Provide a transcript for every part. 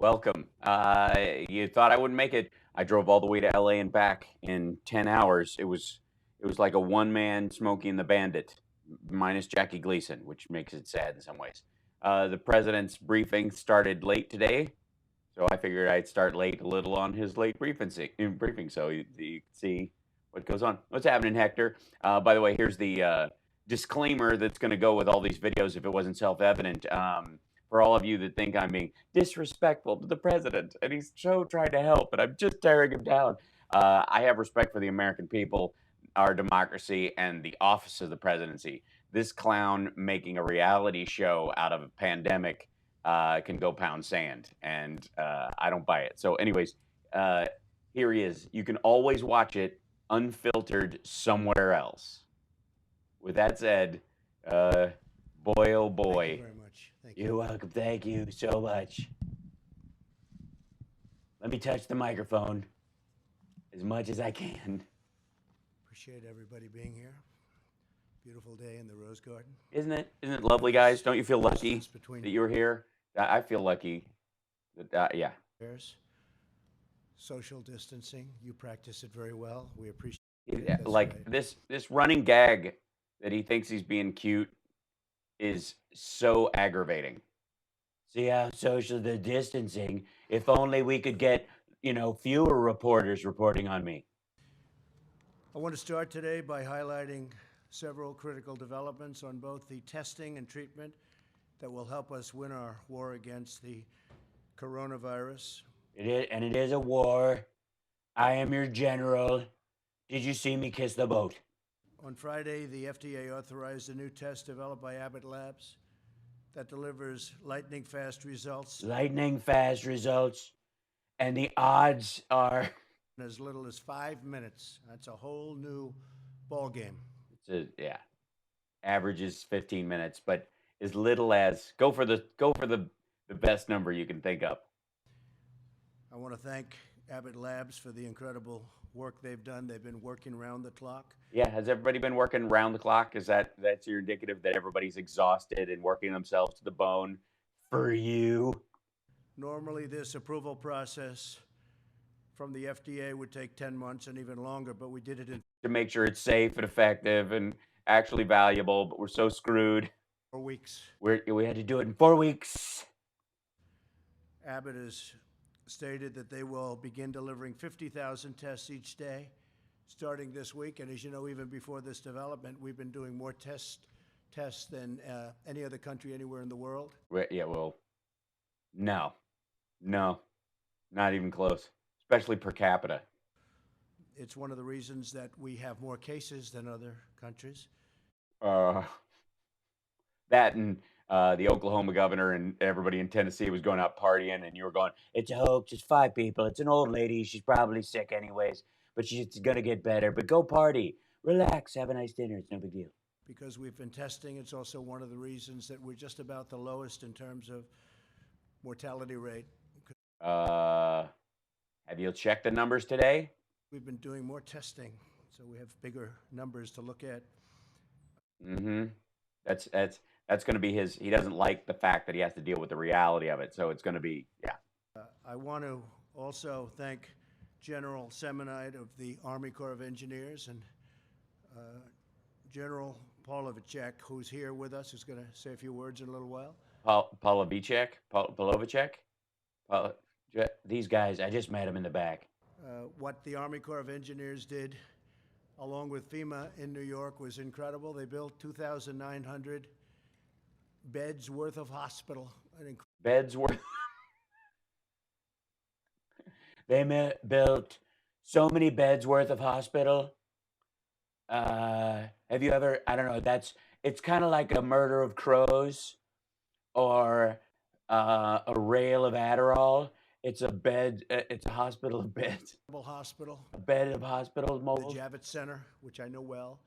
Welcome. You thought I wouldn't make it. I drove all the way to LA and back in 10 hours. It was like a one man Smokey and the Bandit minus Jackie Gleason, which makes it sad in some ways. The president's briefing started late today, so I figured I'd start late a little on his late briefing so you can see what goes on. What's happening, Hector? By the way, here's the disclaimer that's going to go with all these videos if it wasn't self-evident. For all of you that think I'm being disrespectful to the president, and he's so trying to help, and I'm just tearing him down. I have respect for the American people, our democracy, and the office of the presidency. This clown making a reality show out of a pandemic can go pound sand, and I don't buy it. So, anyways, uh, here he is. You can always watch it unfiltered somewhere else. With that said, boy, oh boy. Thank you very much. Thank you. You're welcome. Thank you so much. Let me touch the microphone as much as I can. Appreciate everybody being here. Beautiful day in the Rose Garden. Isn't it? Isn't it lovely, guys? Don't you feel lucky Distance between that you were here? I feel lucky. Yeah. chairs. Social distancing. You practice it very well. We appreciate Yeah, it. That's like right. this running gag that he thinks he's being cute is so aggravating. See how social the distancing. If only we could get, fewer reporters reporting on me. I want to start today by highlighting several critical developments on both the testing and treatment that will help us win our war against the coronavirus. It is a war. I am your general. Did you see me kiss the boat? On Friday, the FDA authorized a new test developed by Abbott Labs that delivers lightning fast results Lightning fast results. And the odds are in as little as 5 minutes. That's a whole new ball game. yeah. Average is 15 minutes, but as little as go for the best number you can think of. I want to thank Abbott Labs for the incredible work they've done. They've been working round the clock. Yeah, has everybody been working round the clock? That's your indicative that everybody's exhausted and working themselves to the bone for you? Normally, this approval process from the FDA would take 10 months and even longer, but we did it in To make sure it's safe and effective and actually valuable, but we're so screwed. 4 weeks. We had to do it in 4 weeks. Abbott has stated that they will begin delivering 50,000 tests each day starting this week. And as you know, even before this development, we've been doing more tests than any other country anywhere in the world. Yeah, well, no, not even close, especially per capita. It's one of the reasons that we have more cases than other countries. Uh, that and the Oklahoma governor and everybody in Tennessee was going out partying, and you were going, "It's a hoax. It's 5 people. It's an old lady. She's probably sick anyways, but she's gonna get better. But go party, relax, have a nice dinner. It's no big deal." Because we've been testing, it's also one of the reasons that we're just about the lowest in terms of mortality rate. Have you checked the numbers today? We've been doing more testing, so we have bigger numbers to look at. Mm-hmm. That's going to be his. He doesn't like the fact that he has to deal with the reality of it, so it's going to be I want to also thank General Semonite of the Army Corps of Engineers and General Pavlovicek, who's here with us, who's going to say a few words in a little while. Pavlovicek. These guys, I just met him in the back. What the Army Corps of Engineers did, along with FEMA in New York, was incredible. They built 2,900 beds worth of hospital. Beds worth. They built so many beds worth of hospital. Have you ever? I don't know. It's kind of like a murder of crows, or a rail of Adderall. It's a bed. It's a hospital of beds. Hospital. A bed of hospital The mobile. Javits Center, which I know well.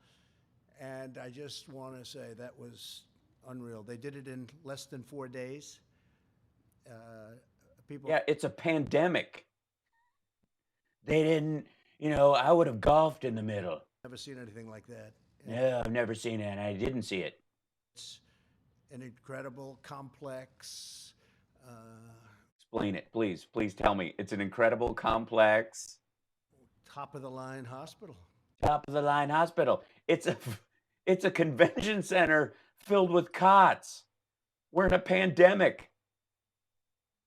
And I just want to say that was unreal. They did it in less than 4 days. People. Yeah, it's a pandemic. They didn't. I would have golfed in the middle. Never seen anything like that. Yeah, I've never seen it, and I didn't see it. It's an incredible, complex, Explain it, please. Please tell me. It's an incredible, complex, Top of the line hospital. top of the line hospital. It's a convention center filled with cots. We're in a pandemic.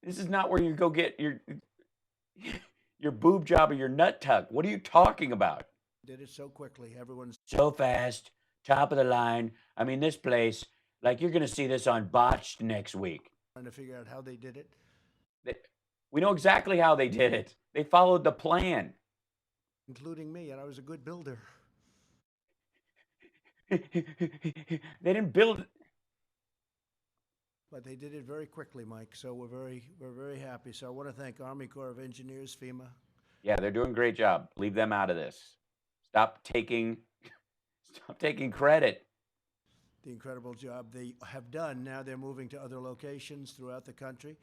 This is not where you go get your boob job or your nut tuck. What are you talking about? Did it so quickly. Everyone's So fast, top of the line. I mean, this place, like you're going to see this on Botched next week. trying to figure out how they did it, They- We know exactly how they did it. They followed the plan. including me, and I was a good builder. They didn't build. But they did it very quickly, Mike. So we're very happy. So I want to thank Army Corps of Engineers, FEMA. Yeah, they're doing a great job. Leave them out of this. Stop taking stop taking credit. The incredible job they have done. Now they're moving to other locations throughout the country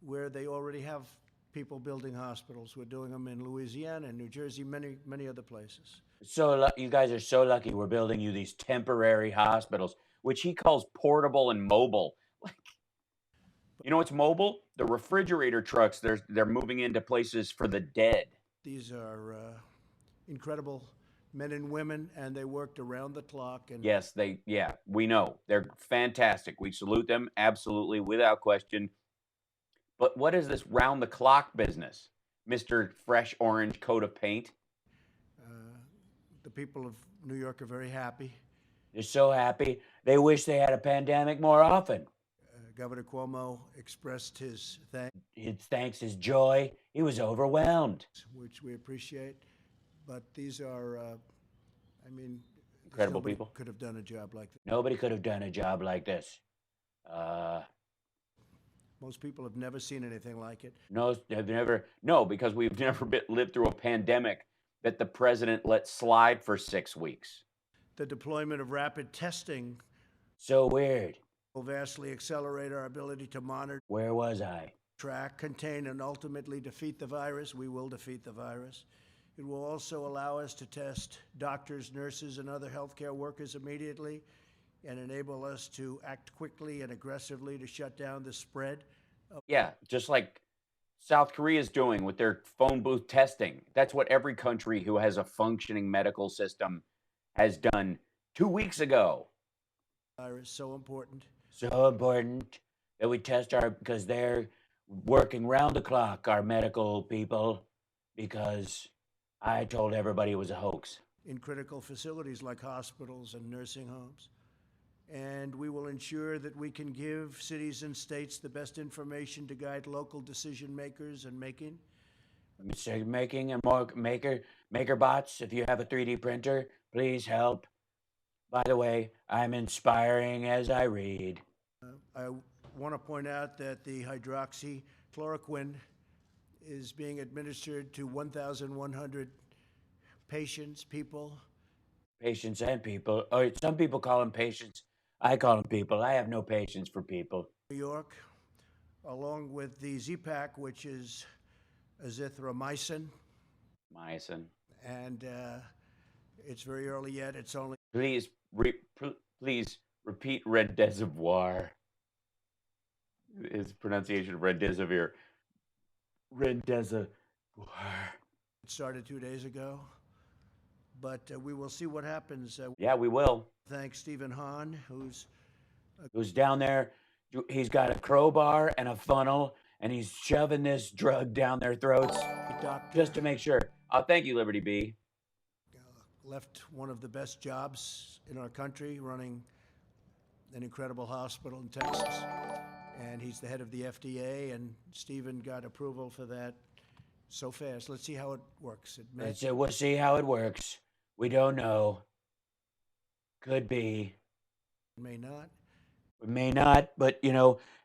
where they already have people building hospitals. We're doing them in Louisiana and New Jersey, many other places. So you guys are so lucky we're building you these temporary hospitals, which he calls portable and mobile. Like, you know what's mobile? The refrigerator trucks. They're moving into places for the dead. These are incredible men and women, and they worked around the clock. And Yes, we know. They're fantastic. We salute them absolutely without question. But what is this round the clock business, Mr. Fresh Orange Coat of Paint? the people of New York are very happy. They're so happy. They wish they had a pandemic more often. Governor Cuomo expressed his thanks, His thanks, his joy. He was overwhelmed. which we appreciate. But these are, I mean, Incredible nobody people. could have done a job like this. Nobody could have done a job like this. Most people have never seen anything like it. No, they've never. No, because we've never lived through a pandemic that the president let slide for 6 weeks. The deployment of rapid testing So weird. will vastly accelerate our ability to monitor, Where was I? track, contain, and ultimately defeat the virus. We will defeat the virus. It will also allow us to test doctors, nurses, and other healthcare workers immediately and enable us to act quickly and aggressively to shut down the spread. Yeah, just like South Korea is doing with their phone booth testing. That's what every country who has a functioning medical system has done 2 weeks ago. Virus so important. So important that we test because they're working round the clock, our medical people, because I told everybody it was a hoax. In critical facilities like hospitals and nursing homes. And we will ensure that we can give cities and states the best information to guide local decision makers and making. Mr. Making and more maker bots, if you have a 3D printer, please help. By the way, I'm inspiring as I read. I want to point out that the hydroxychloroquine is being administered to 1,100 patients, people. Patients and people. Oh, some people call them patients. I call them people. I have no patience for people. New York, along with the Z-Pak, which is azithromycin. Myosin. And it's very early yet. It's only Please, please repeat Remdesivir. His pronunciation of Remdesivir. Remdesivir. it started 2 days ago. But we will see what happens. Yeah, we will. Thanks Stephen Hahn, Who's down there? He's got a crowbar and a funnel, and he's shoving this drug down their throats doctor, just to make sure. Thank you, Liberty B. left one of the best jobs in our country running an incredible hospital in Texas. And he's the head of the FDA, and Stephen got approval for that so fast. Let's see how it works. We'll see how it works. We don't know. Could be. May not. It may not, but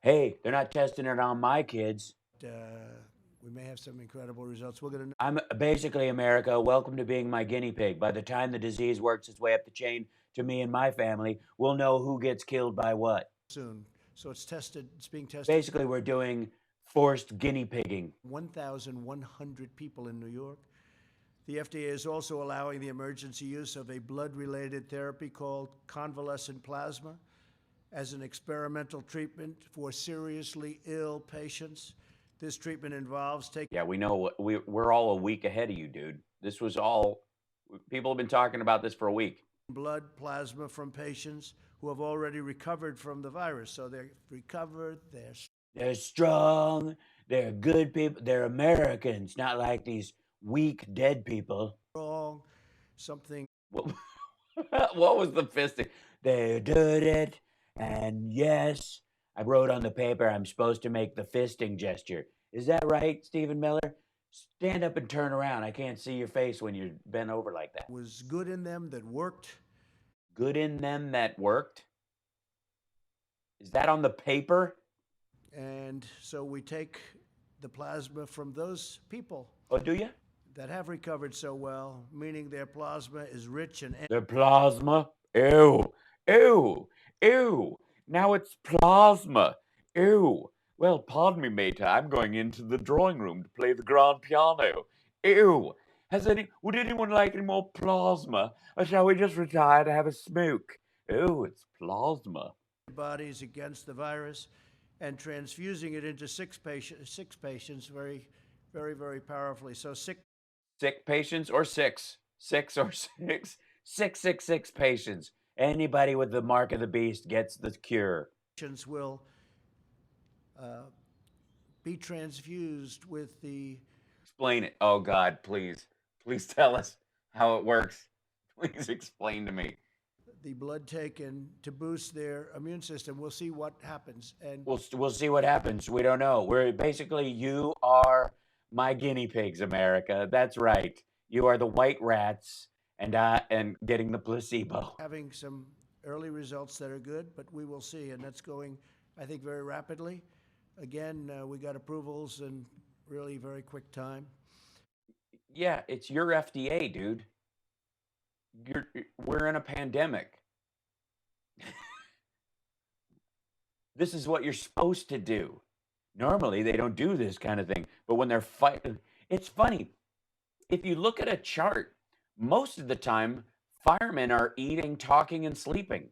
hey, they're not testing it on my kids. We may have some incredible results. We're going to. I'm basically America. Welcome to being my guinea pig. By the time the disease works its way up the chain to me and my family, we'll know who gets killed by what. Soon. So it's tested. It's being tested. Basically, we're doing forced guinea pigging. 1,100 people in New York. The FDA is also allowing the emergency use of a blood-related therapy called convalescent plasma as an experimental treatment for seriously ill patients. This treatment involves taking Yeah, we know we're all a week ahead of you, dude. This was all people have been talking about this for a week. blood plasma from patients who have already recovered from the virus. So they're recovered, They're strong, they're good people, they're Americans, not like these weak dead people. strong, something. What, what was the fisting? They did it, and yes, I wrote on the paper I'm supposed to make the fisting gesture. Is that right, Stephen Miller? Stand up and turn around. I can't see your face when you're bent over like that. Was good in them that worked. Good in them that worked? Is that on the paper? And so we take the plasma from those people Oh, do you? that have recovered so well, meaning their plasma is rich in. The plasma? Ew. Ew. Ew. Now it's plasma. Ew. Well, pardon me, mate. I'm going into the drawing room to play the grand piano. Ew. Would anyone like any more plasma? Or shall we just retire to have a smoke? Oh, it's plasma. Bodies against the virus and transfusing it into six patients very, very, very powerfully. So sick patients or six? Six or six? 666 patients. Anybody with the mark of the beast gets the cure. patients will be transfused with the. Explain it. Oh, God, please. Please tell us how it works. Please explain to me. The blood taken to boost their immune system. We'll see what happens. And we'll see what happens. We don't know. We're basically, you are my guinea pigs, America. That's right. You are the white rats, and getting the placebo. Having some early results that are good, but we will see, and that's going, I think, very rapidly. Again, we got approvals in really very quick time. Yeah, it's your FDA, dude. We're in a pandemic. This is what you're supposed to do. Normally, they don't do this kind of thing, but when they're fighting, it's funny. If you look at a chart, most of the time, firemen are eating, talking, and sleeping.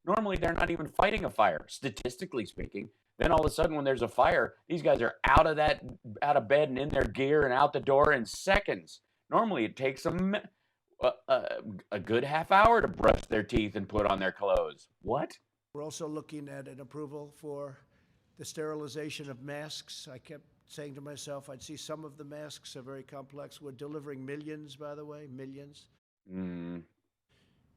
Normally, they're not even fighting a fire, statistically speaking. Then all of a sudden, when there's a fire, these guys are out of bed and in their gear and out the door in seconds. Normally, it takes them a good half hour to brush their teeth and put on their clothes. What? We're also looking at an approval for the sterilization of masks. I kept saying to myself, I'd see some of the masks are very complex. We're delivering millions, by the way, millions.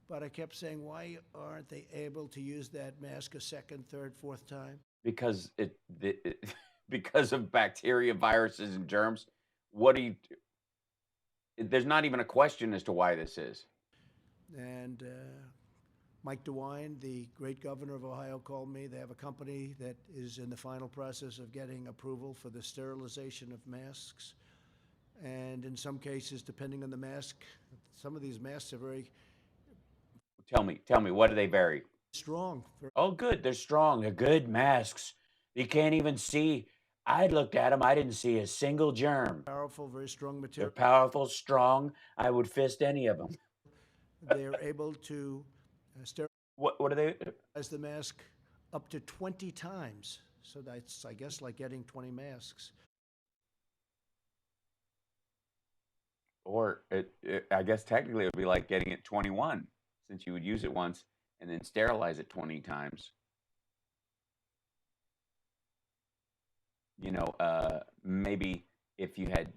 But I kept saying, why aren't they able to use that mask a second, third, fourth time? Because because of bacteria, viruses, and germs. What do you? There's not even a question as to why this is. And Mike DeWine, the great governor of Ohio, called me. They have a company that is in the final process of getting approval for the sterilization of masks. And in some cases, depending on the mask, some of these masks are very Tell me, what do they vary? strong. Oh, good. They're strong. They're good masks. You can't even see. I looked at them. I didn't see a single germ. Powerful, very strong They're material. powerful, strong. I would fist any of them. They're able to sterilize What are they? the mask up to 20 times. So that's, I guess, like getting 20 masks. Or I guess technically it would be like getting it 21, since you would use it once and then sterilize it 20 times. Maybe if you had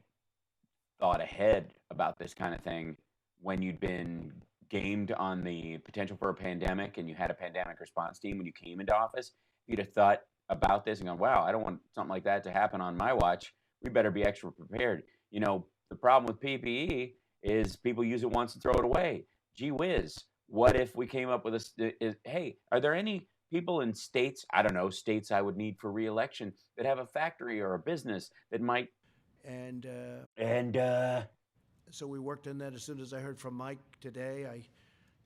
thought ahead about this kind of thing when you'd been gamed on the potential for a pandemic and you had a pandemic response team when you came into office, if you'd have thought about this and gone, wow, I don't want something like that to happen on my watch. We better be extra prepared. The problem with PPE is people use it once and throw it away. Gee whiz, what if we came up with hey, are there any people in states, I don't know, states I would need for reelection that have a factory or a business that might. And And so we worked on that. As soon as I heard from Mike today, I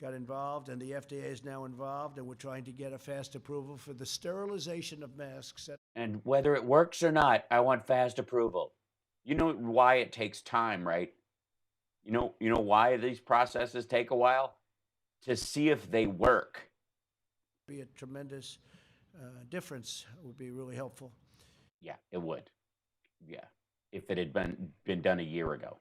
got involved, and the FDA is now involved, and we're trying to get a fast approval for the sterilization of masks. And whether it works or not, I want fast approval. You know why it takes time, right? You know why these processes take a while? To see if they work. Be a tremendous difference. Would be really helpful. Yeah, it would. Yeah, if it had been done a year ago.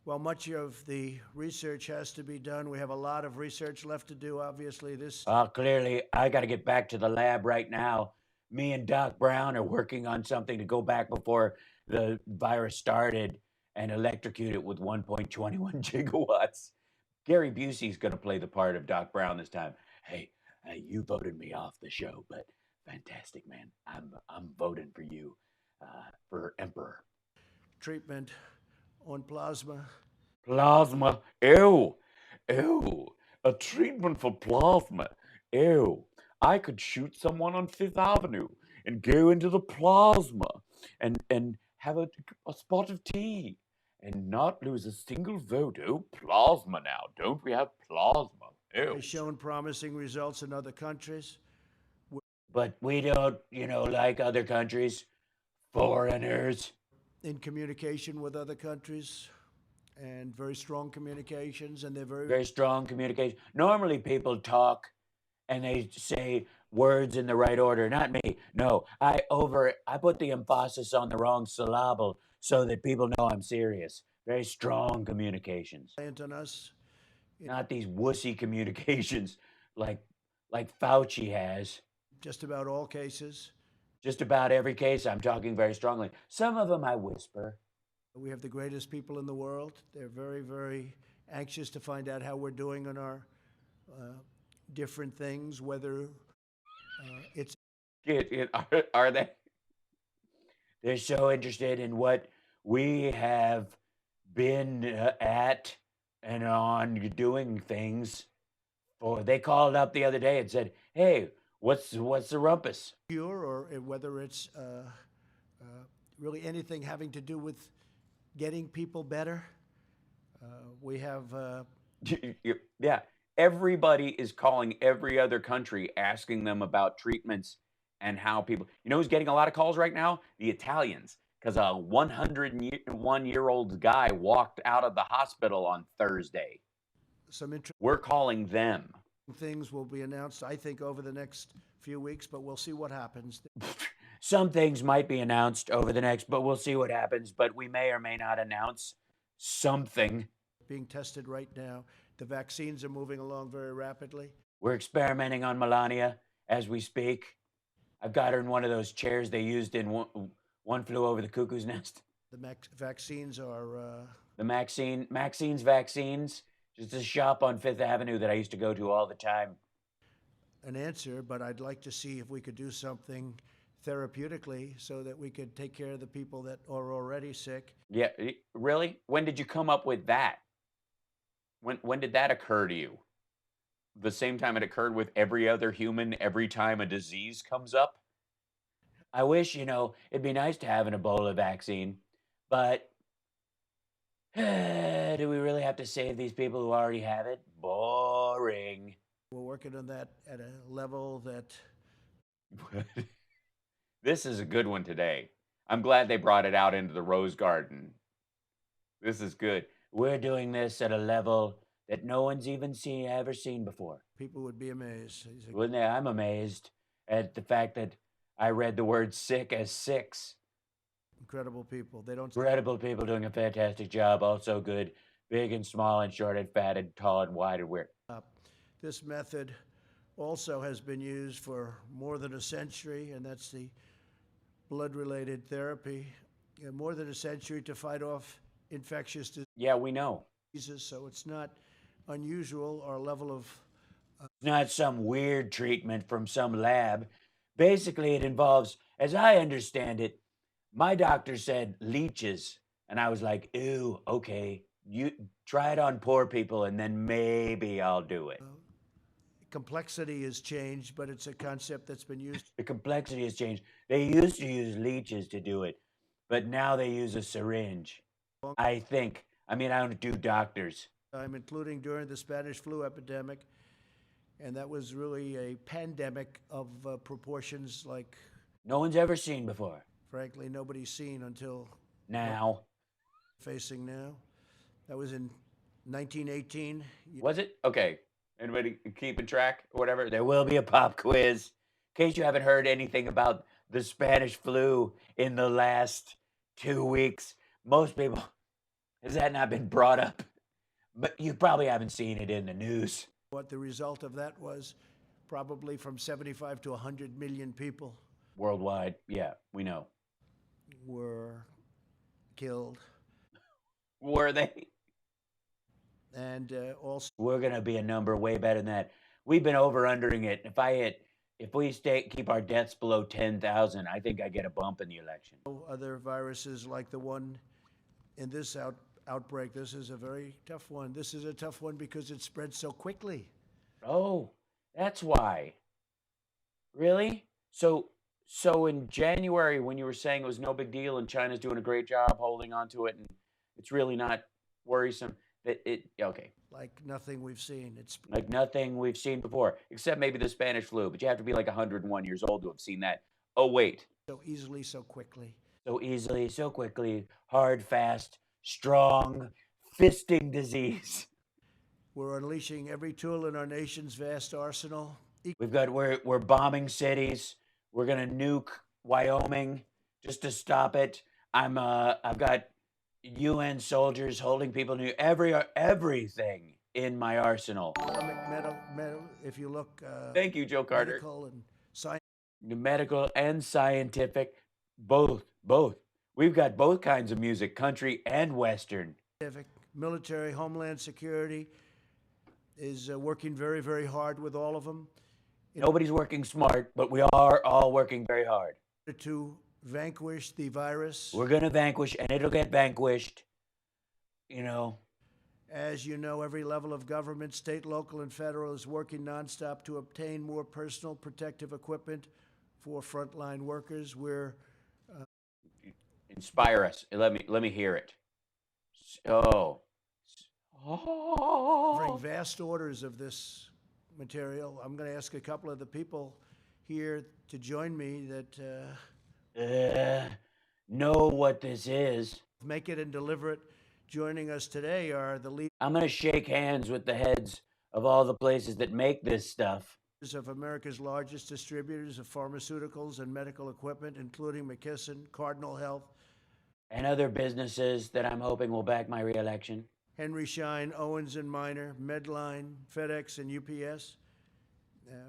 Well, much of the research has to be done. We have a lot of research left to do, obviously. This Clearly, I got to get back to the lab right now. Me and Doc Brown are working on something to go back before the virus started and electrocute it with 1.21 gigawatts. Gary Busey's going to play the part of Doc Brown this time. Hey, you voted me off the show, but fantastic, man. I'm voting for you for emperor. treatment on plasma. Plasma. Ew. Ew. A treatment for plasma. Ew. I could shoot someone on Fifth Avenue and go into the plasma and have a spot of tea and not lose a single vote. Oh, plasma now. Don't we have plasma? Ew. Has shown promising results in other countries. But we don't, like other countries, foreigners. In communication with other countries and very strong communications, and they're Very strong communication. Normally people talk and they say words in the right order. Not me. No, I put the emphasis on the wrong syllable so that people know I'm serious. Very strong communications. reliant on us. Not these wussy communications like Fauci has. Just about all cases. Just about every case I'm talking very strongly. Some of them I whisper. We have the greatest people in the world. They're very, very anxious to find out how we're doing on our different things, whether it's Are they? They're so interested in what we have been at and on doing things. For they called up the other day and said, "Hey, what's the rumpus?" pure or whether it's really anything having to do with getting people better. We have Yeah, everybody is calling every other country asking them about treatments and how people. You know who's getting a lot of calls right now? The Italians, because a 101-year-old guy walked out of the hospital on Thursday. some interesting We're calling them. things will be announced, I think, over the next few weeks, but we'll see what happens. Some things might be announced over the next, but we'll see what happens. But we may or may not announce something. Being tested right now. The vaccines are moving along very rapidly. We're experimenting on Melania as we speak. I've got her in one of those chairs they used in One Flew Over the Cuckoo's Nest. The vaccines are The Maxine's Vaccines. Just a shop on Fifth Avenue that I used to go to all the time. an answer, but I'd like to see if we could do something therapeutically so that we could take care of the people that are already sick. Yeah, really? When did you come up with that? When did that occur to you? The same time it occurred with every other human every time a disease comes up? I wish, it'd be nice to have an Ebola vaccine, but do we really have to save these people who already have it? Boring. We're working on that at a level that This is a good one today. I'm glad they brought it out into the Rose Garden. This is good. We're doing this at a level that no one's even ever seen before. people would be amazed. Wouldn't they? I'm amazed at the fact that I read the word sick as six. Incredible people. They don't. Incredible people doing a fantastic job. Also good, big and small and short and fat and tall and wide and weird. This method also has been used for more than a century, and that's the blood-related therapy. More than a century to fight off infectious Yeah, we know. diseases, so it's not unusual. Our level of It's not some weird treatment from some lab. Basically, it involves, as I understand it, my doctor said leeches. And I was like, ew, okay. You try it on poor people and then maybe I'll do it. complexity has changed, but it's a concept that's been used. The complexity has changed. They used to use leeches to do it, but now they use a syringe. I think. I mean, I don't do doctors. Including during the Spanish flu epidemic, and that was really a pandemic of proportions like, No one's ever seen before. frankly, nobody's seen until Now. facing now. That was in 1918. Was it? Okay. Anybody keeping track or whatever? There will be a pop quiz. In case you haven't heard anything about the Spanish flu in the last 2 weeks. Most people, has that not been brought up? But you probably haven't seen it in the news. What the result of that was, probably from 75 to 100 million people Worldwide, yeah, we know. were killed. Were they? And also, We're gonna be a number way better than that. We've been over-undering it. If we keep our deaths below 10,000, I think I get a bump in the election. other viruses like the one in this outbreak. This is a very tough one. This is a tough one because it spread so quickly. Oh, that's why. Really? So in January, when you were saying it was no big deal and China's doing a great job holding on to it and it's really not worrisome, okay, Like nothing we've seen. It's like nothing we've seen before, except maybe the Spanish flu, but you have to be like 101 years old to have seen that. Oh, wait. so easily, so quickly. So easily, so quickly, hard, fast, strong, fisting disease. We're unleashing every tool in our nation's vast arsenal. We're bombing cities. We're gonna nuke Wyoming just to stop it. I've got UN soldiers holding people near everything in my arsenal. Metal, if you look, Thank you, Joe Carter. medical and science. Medical and scientific, both. We've got both kinds of music, country and Western. Military, Homeland Security is working very, very hard with all of them. Nobody's working smart, but we are all working very hard to vanquish the virus. We're going to vanquish, and it'll get vanquished, you know. As you know, every level of government, state, local, and federal, is working nonstop to obtain more personal protective equipment for frontline workers. We're inspire us. Let me hear it. Oh. Bring vast orders of this material. I'm going to ask a couple of the people here to join me that know what this is. Make it and deliver it. Joining us today are the leaders. I'm going to shake hands with the heads of all the places that make this stuff. Of America's largest distributors of pharmaceuticals and medical equipment, including McKesson, Cardinal Health, and other businesses that I'm hoping will back my reelection. Henry Schein, Owens & Minor, Medline, FedEx, and UPS.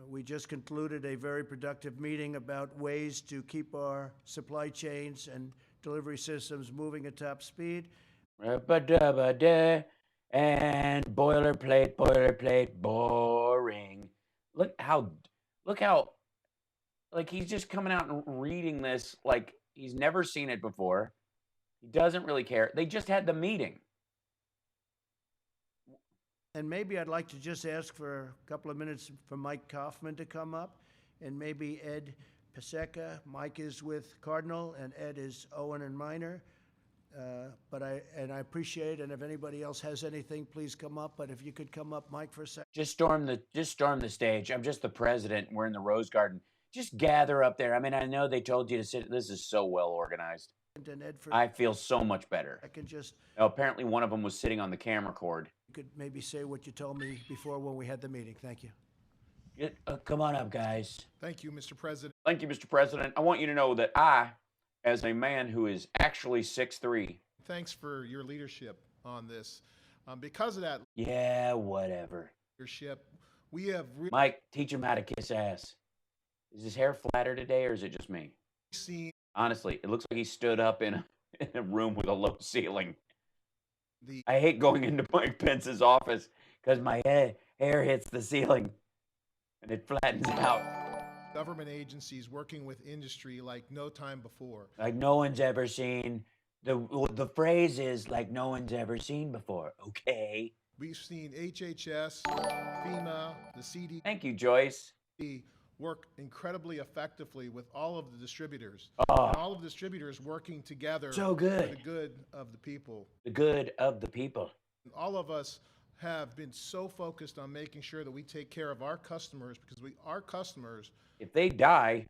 We just concluded a very productive meeting about ways to keep our supply chains and delivery systems moving at top speed. And boilerplate, boring. Look how, like, he's just coming out and reading this like he's never seen it before. He doesn't really care. They just had the meeting. And maybe I'd like to just ask for a couple of minutes for Mike Kaufman to come up, and maybe Ed Paseka. Mike is with Cardinal, and Ed is Owen & Minor. But I appreciate, and if anybody else has anything, please come up. But if you could come up, Mike, for a second. Just storm the stage. I'm just the president. We're in the Rose Garden. Just gather up there. I mean, I know they told you to sit. This is so well organized. And Ed, I feel so much better. I can just. Now, apparently, one of them was sitting on the camera cord. You could maybe say what you told me before when we had the meeting. Thank you. Come on up, guys. Thank you, Mr. President. Thank you, Mr. President. I want you to know that I, as a man who is actually 6'3". Thanks for your leadership on this. Because of that yeah, whatever. leadership, we have Mike, teach him how to kiss ass. Is his hair flatter today, or is it just me? seen Honestly, it looks like he stood up in a room with a low ceiling. the I hate going into Mike Pence's office because my hair hits the ceiling and it flattens out. government agencies working with industry like no time before. Like no one's ever seen. The phrase is like no one's ever seen before. Okay. We've seen HHS, FEMA, the CDC Thank you, Joyce. work incredibly effectively with all of the distributors. Oh, All of the distributors working together so for good. the good of the people. The good of the people. All of us have been so focused on making sure that we take care of our customers because our customers. If they die,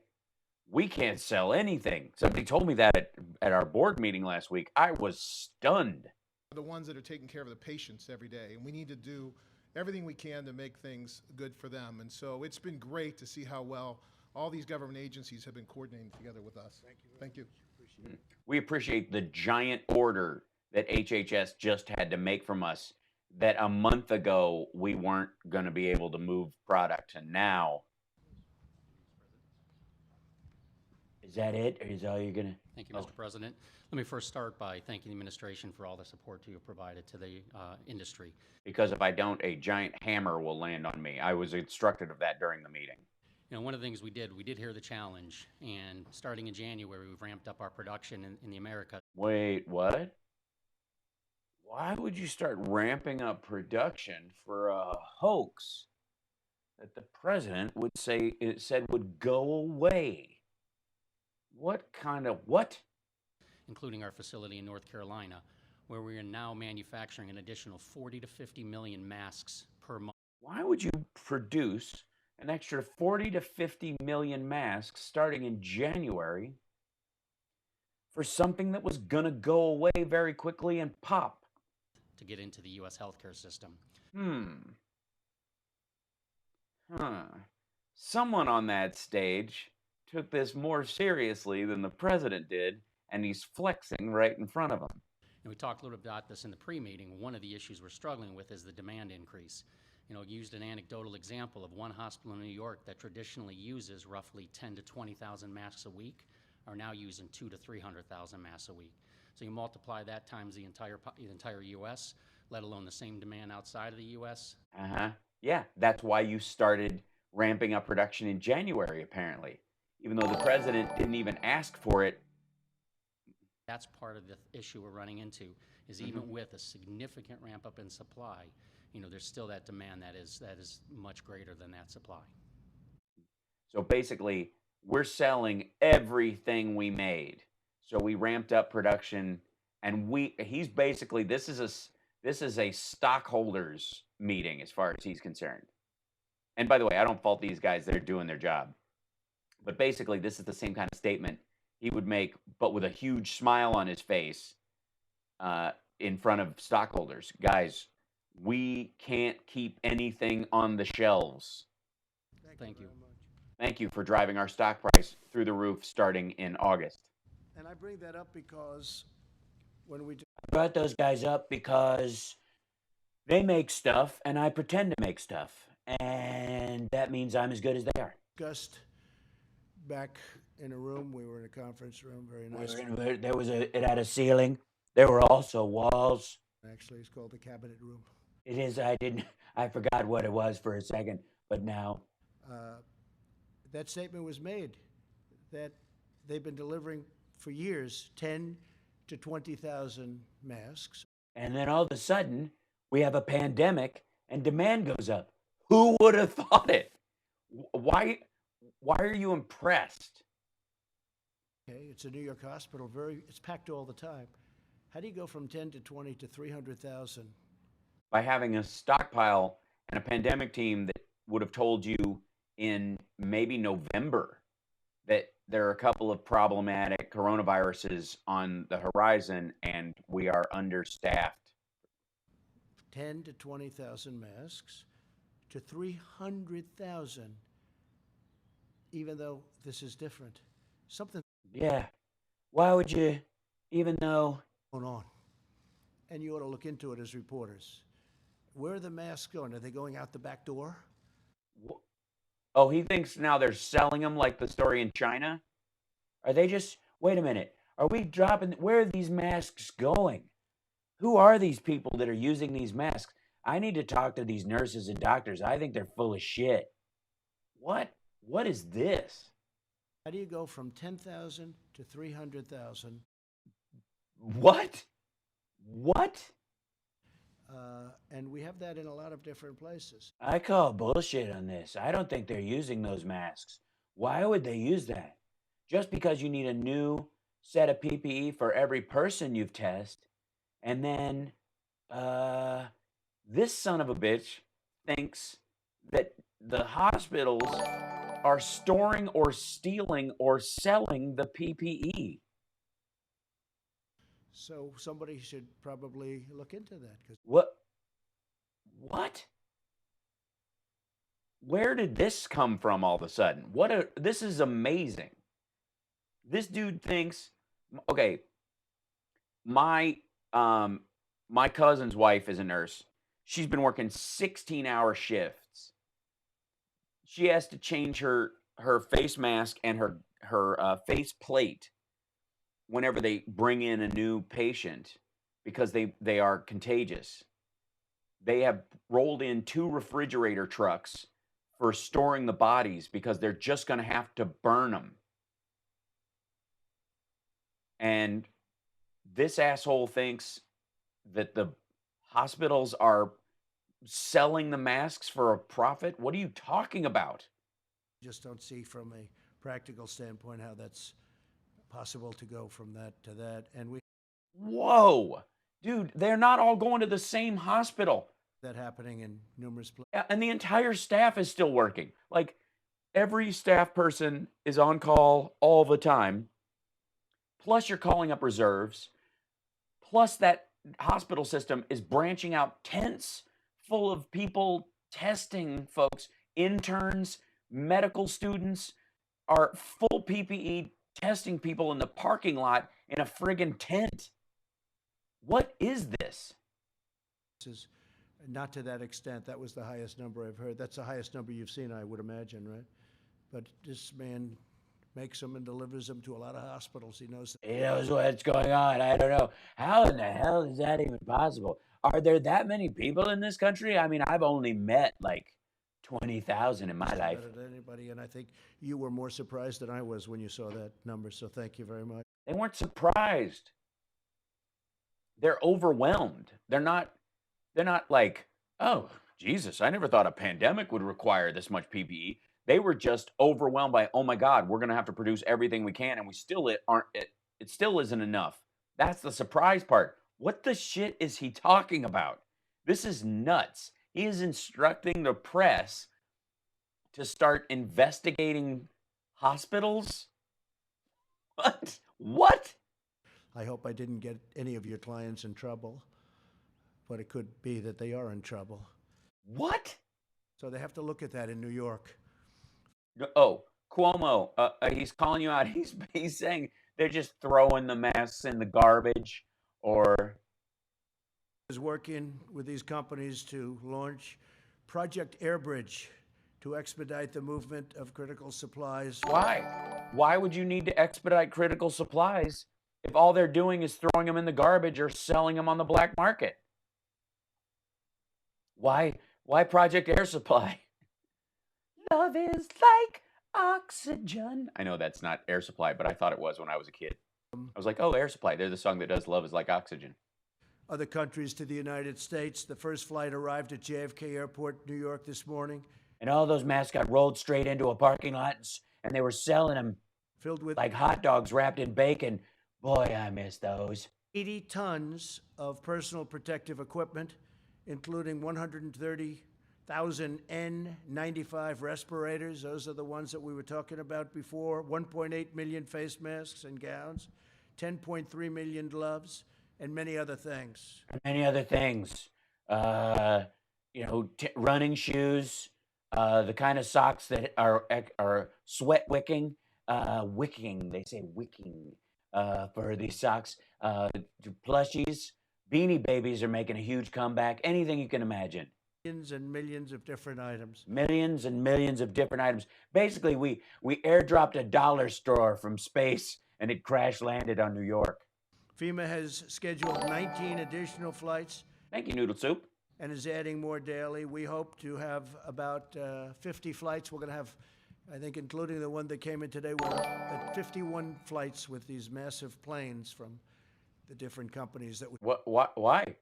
we can't sell anything. Somebody told me that at our board meeting last week. I was stunned. Are the ones that are taking care of the patients every day, and we need to do everything we can to make things good for them. And so it's been great to see how well all these government agencies have been coordinating together with us. Thank you. We appreciate the giant order that HHS just had to make from us that a month ago we weren't going to be able to move product, and now. Is that it, or is all you're going to? Thank you, Mr. President. Let me first start by thanking the administration for all the support you have provided to the industry. Because if I don't, a giant hammer will land on me. I was instructed of that during the meeting. You know, one of the things we did hear the challenge, and starting in January, we've ramped up our production in the Americas. Wait, what? Why would you start ramping up production for a hoax that the president said would go away? What kind of what? Including our facility in North Carolina, where we are now manufacturing an additional 40 to 50 million masks per month. Why would you produce an extra 40 to 50 million masks starting in January for something that was going to go away very quickly and pop? To get into the U.S. healthcare system. Someone on that stage took this more seriously than the president did, and he's flexing right in front of him. And we talked a little bit about this in the pre-meeting. One of the issues we're struggling with is the demand increase. You know, used an anecdotal example of one hospital in New York that traditionally uses roughly 10 to 20,000 masks a week are now using 200 to 300,000 masks a week. So you multiply that times the entire U.S., let alone the same demand outside of the U.S. Yeah, that's why you started ramping up production in January, apparently. Even though the president didn't even ask for it. That's part of the issue we're running into, is even with a significant ramp up in supply, you know, there's still that demand that is much greater than that supply. So basically, we're selling everything we made. So we ramped up production, and he's basically, this is a stockholders meeting as far as he's concerned. And by the way, I don't fault these guys; they're doing their job. But basically, this is the same kind of statement he would make, but with a huge smile on his face in front of stockholders. Guys, we can't keep anything on the shelves. Thank you. Very much. Thank you for driving our stock price through the roof starting in August. And I bring that up because when we I brought those guys up because they make stuff and I pretend to make stuff. And that means I'm as good as they are. discussed back in a room, we were in a conference room, very nice. It had a ceiling. There were also walls. Actually, it's called the cabinet room. It is, I forgot what it was for a second, but now. That statement was made that they've been delivering for years 10 to 20,000 masks. And then all of a sudden, we have a pandemic and demand goes up. Who would have thought it? Why are you impressed? Okay, it's a New York hospital, it's packed all the time. How do you go from 10 to 20 to 300,000? By having a stockpile and a pandemic team that would have told you in maybe November that there are a couple of problematic coronaviruses on the horizon and we are understaffed. 10 to 20,000 masks to 300,000, even though this is different. Something Yeah. Why would you, even though? going on. And you ought to look into it as reporters. Where are the masks going? Are they going out the back door? Oh, he thinks now they're selling them like the story in China? Are they just, wait a minute, are we dropping, where are these masks going? Who are these people that are using these masks? I need to talk to these nurses and doctors. I think they're full of shit. What is this? How do you go from 10,000 to 300,000? What? And we have that in a lot of different places. I call bullshit on this. I don't think they're using those masks. Why would they use that? Just because you need a new set of PPE for every person you've tested, and then this son of a bitch thinks that the hospitals are storing or stealing or selling the PPE. So somebody should probably look into that. What? Where did this come from all of a sudden? This is amazing. This dude thinks, okay, my my cousin's wife is a nurse. She's been working 16-hour shifts. She has to change her face mask and her face plate whenever they bring in a new patient because they are contagious. They have rolled in 2 refrigerator trucks for storing the bodies because they're just going to have to burn them. And this asshole thinks that the hospitals are selling the masks for a profit. What are you talking about? Just don't see from a practical standpoint how that's possible to go from that to that. And we Whoa, dude, they're not all going to the same hospital. that happening in numerous places. And the entire staff is still working. Like every staff person is on call all the time. Plus you're calling up reserves. Plus that hospital system is branching out tents full of people testing folks. Interns, medical students are full PPE testing people in the parking lot in a friggin' tent. What is this? Is not to that extent. That was the highest number I've heard. That's the highest number you've seen, I would imagine, right? But this man makes them and delivers them to a lot of hospitals. He knows. He knows what's going on. I don't know. How in the hell is that even possible? Are there that many people in this country? I mean, I've only met like 20,000 in my life. Better than anybody, and I think you were more surprised than I was when you saw that number. So thank you very much. They weren't surprised. They're overwhelmed. They're not like, oh, Jesus, I never thought a pandemic would require this much PPE. They were just overwhelmed by, oh my God, we're going to have to produce everything we can, and we still it still isn't enough. That's the surprise part. What the shit is he talking about? This is nuts. He is instructing the press to start investigating hospitals. What? What? I hope I didn't get any of your clients in trouble, but it could be that they are in trouble. What? So they have to look at that in New York. Oh, Cuomo, he's calling you out. He's saying they're just throwing the masks in the garbage, or Is working with these companies to launch Project Airbridge to expedite the movement of critical supplies. why? Why would you need to expedite critical supplies if all they're doing is throwing them in the garbage or selling them on the black market? Why Project Air Supply? Love is like oxygen. I know that's not Air Supply, but I thought it was when I was a kid. I was like, oh, Air Supply. They're the song that does Love is like oxygen. Other countries to the United States. The first flight arrived at JFK Airport, New York this morning, And all those masks got rolled straight into a parking lot, and they were selling them filled with like hot dogs wrapped in bacon. Boy, I miss those. 80 tons of personal protective equipment, including 130,000 N95 respirators. Those are the ones that we were talking about before. 1.8 million face masks and gowns, 10.3 million gloves, and many other things. Many other things. Running shoes, the kind of socks that are sweat wicking. They say wicking for these socks. Plushies. Beanie Babies are making a huge comeback. Anything you can imagine. Millions and millions of different items. Millions and millions of different items. Basically, we airdropped a dollar store from space, and it crash landed on New York. FEMA has scheduled 19 additional flights Thank you, Noodle Soup. and is adding more daily. We hope to have about 50 flights. We're going to have, I think, including the one that came in today, we're at 51 flights with these massive planes from the different companies that we. Why?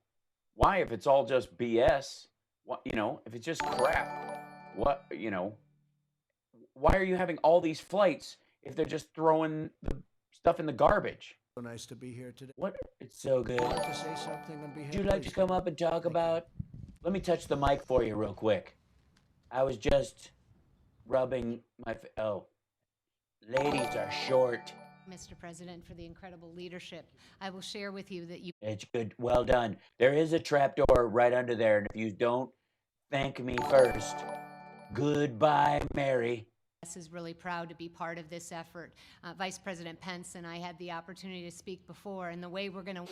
Why, if it's all just BS? What, if it's just crap? What, why are you having all these flights if they're just throwing the stuff in the garbage? So nice to be here today. What? It's so good. Want to say something on behalf? Would you like to come up and talk about? Let me touch the mic for you real quick. I was just rubbing my. Oh, ladies are short. Mr. President, for the incredible leadership. I will share with you that you It's good. Well done. There is a trap door right under there, and if you don't thank me first, Goodbye, Mary. Is really proud to be part of this effort. Vice President Pence and I had the opportunity to speak before, and the way we're going to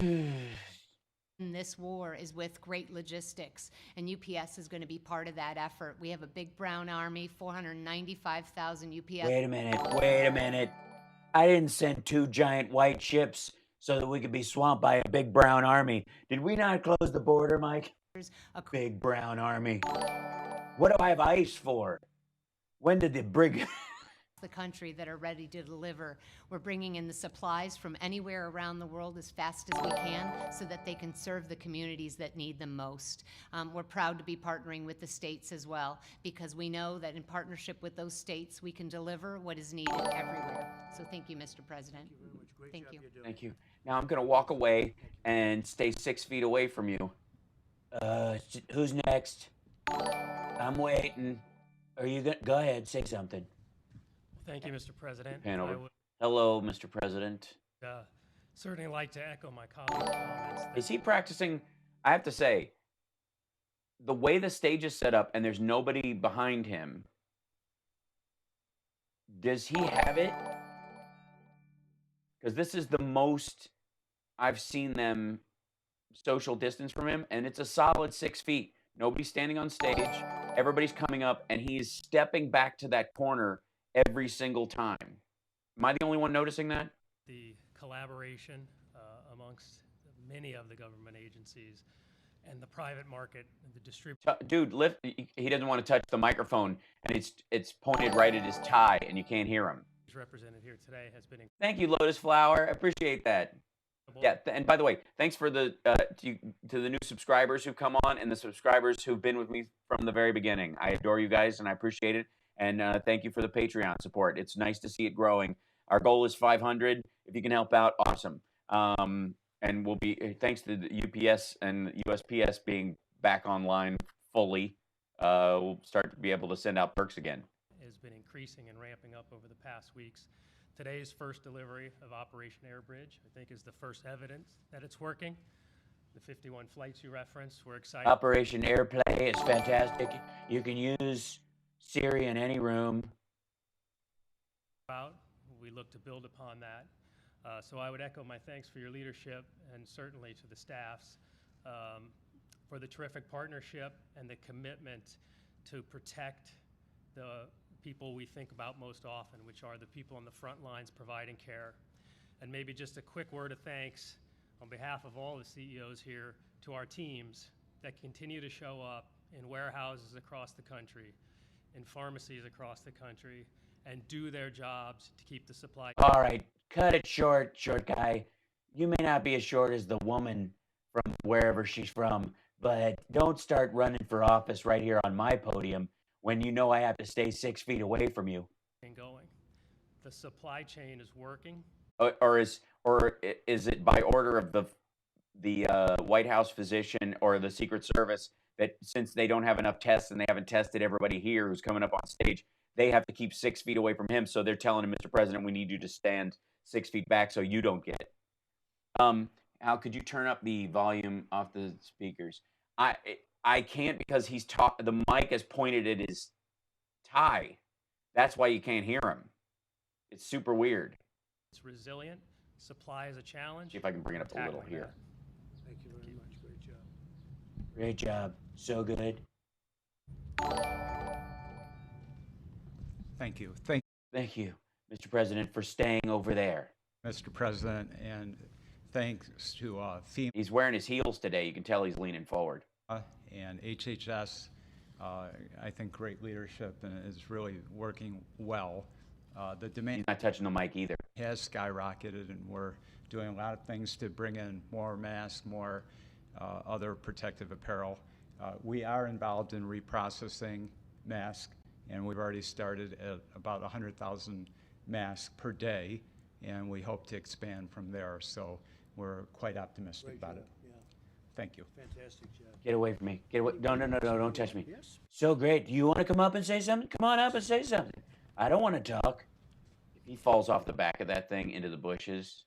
win this war is with great logistics, and UPS is going to be part of that effort. We have a big brown army, 495,000 UPS. Wait a minute. I didn't send 2 giant white ships so that we could be swamped by a big brown army. Did we not close the border, Mike? Big brown army. What do I have ice for? When did the brig... the country that are ready to deliver. We're bringing in the supplies from anywhere around the world as fast as we can so that they can serve the communities that need them most. We're proud to be partnering with the states as well, because we know that in partnership with those states, we can deliver what is needed everywhere. So thank you, Mr. President. Thank you very much. Great Thank job you. you're doing. Thank you. Now I'm going to walk away and stay 6 feet away from you. Who's next? I'm waiting. Are you going to... Go ahead, say something. Thank you, Mr. President. Hanover. I would Hello, Mr. President. certainly like to echo my colleague's comments. Is he practicing? I have to say, the way the stage is set up and there's nobody behind him, does he have it? Because this is the most I've seen them social distance from him, and it's a solid 6 feet. Nobody's standing on stage. Everybody's coming up, and he's stepping back to that corner every single time. Am I the only one noticing that? The collaboration amongst many of the government agencies and the private market, the distribution. Dude, lift. He doesn't want to touch the microphone, and it's pointed right at his tie, and you can't hear him. Represented here today has been Thank you, Lotus Flower. I appreciate that. incredible. Yeah, and by the way, thanks for the to the new subscribers who've come on and the subscribers who've been with me from the very beginning. I adore you guys, and I appreciate it. And thank you for the Patreon support. It's nice to see it growing. Our goal is 500. If you can help out, awesome. And we'll be, thanks to the UPS and USPS being back online fully, we'll start to be able to send out perks again. Has been increasing and ramping up over the past weeks. Today's first delivery of Operation Airbridge, I think, is the first evidence that it's working. The 51 flights you referenced, we're excited Operation Airplay is fantastic. You can use Siri in any room. about. We look to build upon that. So I would echo my thanks for your leadership and certainly to the staffs for the terrific partnership and the commitment to protect the people we think about most often, which are the people on the front lines providing care. And maybe just a quick word of thanks on behalf of all the CEOs here to our teams that continue to show up in warehouses across the country, in pharmacies across the country, and do their jobs to keep the supply. All right, cut it short, short guy. You may not be as short as the woman from wherever she's from, but don't start running for office right here on my podium when you know I have to stay 6 feet away from you. Going. The supply chain is working. Or is it by order of the White House physician or the Secret Service that since they don't have enough tests and they haven't tested everybody here who's coming up on stage, they have to keep 6 feet away from him? So they're telling him, Mr. President, we need you to stand 6 feet back so you don't get it. Al, could you turn up the volume off the speakers? I can't because the mic is pointed at his tie. That's why you can't hear him. It's super weird. It's resilient. Supply is a challenge. See if I can bring it up a little Tackling here. that. Thank you very much. Great job. Great job. So good. Thank you. Thank you, Mr. President, for staying over there. Mr. President, and thanks to FEMA He's wearing his heels today. You can tell he's leaning forward. and HHS. I think great leadership and is really working well. The demand He's not touching the mic either. has skyrocketed, and we're doing a lot of things to bring in more masks, more other protective apparel. We are involved in reprocessing masks, and we've already started at about 100,000 masks per day, and we hope to expand from there. So we're quite optimistic Great about job. it. Yeah. Thank you. Fantastic job. Get away from me. Get away. No, don't touch me. Yes. So great. Do you want to come up and say something? Come on up and say something. I don't want to talk. If he falls off the back of that thing into the bushes.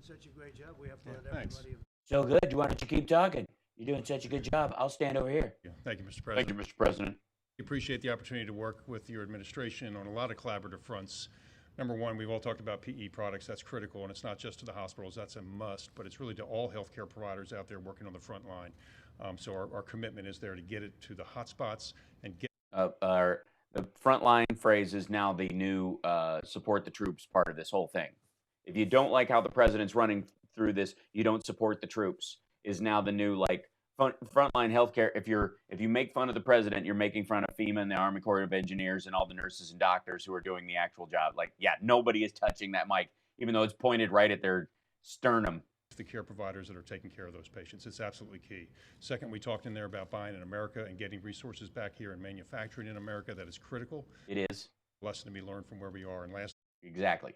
Such a great job. We have to let thanks. everybody. So good. Why don't you keep talking? You're doing such a good job. I'll stand over here. Thank you, Mr. Thank President. you, Mr. President. We appreciate the opportunity to work with your administration on a lot of collaborative fronts. Number one, we've all talked about PE products. That's critical, and it's not just to the hospitals. That's a must, but it's really to all healthcare providers out there working on the front line. So our commitment is there to get it to the hotspots and get The frontline phrase is now the new support the troops part of this whole thing. If you don't like how the president's running through this, you don't support the troops, is now the new like frontline healthcare. If you make fun of the president, you're making fun of FEMA and the Army Corps of Engineers and all the nurses and doctors who are doing the actual job. Like, yeah, nobody is touching that mic, even though it's pointed right at their sternum. the care providers that are taking care of those patients. It's absolutely key. Second, we talked in there about buying in America and getting resources back here and manufacturing in America. That is critical. It is. Lesson to be learned from where we are. And last, Exactly.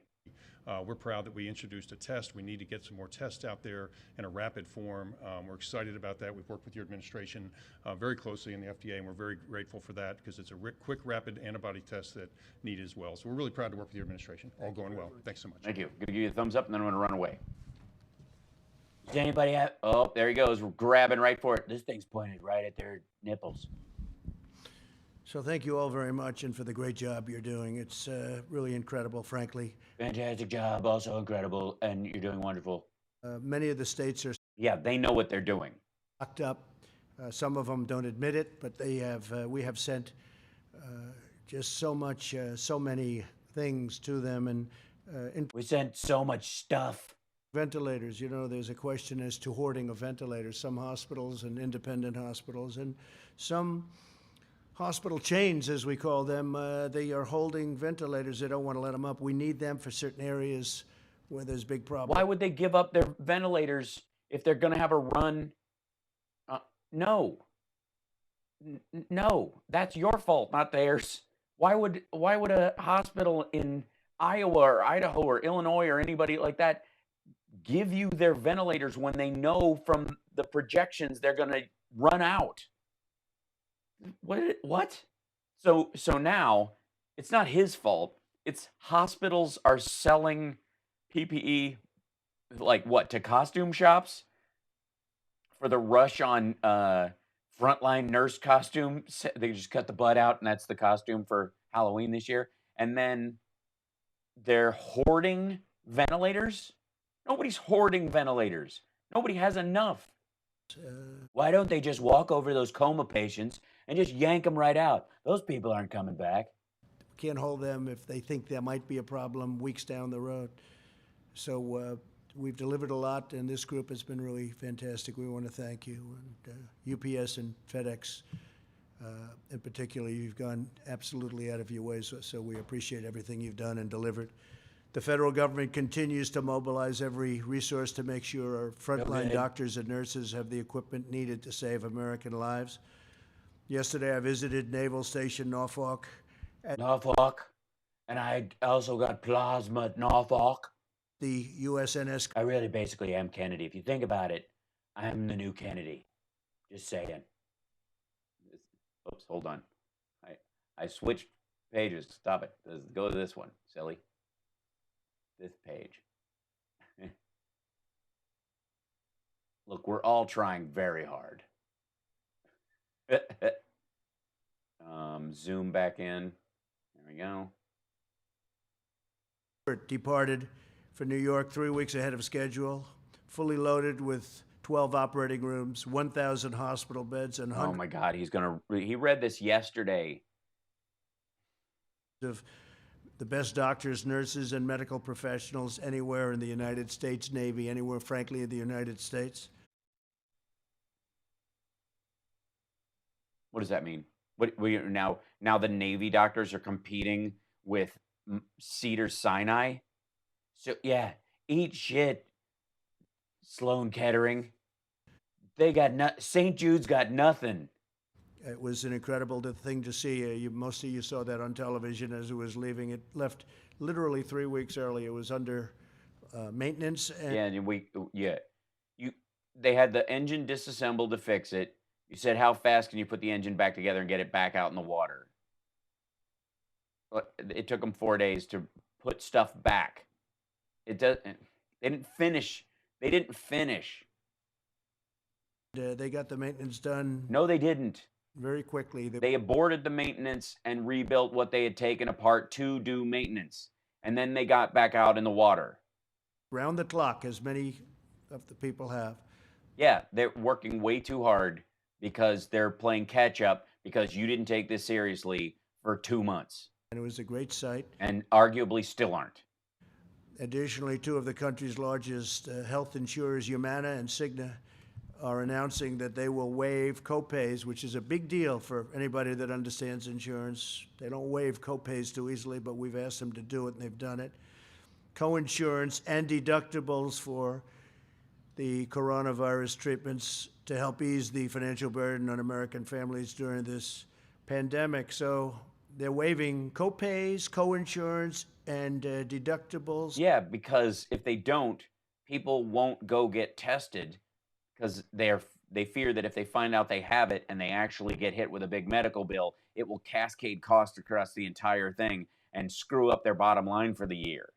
we're proud that we introduced a test. We need to get some more tests out there in a rapid form. We're excited about that. We've worked with your administration very closely in the FDA, and we're very grateful for that because it's a quick, rapid antibody test that needed as well. So we're really proud to work with your administration. All going well. Thanks so much. Thank you. I'm going to give you a thumbs up, and then I'm going to run away. Does anybody have... Oh, there he goes. We're grabbing right for it. This thing's pointed right at their nipples. So thank you all very much and for the great job you're doing. It's really incredible, frankly. Fantastic job. Also incredible. And you're doing wonderful. Many of the states are Yeah, they know what they're doing. locked up. Some of them don't admit it, but they have. We have sent just so much, so many things to them, and We sent so much stuff. ventilators. You know, there's a question as to hoarding of ventilators. Some hospitals and independent hospitals, and some hospital chains, as we call them, they are holding ventilators. They don't want to let them up. We need them for certain areas where there's big problems. Why would they give up their ventilators if they're going to have a run? No. No, that's your fault, not theirs. Why would a hospital in Iowa or Idaho or Illinois or anybody like that give you their ventilators when they know from the projections they're going to run out? What? So now it's not his fault. It's hospitals are selling PPE like what, to costume shops for the rush on frontline nurse costume. They just cut the blood out and that's the costume for Halloween this year. And then they're hoarding ventilators. Nobody's hoarding ventilators. Nobody has enough. Why don't they just walk over those coma patients and just yank them right out? Those people aren't coming back. Can't hold them if they think there might be a problem weeks down the road. So we've delivered a lot, and this group has been really fantastic. We want to thank you, and UPS and FedEx in particular. You've gone absolutely out of your way, so we appreciate everything you've done and delivered. The federal government continues to mobilize every resource to make sure our frontline doctors and nurses have the equipment needed to save American lives. Yesterday, I visited Naval Station Norfolk. Norfolk. And I also got plasma at Norfolk. The USNS. I really basically am Kennedy. If you think about it, I'm the new Kennedy. Just saying. Oops, hold on. I switched pages. Stop it. Go to this one, silly. This page. Look, we're all trying very hard. Zoom back in. There we go. Departed for New York 3 weeks ahead of schedule, fully loaded with 12 operating rooms, 1,000 hospital beds, and oh my God, he read this yesterday. Of the best doctors, nurses, and medical professionals anywhere in the United States Navy, anywhere, frankly, in the United States. What does that mean? Now the Navy doctors are competing with Cedars-Sinai? So yeah, eat shit, Sloan Kettering. They got St. Jude's got nothing. It was an incredible thing to see. Most of you saw that on television as it was leaving. It left literally 3 weeks early. It was under maintenance. And they had the engine disassembled to fix it. You said, how fast can you put the engine back together and get it back out in the water? It took them 4 days to put stuff back. They didn't finish. They didn't finish. They got the maintenance done. No, they didn't. very quickly. They aborted the maintenance and rebuilt what they had taken apart to do maintenance. And then they got back out in the water. Round the clock, as many of the people have. Yeah, they're working way too hard because they're playing catch up because you didn't take this seriously for 2 months. And it was a great sight. And arguably still aren't. Additionally, two of the country's largest health insurers, Humana and Cigna, are announcing that they will waive copays, which is a big deal for anybody that understands insurance. They don't waive copays too easily, but we've asked them to do it, and they've done it. Coinsurance and deductibles for the coronavirus treatments to help ease the financial burden on American families during this pandemic. So they're waiving copays, coinsurance, and deductibles. Yeah, because if they don't, people won't go get tested because they fear that if they find out they have it and they actually get hit with a big medical bill, it will cascade costs across the entire thing and screw up their bottom line for the year.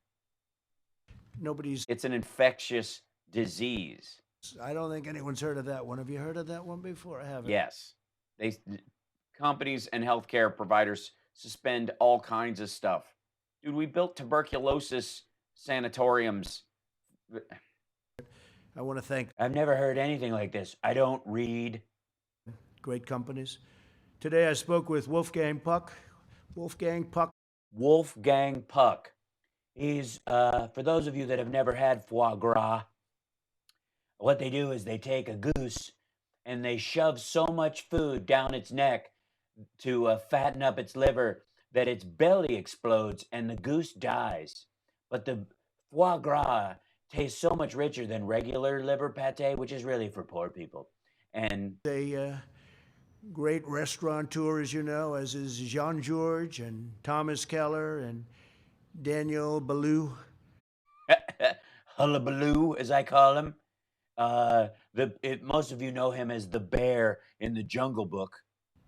It's an infectious disease. I don't think anyone's heard of that one. Have you heard of that one before? I haven't. Yes. Companies and healthcare providers suspend all kinds of stuff. Dude, we built tuberculosis sanatoriums. I want to thank. I've never heard anything like this. I don't read. Great companies. Today I spoke with Wolfgang Puck. Wolfgang Puck. Wolfgang Puck. He's, for those of you that have never had foie gras, what they do is they take a goose and they shove so much food down its neck to fatten up its liver that its belly explodes and the goose dies. But the foie gras tastes so much richer than regular liver pate, which is really for poor people. And a great restaurateur, as you know, as is Jean-Georges and Thomas Keller and Daniel Ballou. Hullabaloo, as I call him. Most of you know him as the bear in the Jungle Book.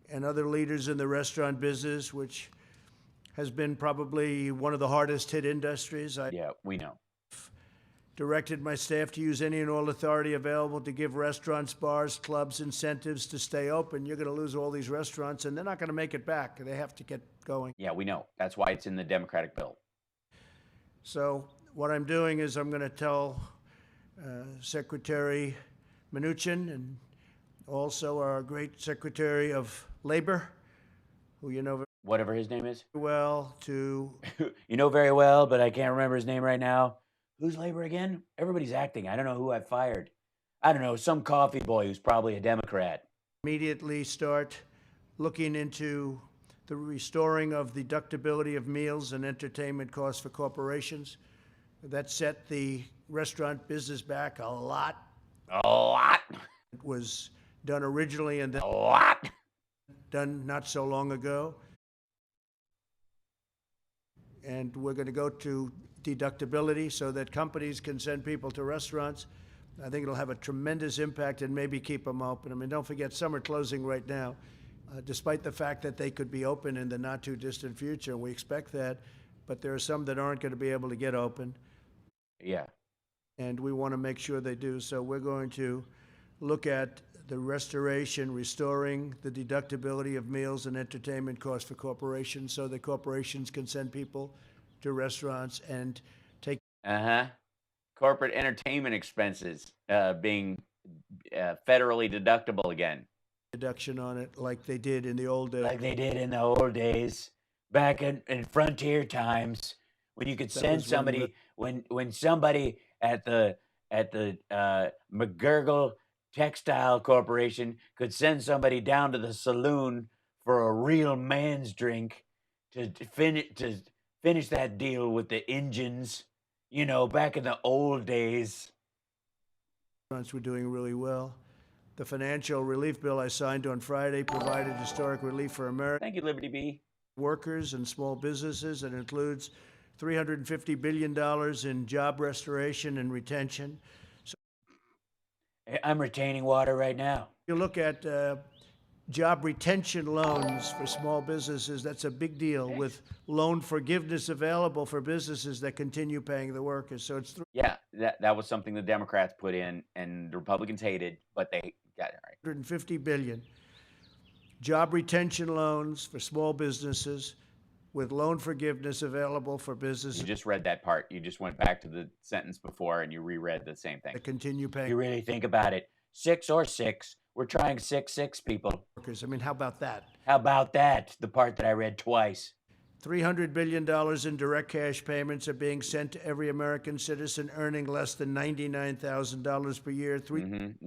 And other leaders in the restaurant business, which has been probably one of the hardest hit industries. Yeah, we know. Directed my staff to use any and all authority available to give restaurants, bars, clubs incentives to stay open. You're going to lose all these restaurants, and they're not going to make it back. They have to get going. Yeah, we know. That's why it's in the Democratic bill. So what I'm doing is I'm going to tell Secretary Mnuchin and also our great Secretary of Labor, who you know whatever his name is, well, to you know very well, but I can't remember his name right now. Who's Labor again? Everybody's acting. I don't know who I fired. I don't know, some coffee boy who's probably a Democrat. Immediately start looking into the restoring of the deductibility of meals and entertainment costs for corporations. That set the restaurant business back a lot. A lot. It was done originally and then a lot done not so long ago. And we're going to go to deductibility so that companies can send people to restaurants. I think it'll have a tremendous impact and maybe keep them open. I mean, don't forget, some are closing right now, despite the fact that they could be open in the not too distant future, and we expect that. But there are some that aren't going to be able to get open. Yeah. And we want to make sure they do. So we're going to look at the restoring the deductibility of meals and entertainment costs for corporations so that corporations can send people to restaurants and take corporate entertainment expenses being federally deductible again. Deduction on it like they did in the old days. Like they did in the old days, back in frontier times, when you could send somebody, when somebody at the McGurgle Textile Corporation could send somebody down to the saloon for a real man's drink to finish that deal with the engines, you know, back in the old days. Restaurants were doing really well. The financial relief bill I signed on Friday provided historic relief for American Thank you, Liberty B. workers and small businesses. It includes $350 billion in job restoration and retention. So I'm retaining water right now. you look at job retention loans for small businesses, that's a big deal with loan forgiveness available for businesses that continue paying the workers. So it's Yeah, that was something the Democrats put in and the Republicans hated, but they got it right. $150 billion. job retention loans for small businesses with loan forgiveness available for businesses You just read that part. You just went back to the sentence before and you reread the same thing. that continue paying You really think about it. 6 or 6. We're trying 6 people. workers. I mean, how about that? How about that? The part that I read twice. $300 billion in direct cash payments are being sent to every American citizen earning less than $99,000 per year, We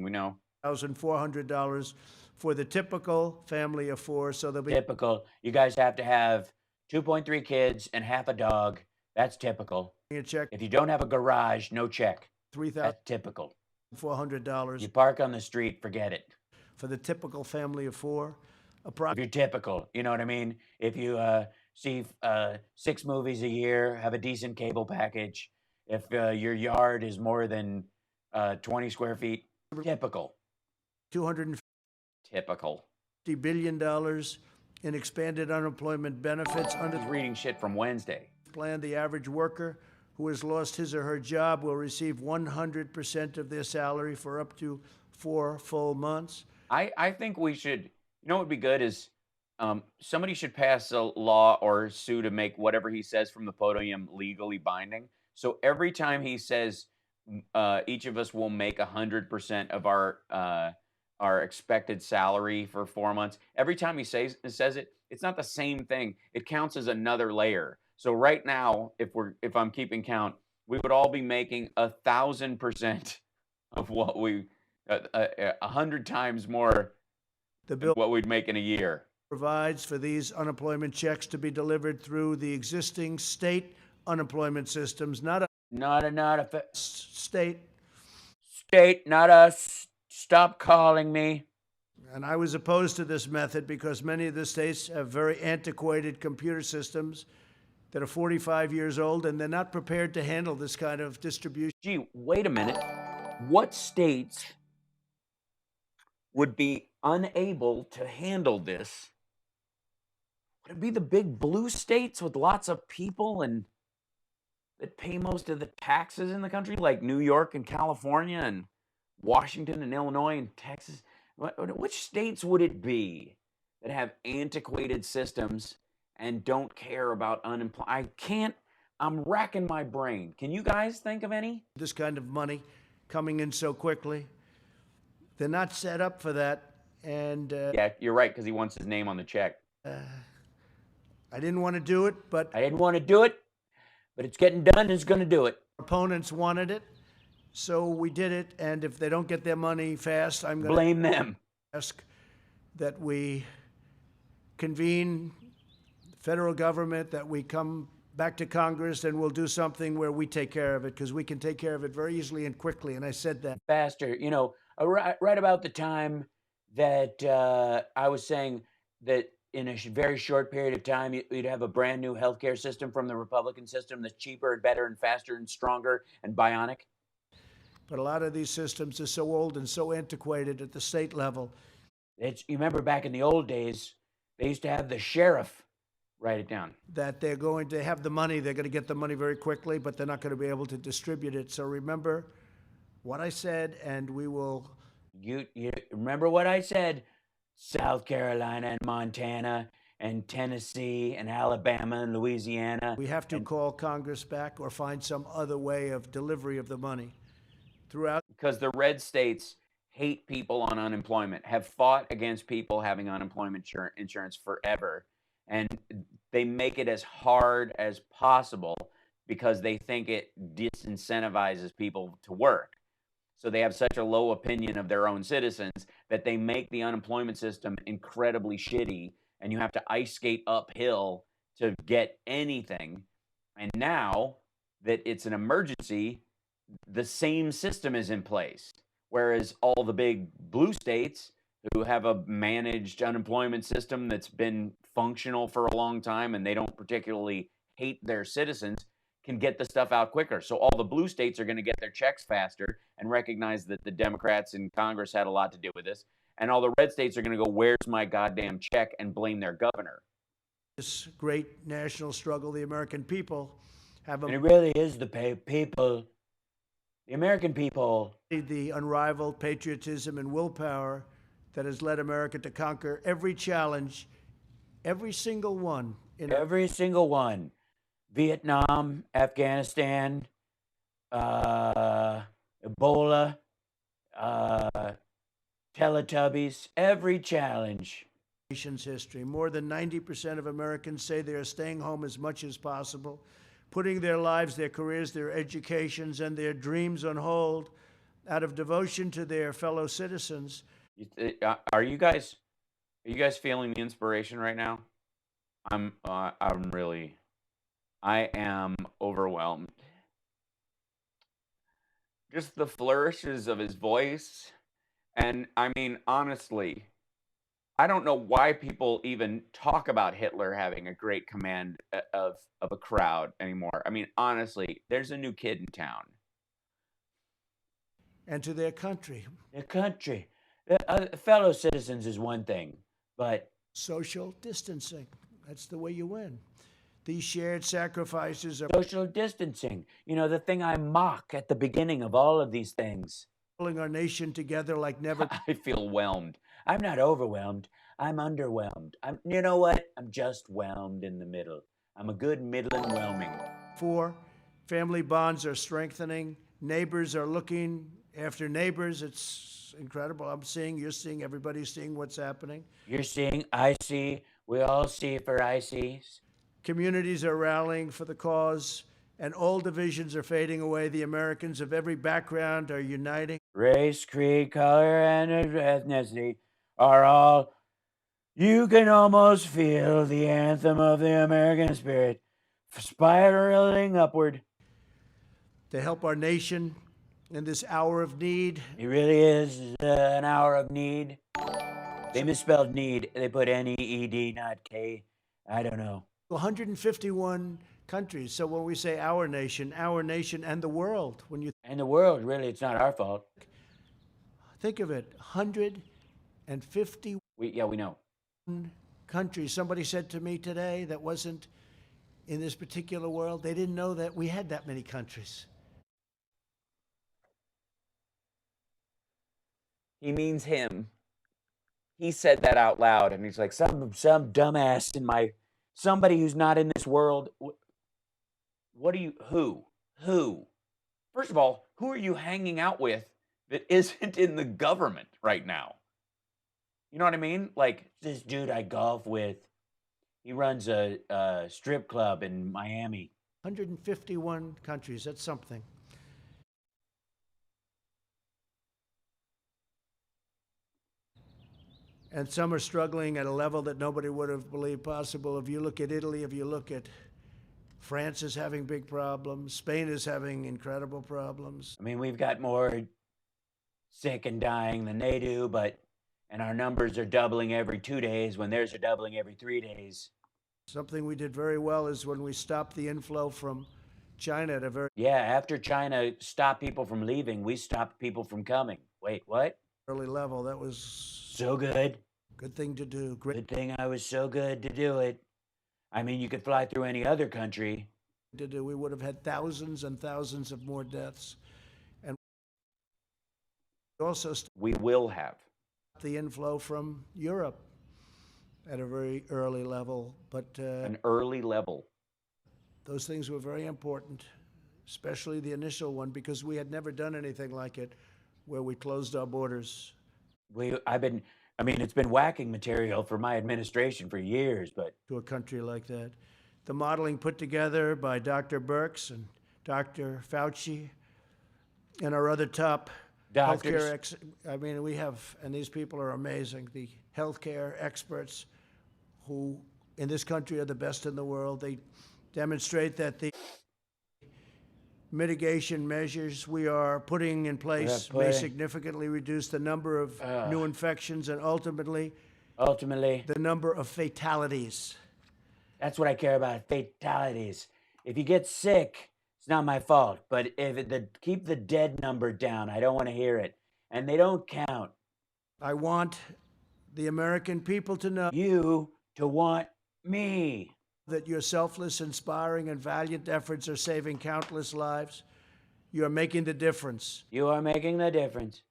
know. $3,400 for the typical family of 4. So there'll be Typical. You guys have to have 2.3 kids and half a dog. That's typical. a check, If you don't have a garage, no check. That's typical. $3,400 You park on the street, forget it. for the typical family of 4. If you're typical, you know what I mean? If you see 6 movies a year, have a decent cable package, if your yard is more than 20 square feet, typical. $250 Typical. billion in expanded unemployment benefits under I was reading shit from Wednesday. the plan. The average worker who has lost his or her job will receive 100% of their salary for up to 4 full months. I think we should, you know what would be good is somebody should pass a law or sue to make whatever he says from the podium legally binding. So every time he says each of us will make 100% of our expected salary for 4 months, every time he says it, it's not the same thing. It counts as another layer. So right now, if I'm keeping count, we would all be making 1,000% of what we 100 times more The than bill what we'd make in a year. provides for these unemployment checks to be delivered through the existing state unemployment systems, not a Not a state. state, not us. Stop calling me. And I was opposed to this method because many of the states have very antiquated computer systems that are 45 years old, and they're not prepared to handle this kind of distribution. Gee, wait a minute. What states would be unable to handle this? Would it be the big blue states with lots of people and that pay most of the taxes in the country, like New York and California and Washington and Illinois and Texas? Which states would it be that have antiquated systems and don't care about unemployment? I'm racking my brain. Can you guys think of any? This kind of money coming in so quickly. They're not set up for that. And Yeah, you're right, because he wants his name on the check. I didn't want to do it, but I didn't want to do it, but it's getting done and it's going to do it. opponents wanted it. So we did it. And if they don't get their money fast, I'm going to Blame them. ask that we convene the federal government, that we come back to Congress, and we'll do something where we take care of it, because we can take care of it very easily and quickly. And I said that. Faster. You know, right about the time that I was saying that in a very short period of time, you'd have a brand new healthcare system from the Republican system that's cheaper and better and faster and stronger and bionic. But a lot of these systems are so old and so antiquated at the state level. You remember back in the old days, they used to have the sheriff write it down. That they're going to have the money, they're going to get the money very quickly, but they're not going to be able to distribute it. So remember what I said, and we will. You remember what I said? South Carolina and Montana and Tennessee and Alabama and Louisiana. We have to call Congress back or find some other way of delivery of the money throughout. Because the red states hate people on unemployment, have fought against people having unemployment insurance forever. And they make it as hard as possible because they think it disincentivizes people to work. So they have such a low opinion of their own citizens that they make the unemployment system incredibly shitty, and you have to ice skate uphill to get anything. And now that it's an emergency, the same system is in place. Whereas all the big blue states who have a managed unemployment system that's been functional for a long time and they don't particularly hate their citizens can get the stuff out quicker. So all the blue states are going to get their checks faster and recognize that the Democrats in Congress had a lot to do with this. And all the red states are going to go, where's my goddamn check, and blame their governor. This great national struggle, the American people have And it really is the people, the American people. the unrivaled patriotism and willpower that has led America to conquer every challenge, every single one. Every single one. Vietnam, Afghanistan, Ebola, Teletubbies, every challenge. Nation's history. More than 90% of Americans say they are staying home as much as possible, putting their lives, their careers, their educations, and their dreams on hold out of devotion to their fellow citizens. Are you guys feeling the inspiration right now? I am overwhelmed. Just the flourishes of his voice. And I mean, honestly, I don't know why people even talk about Hitler having a great command of a crowd anymore. I mean, honestly, there's a new kid in town. And to their country. Their country. Fellow citizens is one thing, but social distancing. That's the way you win. These shared sacrifices are social distancing. You know, the thing I mock at the beginning of all of these things. pulling our nation together like never. I feel whelmed. I'm not overwhelmed. I'm underwhelmed. You know what? I'm just whelmed in the middle. I'm a good middling whelming. 4, family bonds are strengthening. Neighbors are looking after neighbors. It's incredible. You're seeing, everybody's seeing what's happening. You're seeing, I see, we all see for I see. Communities are rallying for the cause, and all divisions are fading away. The Americans of every background are uniting. Race, creed, color, and ethnicity are all. You can almost feel the anthem of the American spirit spiraling upward. To help our nation in this hour of need. It really is an hour of need. They misspelled need. They put N-E-E-D, not K. I don't know. 151 countries. So when we say our nation and the world, and the world, really, it's not our fault. Think of it, 150. We know. Countries. Somebody said to me today that wasn't in this particular world, they didn't know that we had that many countries. He means him. He said that out loud, and he's like, some dumbass somebody who's not in this world. Who? First of all, who are you hanging out with that isn't in the government right now? You know what I mean? Like, this dude I golf with, he runs a strip club in Miami. 151 countries, that's something. And some are struggling at a level that nobody would have believed possible. If you look at Italy, if you look at France is having big problems. Spain is having incredible problems. I mean, we've got more sick and dying than they do, and our numbers are doubling every 2 days when theirs are doubling every 3 days. Something we did very well is when we stopped the inflow from China at a very... Yeah, after China stopped people from leaving, we stopped people from coming. Wait, what? Early level, that was... So good. Good thing to do. Good thing I was so good to do it. I mean, you could fly through any other country. To do, we would have had thousands and thousands of more deaths. And also... We will have. The inflow from Europe at a very early level, but... An early level. Those things were very important, especially the initial one, because we had never done anything like it where we closed our borders. It's been whacking material for my administration for years, but... To a country like that. The modeling put together by Dr. Birx and Dr. Fauci and our other top doctors. We have, and these people are amazing, the healthcare experts who in this country are the best in the world. They demonstrate that the mitigation measures we are putting in place may significantly reduce the number of new infections and ultimately the number of fatalities. That's what I care about, fatalities. If you get sick, it's not my fault, but keep the dead number down. I don't want to hear it. And they don't count. I want the American people to know you to want me. That your selfless, inspiring, and valiant efforts are saving countless lives. You are making the difference. You are making the difference.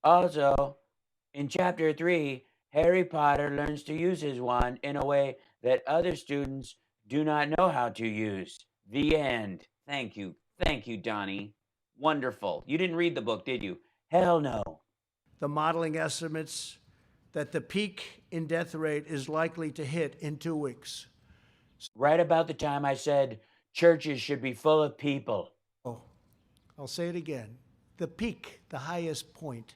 Also, In chapter 3, Harry Potter learns to use his wand in a way that other students do not know how to use. The end. Thank you. Thank you, Donnie. Wonderful. You didn't read the book, did you? Hell no. The modeling estimates that the peak in death rate is likely to hit in 2 weeks. Right about the time I said churches should be full of people. Oh, I'll say it again. The peak, the highest point.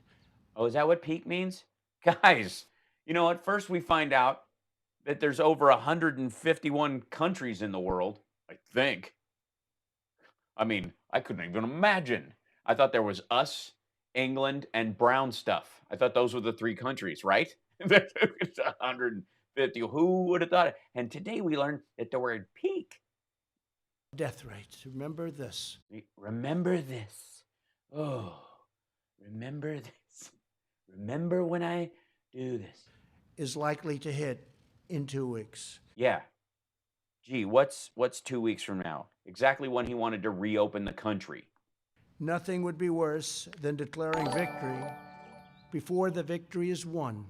Oh, is that what peak means? Guys, you know, at first we find out that there's over 151 countries in the world, I think. I mean, I couldn't even imagine. I thought there was us, England, and brown stuff. I thought those were the 3 countries, right? It's 150. Who would have thought it? And today we learned that the word peak. Death rate. Remember this. Remember this. Oh, remember this. Remember when I do this. Is likely to hit in 2 weeks. Yeah. Gee, what's 2 weeks from now? Exactly when he wanted to reopen the country. Nothing would be worse than declaring victory before the victory is won.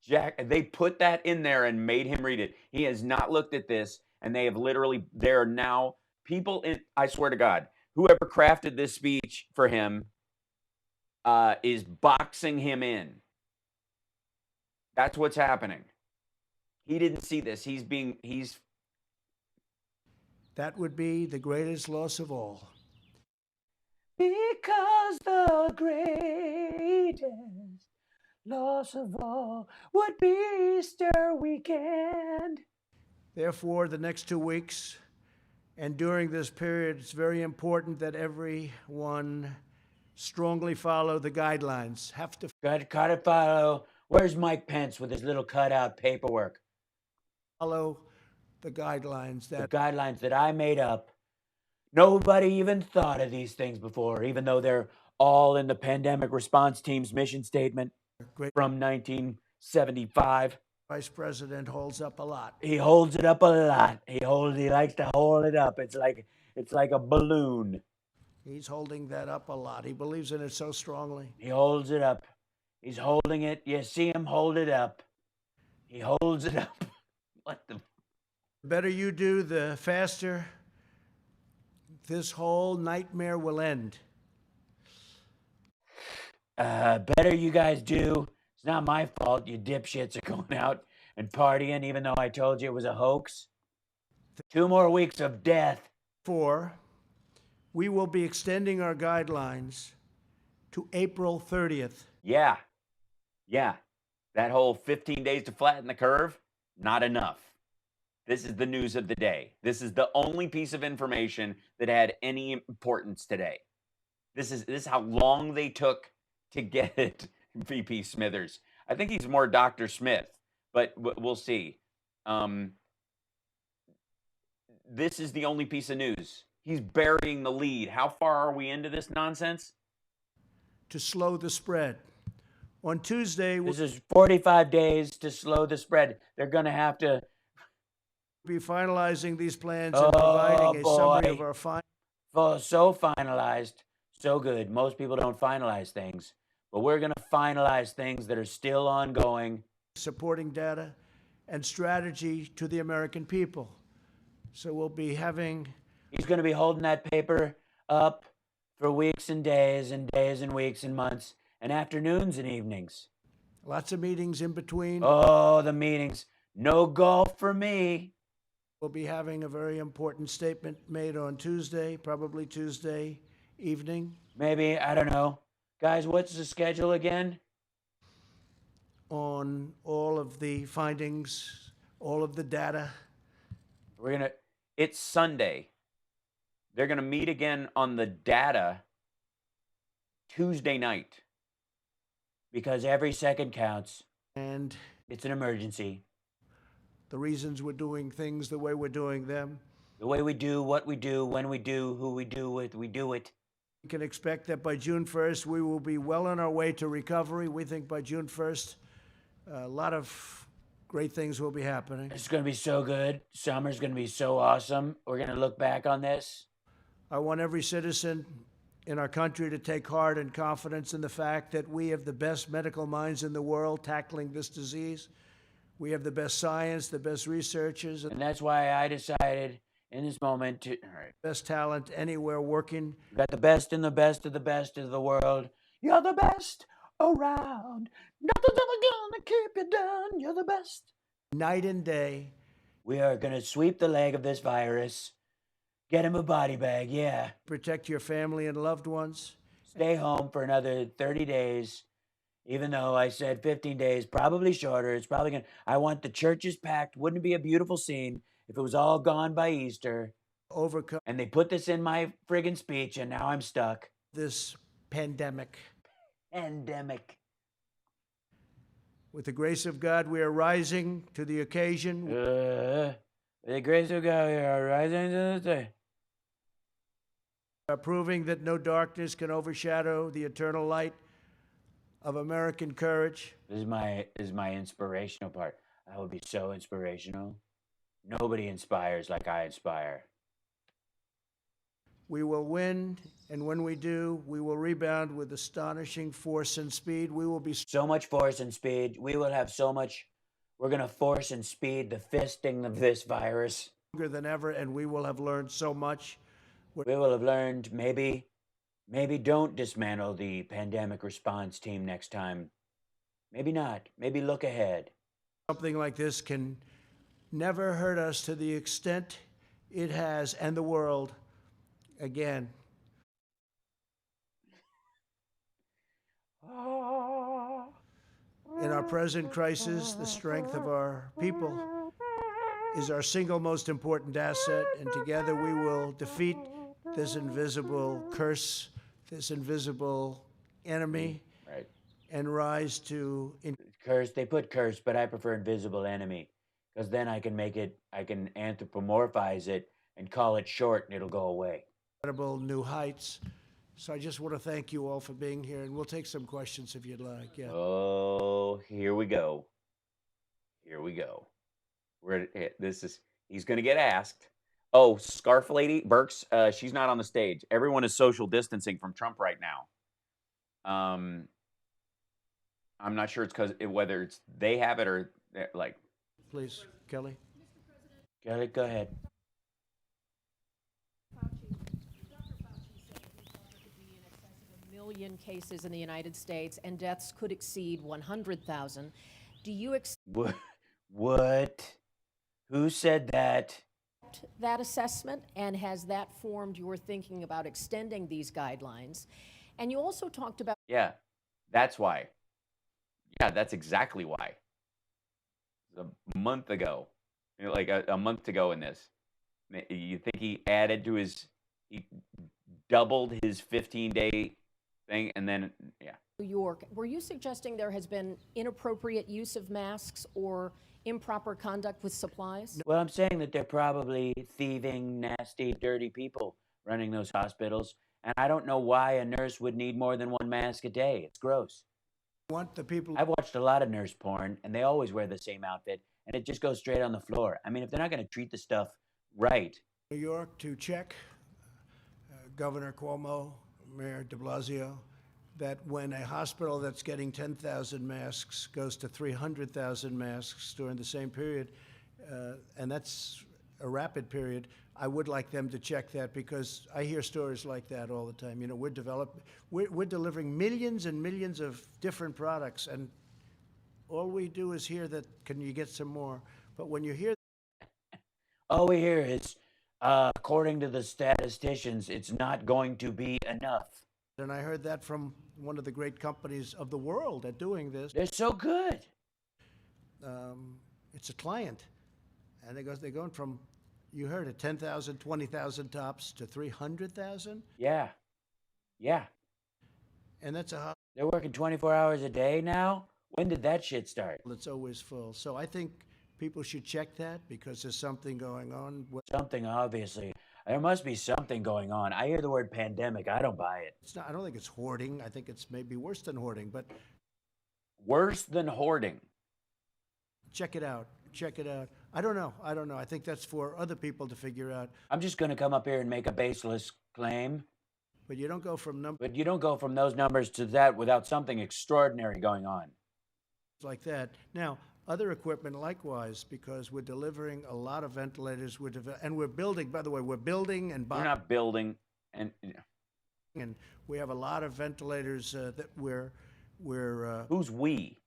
Jack, they put that in there and made him read it. He has not looked at this, and they have literally, there are now people in, I swear to God, whoever crafted this speech for him is boxing him in. That's what's happening. He didn't see this. That would be the greatest loss of all. Because the greatest loss of all would be Easter weekend. Therefore, the next 2 weeks and during this period, it's very important that everyone strongly follow the guidelines. Have to Gotta follow. Where's Mike Pence with his little cutout paperwork? follow the guidelines The that guidelines that I made up. Nobody even thought of these things before, even though they're all in the pandemic response team's mission statement great from 1975. Vice President holds up a lot. He holds it up a lot. He likes to hold it up. It's like a balloon. He's holding that up a lot. He believes in it so strongly. He holds it up. He's holding it. You see him hold it up. He holds it up. What the? The better you do, the faster this whole nightmare will end. Better you guys do. It's not my fault you dipshits are going out and partying, even though I told you it was a hoax. 2 more weeks of death. 4, we will be extending our guidelines to April 30th. Yeah. That whole 15 days to flatten the curve, not enough. This is the news of the day. This is the only piece of information that had any importance today. This is how long they took to get it, VP Smithers. I think he's more Dr. Smith, but we'll see. This is the only piece of news. He's burying the lead. How far are we into this nonsense? To slow the spread. On Tuesday, we'll This is 45 days to slow the spread. They're going to have to. be finalizing these plans and providing a summary of our findings. So finalized, so good. Most people don't finalize things, but we're going to finalize things that are still ongoing. Supporting data and strategy to the American people. So we'll be having He's going to be holding that paper up for weeks and days and days and weeks and months and afternoons and evenings. lots of meetings in between. Oh, the meetings. No golf for me. We'll be having a very important statement made on Tuesday, probably Tuesday evening, Maybe, I don't know. Guys, what's the schedule again? on all of the findings, all of the data. It's Sunday. They're gonna meet again on the data Tuesday night. Because every second counts. And It's an emergency. the reasons we're doing things the way we're doing them. The way we do, what we do, when we do, who we do it, we do it. We can expect that by June 1st, we will be well on our way to recovery. We think by June 1st, a lot of great things will be happening. It's gonna be so good. Summer's gonna be so awesome. We're gonna look back on this. I want every citizen in our country to take heart and confidence in the fact that we have the best medical minds in the world tackling this disease. We have the best science, the best researchers, And that's why I decided in this moment to, all right, best talent anywhere working. we got the best and the best of the best of the world. You're the best around. Nothing's ever gonna keep you down. You're the best. Night and day. We are gonna sweep the leg of this virus. Get him a body bag, yeah. Protect your family and loved ones. Stay home for another 30 days. Even though I said 15 days, probably shorter. It's probably gonna. I want the churches packed. Wouldn't it be a beautiful scene if it was all gone by Easter? Overcome And they put this in my friggin' speech, and now I'm stuck. this pandemic. Pandemic. With the grace of God, we are rising to the occasion. With the grace of God, we are rising to the day. We are proving that no darkness can overshadow the eternal light of American courage. This is my inspirational part. I will be so inspirational. Nobody inspires like I inspire. We will win, and when we do, we will rebound with astonishing force and speed. We will be So much force and speed. We will have so much. We're gonna force and speed the fisting of this virus. stronger than ever, and we will have learned so much. We will have learned maybe don't dismantle the pandemic response team next time. Maybe not. Maybe look ahead. Something like this can never hurt us to the extent it has, and the world. Again, in our present crisis, the strength of our people is our single most important asset, and together we will defeat this invisible curse, this invisible enemy, Right. and rise to Curse. They put curse, but I prefer invisible enemy because then I can anthropomorphize it and call it short, and it'll go away. incredible new heights. So I just want to thank you all for being here, and we'll take some questions if you'd like. Yeah. Oh, here we go. Here we go. He's gonna get asked. Oh, Scarf Lady Burks, she's not on the stage. Everyone is social distancing from Trump right now. I'm not sure it's whether it's they have it or like. Please, Kelly. Kelly, go ahead. Million cases in the United States and deaths could exceed 100,000. Do you What? Who said that? accept that assessment, and has that formed your thinking about extending these guidelines? And you also talked about Yeah, that's why. Yeah, that's exactly why. A month ago, like a month to go in this, you think he doubled his 15-day thing, and then yeah. New York. Were you suggesting there has been inappropriate use of masks or improper conduct with supplies? Well, I'm saying that they're probably thieving, nasty, dirty people running those hospitals, and I don't know why a nurse would need more than one mask a day. It's gross. Want the people I've watched a lot of nurse porn, and they always wear the same outfit, and it just goes straight on the floor. I mean, if they're not going to treat the stuff right. in New York to check, Governor Cuomo, Mayor de Blasio, that when a hospital that's getting 10,000 masks goes to 300,000 masks during the same period, and that's a rapid period, I would like them to check that, because I hear stories like that all the time. You know, we're delivering millions and millions of different products, and all we do is hear that, can you get some more? But when you hear All we hear is, according to the statisticians, it's not going to be enough. and I heard that from one of the great companies of the world at doing this, They're so good. it's a client, and they're going from, you heard it, 10,000, 20,000 tops to 300,000, Yeah. Yeah. and that's a hospital They're working 24 hours a day now? When did that shit start? that's always full. So I think people should check that, because there's something going on. Something, obviously. There must be something going on. I hear the word pandemic. I don't buy it. It's not, I don't think it's hoarding. I think it's maybe worse than hoarding, but Worse than hoarding. check it out. Check it out. I don't know. I think that's for other people to figure out. I'm just going to come up here and make a baseless claim. But you don't go from numbers But you don't go from those numbers to that without something extraordinary going on. like that. Now, other equipment likewise, because we're delivering a lot of ventilators, and we're building, by the way, we're building and We're buying, not building, and and we have a lot of ventilators that we're who's we?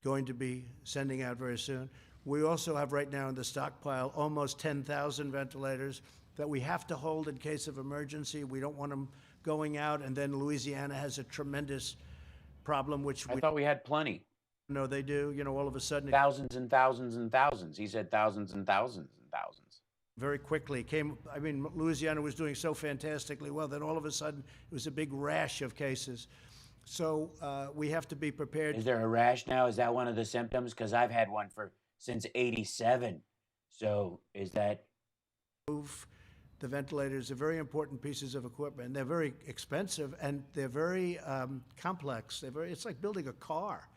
going to be sending out very soon. We also have right now in the stockpile almost 10,000 ventilators that we have to hold in case of emergency. We don't want them going out, and then Louisiana has a tremendous problem, which I we thought we had plenty. know they do. You know, all of a sudden, Thousands and thousands and thousands. He said thousands and thousands and thousands. very quickly came. I mean, Louisiana was doing so fantastically well, then all of a sudden it was a big rash of cases. So we have to be prepared. Is there a rash now? Is that one of the symptoms? Because I've had one since '87. So is that? The ventilators are very important pieces of equipment. They're very expensive and they're very complex. It's like building a car.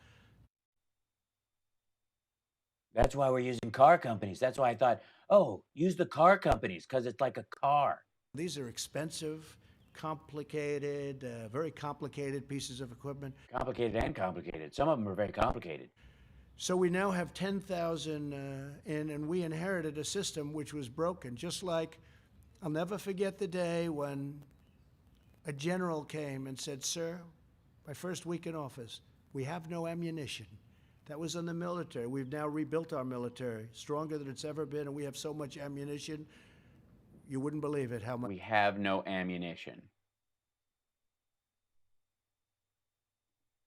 That's why we're using car companies. That's why I thought, oh, use the car companies because it's like a car. These are expensive, complicated, very complicated pieces of equipment. Complicated and complicated. Some of them are very complicated. So we now have 10,000 in, and we inherited a system which was broken. Just like, I'll never forget the day when a general came and said, "Sir, my first week in office, we have no ammunition." That was in the military. We've now rebuilt our military, stronger than it's ever been, and we have so much ammunition, you wouldn't believe it, how much. We have no ammunition.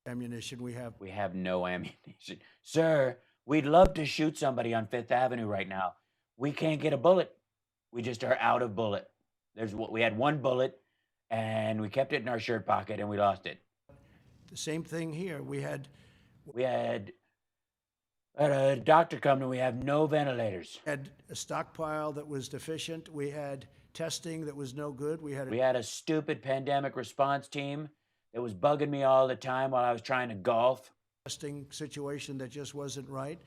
Ammunition we have. We have no ammunition. Sir, we'd love to shoot somebody on Fifth Avenue right now. We can't get a bullet. We just are out of bullet. We had one bullet, and we kept it in our shirt pocket, and we lost it. The same thing here. We had a doctor come, and we have no ventilators. a stockpile that was deficient. We had testing that was no good. We had a stupid pandemic response team that was bugging me all the time while I was trying to golf. testing situation that just wasn't right.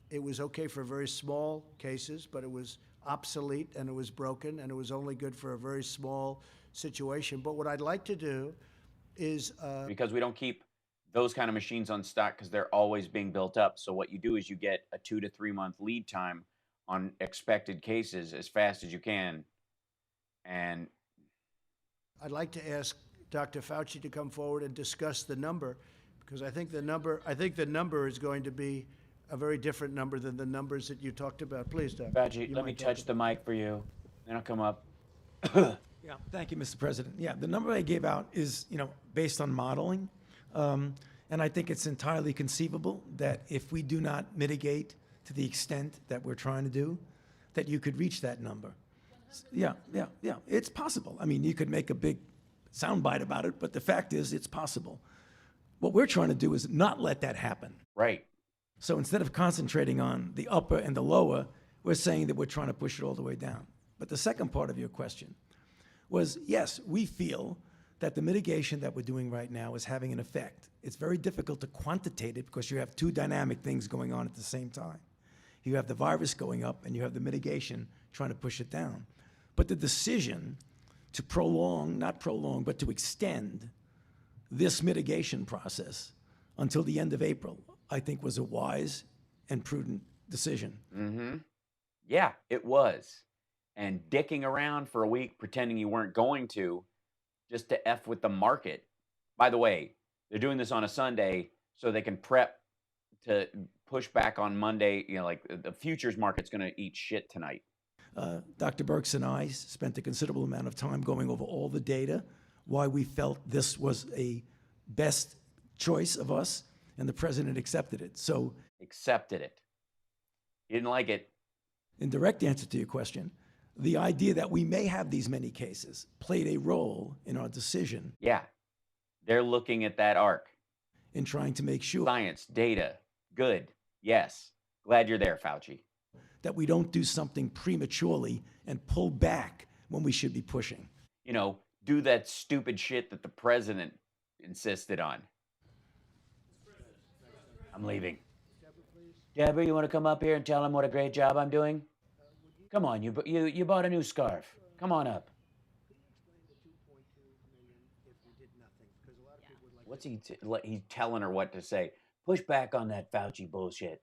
It was okay for very small cases, but it was obsolete and it was broken and it was only good for a very small situation. But what I'd like to do is because we don't keep those kind of machines on stock because they're always being built up. So what you do is you get a 2 to 3 month lead time on expected cases as fast as you can. And I'd like to ask Dr. Fauci to come forward and discuss the number, because I think the number is going to be a very different number than the numbers that you talked about. Please, Dr. Fauci, let me touch the mic for you. Then I'll come up. Yeah, thank you, Mr. President. Yeah, the number I gave out is, based on modeling. And I think it's entirely conceivable that if we do not mitigate to the extent that we're trying to do, that you could reach that number. Yeah, it's possible. I mean, you could make a big soundbite about it, but the fact is it's possible. What we're trying to do is not let that happen. Right. So instead of concentrating on the upper and the lower, we're saying that we're trying to push it all the way down. But the second part of your question was, yes, we feel that the mitigation that we're doing right now is having an effect. It's very difficult to quantitate it because you have two dynamic things going on at the same time. You have the virus going up and you have the mitigation trying to push it down. But the decision to but to extend this mitigation process until the end of April, I think was a wise and prudent decision. Mm-hmm. Yeah, it was. And dicking around for a week pretending you weren't going to, just to F with the market. By the way, they're doing this on a Sunday so they can prep to push back on Monday. Like the futures market's going to eat shit tonight. Dr. Birx and I spent a considerable amount of time going over all the data, why we felt this was a best choice of us, and the president accepted it. So accepted it. He didn't like it. In direct answer to your question, the idea that we may have these many cases played a role in our decision. Yeah, they're looking at that arc. In trying to make sure. Science, data, good, yes. Glad you're there, Fauci. That we don't do something prematurely and pull back when we should be pushing. Do that stupid shit that the president insisted on. I'm leaving. Deborah, you want to come up here and tell him what a great job I'm doing? Come on, you bought a new scarf. Come on up. What's he? He's telling her what to say. Push back on that Fauci bullshit.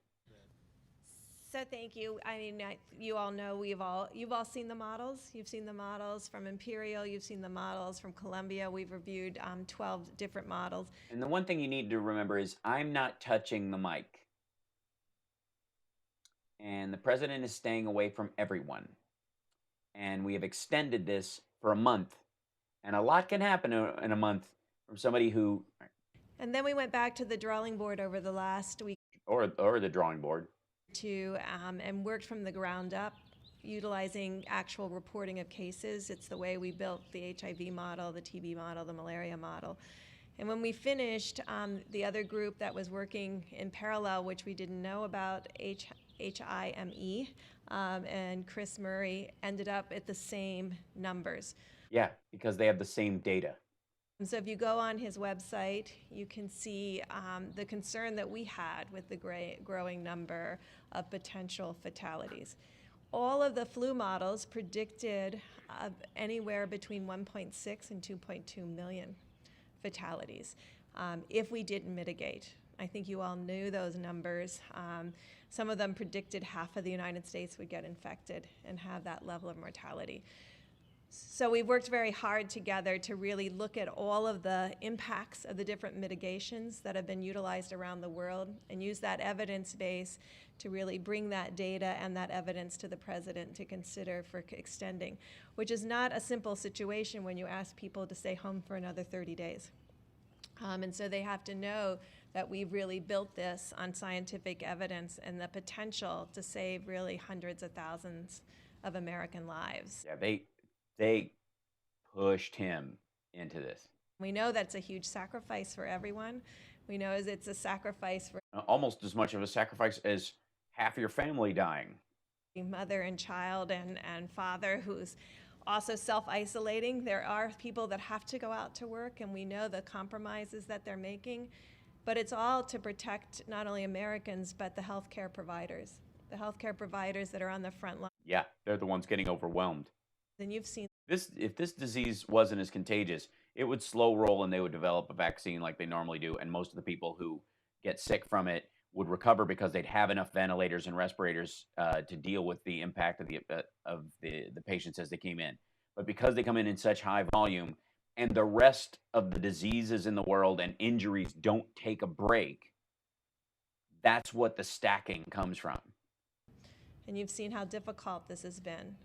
So thank you. I mean, you all know you've all seen the models. You've seen the models from Imperial. You've seen the models from Columbia. We've reviewed 12 different models. And the one thing you need to remember is I'm not touching the mic. And the president is staying away from everyone. And we have extended this for a month. And a lot can happen in a month from somebody who... And then we went back to the drawing board over the last week Or the drawing board. And worked from the ground up, utilizing actual reporting of cases. It's the way we built the HIV model, the TB model, the malaria model. And when we finished, the other group that was working in parallel, which we didn't know about, HIME, and Chris Murray, ended up at the same numbers. Yeah, because they have the same data. And so if you go on his website, you can see the concern that we had with the growing number of potential fatalities. All of the flu models predicted anywhere between 1.6 and 2.2 million fatalities if we didn't mitigate. I think you all knew those numbers. Some of them predicted half of the United States would get infected and have that level of mortality. So we've worked very hard together to really look at all of the impacts of the different mitigations that have been utilized around the world and use that evidence base to really bring that data and that evidence to the president to consider for extending, which is not a simple situation when you ask people to stay home for another 30 days. And so they have to know that we've really built this on scientific evidence and the potential to save really hundreds of thousands of American lives. Yeah, they pushed him into this. We know that's a huge sacrifice for everyone. We know it's a sacrifice for Almost as much of a sacrifice as half your family dying. mother and child and father who's also self-isolating. There are people that have to go out to work, and we know the compromises that they're making, but it's all to protect not only Americans, but the healthcare providers that are on the front line. Yeah, they're the ones getting overwhelmed. And you've seen If this disease wasn't as contagious, it would slow roll and they would develop a vaccine like they normally do. And most of the people who get sick from it would recover because they'd have enough ventilators and respirators to deal with the impact of the patients as they came in. But because they come in such high volume and the rest of the diseases in the world and injuries don't take a break, that's what the stacking comes from. and you've seen how difficult this has been.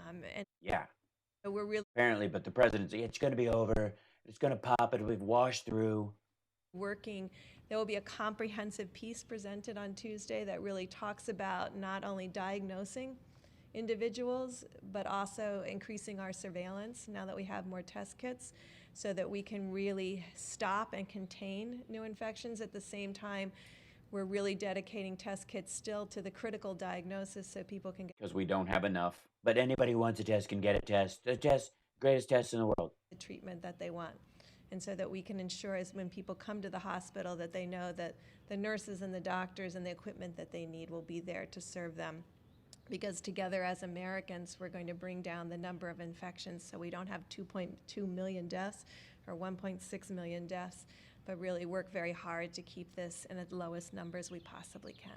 And Yeah. so we're really Apparently, but the presidency, it's going to be over. It's going to pop. It'll be washed through. working. There will be a comprehensive piece presented on Tuesday that really talks about not only diagnosing individuals, but also increasing our surveillance now that we have more test kits so that we can really stop and contain new infections. At the same time, we're really dedicating test kits still to the critical diagnosis so people can get Because we don't have enough. But anybody who wants a test can get a test. The test, greatest test in the world. the treatment that they want. And so that we can ensure as when people come to the hospital that they know that the nurses and the doctors and the equipment that they need will be there to serve them. Because together as Americans, we're going to bring down the number of infections so we don't have 2.2 million deaths or 1.6 million deaths, but really work very hard to keep this in the lowest numbers we possibly can.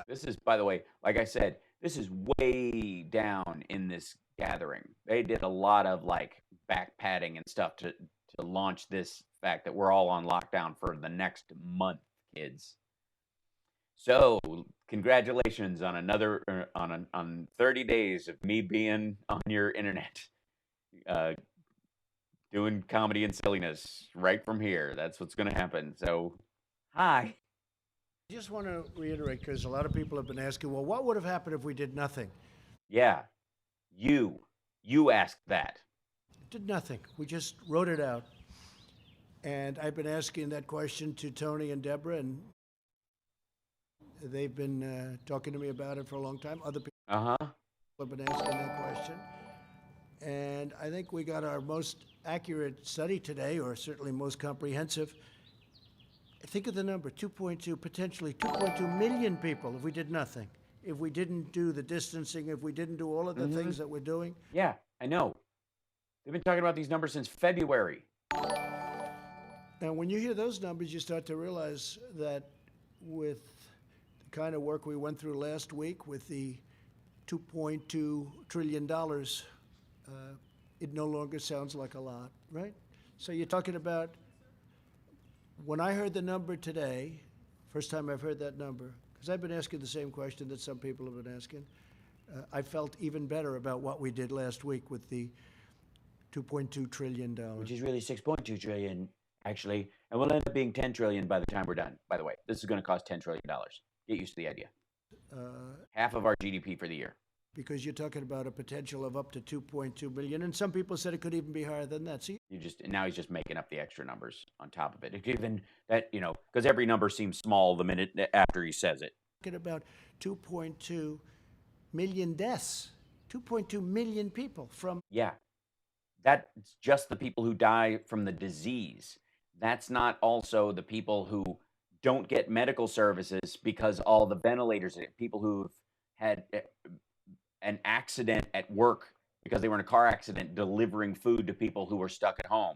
This is, by the way, like I said, this is way down in this gathering. They did a lot of like back padding and stuff to launch this fact that we're all on lockdown for the next month, kids. So, congratulations on another on 30 days of me being on your internet, doing comedy and silliness right from here. That's what's going to happen. So, hi. I just want to reiterate, because a lot of people have been asking, well, what would have happened if we did nothing? Yeah, you asked that. Did nothing. We just wrote it out. And I've been asking that question to Tony and Deborah, and they've been talking to me about it for a long time. Other people have been asking that question. And I think we got our most accurate study today, or certainly most comprehensive. Think of the number, 2.2, potentially 2.2 million people if we did nothing. If we didn't do the distancing, if we didn't do all of the things that we're doing. Yeah, I know. They've been talking about these numbers since February. And when you hear those numbers, you start to realize that with the kind of work we went through last week with the $2.2 trillion, it no longer sounds like a lot, right? So you're talking about, when I heard the number today, first time I've heard that number, because I've been asking the same question that some people have been asking, I felt even better about what we did last week with the $2.2 trillion. Which is really 6.2 trillion, actually, and will end up being 10 trillion by the time we're done. By the way, this is going to cost $10 trillion. Get used to the idea. Half of our GDP for the year. Because you're talking about a potential of up to 2.2 billion, and some people said it could even be higher than that. See, Now he's just making up the extra numbers on top of it. Even that, because every number seems small the minute after he says it. talking about 2.2 million deaths, 2.2 million people from. Yeah, that's just the people who die from the disease. That's not also the people who don't get medical services because all the ventilators, people who've had an accident at work because they were in a car accident delivering food to people who were stuck at home.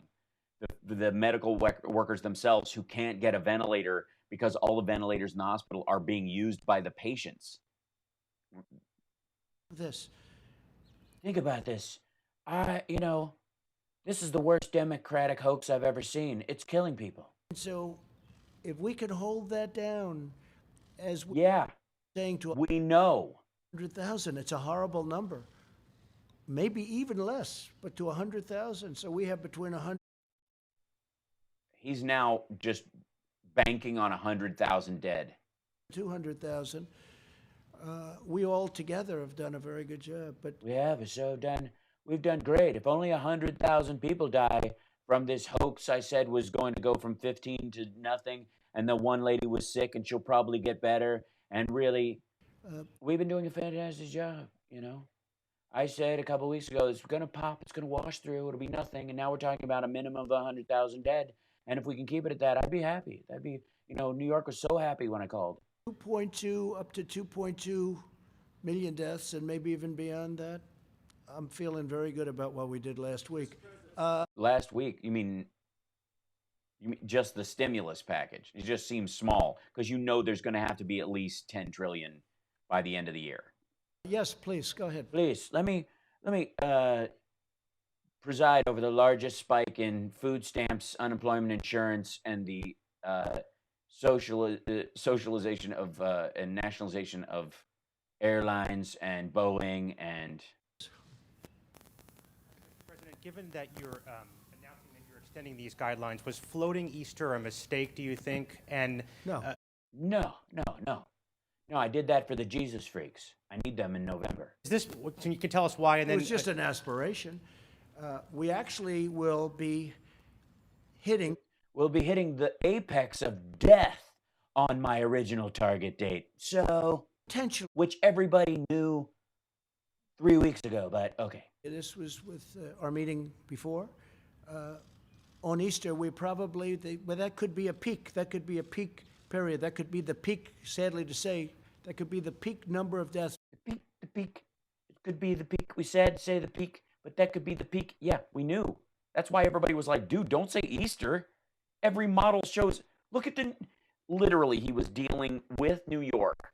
The medical workers themselves who can't get a ventilator because all the ventilators in the hospital are being used by the patients. This. Think about this. This is the worst democratic hoax I've ever seen. It's killing people. So if we could hold that down as Yeah, saying to we know. 100,000, it's a horrible number. Maybe even less, but to 100,000. So we have between 100. He's now just banking on 100,000 dead. 200,000. We all together have done a very good job, but We've done great. If only 100,000 people die from this hoax I said was going to go from 15 to nothing, and the one lady was sick and she'll probably get better, and really, we've been doing a fantastic job, I said a couple weeks ago, it's going to pop, it's going to wash through, it'll be nothing, and now we're talking about a minimum of 100,000 dead, and if we can keep it at that, I'd be happy. That'd be, New York was so happy when I called. 2.2 up to 2.2 million deaths, and maybe even beyond that. I'm feeling very good about what we did last week. Last week, you mean just the stimulus package? It just seems small because there's going to have to be at least 10 trillion by the end of the year. Yes, please, go ahead. Please, let me preside over the largest spike in food stamps, unemployment insurance, and the socialization of and nationalization of airlines and Boeing and. President, given that you're announcing that you're extending these guidelines, was floating Easter a mistake, do you think? And No. No, I did that for the Jesus freaks. I need them in November. is this? Can you tell us why? And It then was just an aspiration. We actually will be hitting. We'll be hitting the apex of death on my original target date. So, Potential. which everybody knew 3 weeks ago, but okay. This was with our meeting before. On Easter, we probably, but that could be a peak. That could be a peak period. That could be the peak, sadly to say, that could be the peak number of deaths. The peak. It could be the peak. We said, say the peak, but that could be the peak. Yeah, we knew. That's why everybody was like, dude, don't say Easter. Every model shows, look at literally, he was dealing with New York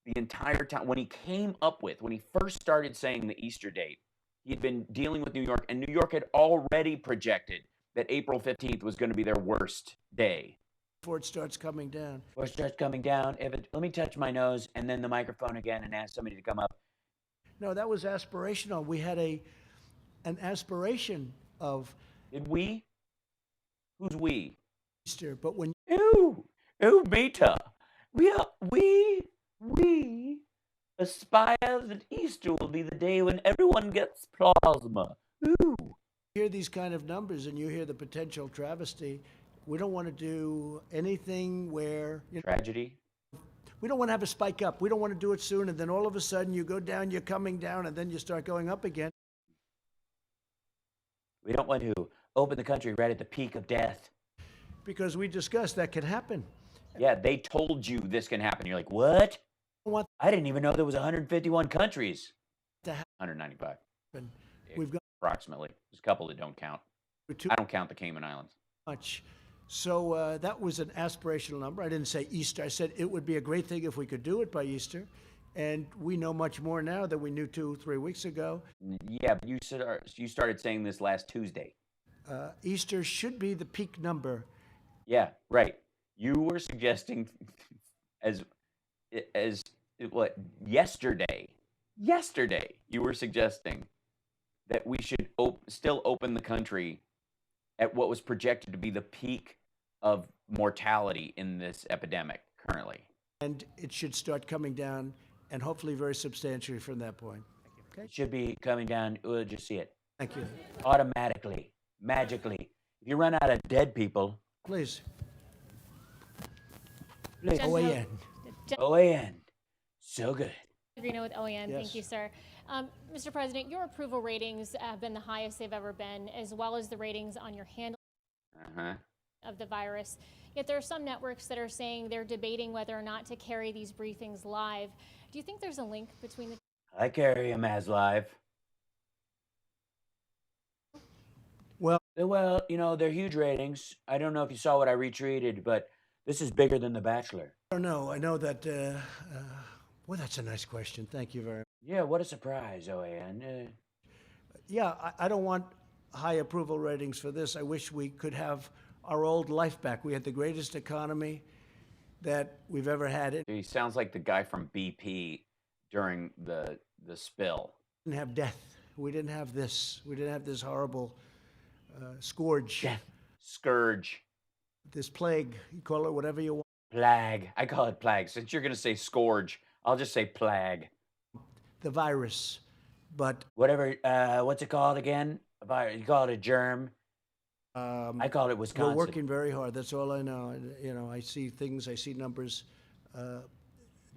the entire time. When he first started saying the Easter date, he'd been dealing with New York, and New York had already projected that April 15th was going to be their worst day. Before it starts coming down. Let me touch my nose and then the microphone again and ask somebody to come up. No, that was aspirational. We had an aspiration of Did we? Who's we? Easter, but when Beta. We aspire that Easter will be the day when everyone gets plasma. Ooh. you hear these kind of numbers and you hear the potential travesty, we don't want to do anything where Tragedy. we don't want to have a spike up. We don't want to do it soon, and then all of a sudden you go down, you're coming down, and then you start going up again. We don't want to open the country right at the peak of death. Because we discussed that could happen. Yeah, they told you this can happen. You're like, what? What I didn't even know there was 151 countries. to 195. happen? We've got approximately. There's a couple that don't count. Too I don't count the Cayman Islands. much. So that was an aspirational number. I didn't say Easter. I said it would be a great thing if we could do it by Easter. And we know much more now than we knew 2-3 weeks ago. Yeah, but you started saying this last Tuesday. Easter should be the peak number. Yeah, right. You were suggesting as what yesterday you were suggesting that we should still open the country at what was projected to be the peak of mortality in this epidemic currently. And it should start coming down, and hopefully very substantially from that point. It should be coming down. We'll just see it Thank you. automatically, magically. If you run out of dead people, Please. please. OAN. OAN. So good. Agree with OAN. Yes. Thank you, sir. Mr. President, your approval ratings have been the highest they've ever been, as well as the ratings on your handling of the virus. Yet there are some networks that are saying they're debating whether or not to carry these briefings live. Do you think there's a link between the I carry them as live. Well, you know, they're huge ratings. I don't know if you saw what I retweeted, but this is bigger than The Bachelor. I don't know. I know that, well, that's a nice question. Thank you very much. Yeah, what a surprise, OAN. Yeah, I don't want high approval ratings for this. I wish we could have our old life back. We had the greatest economy that we've ever had. It He sounds like the guy from BP during the spill. didn't have death. We didn't have this. We didn't have this horrible scourge, Scourge. this plague. You call it whatever you want. Plague. I call it plague. Since you're going to say scourge, I'll just say plague. The virus. But Whatever, what's it called again? A virus. You call it a germ. I call it Wisconsin. we're working very hard. That's all I know. You know, I see things, I see numbers.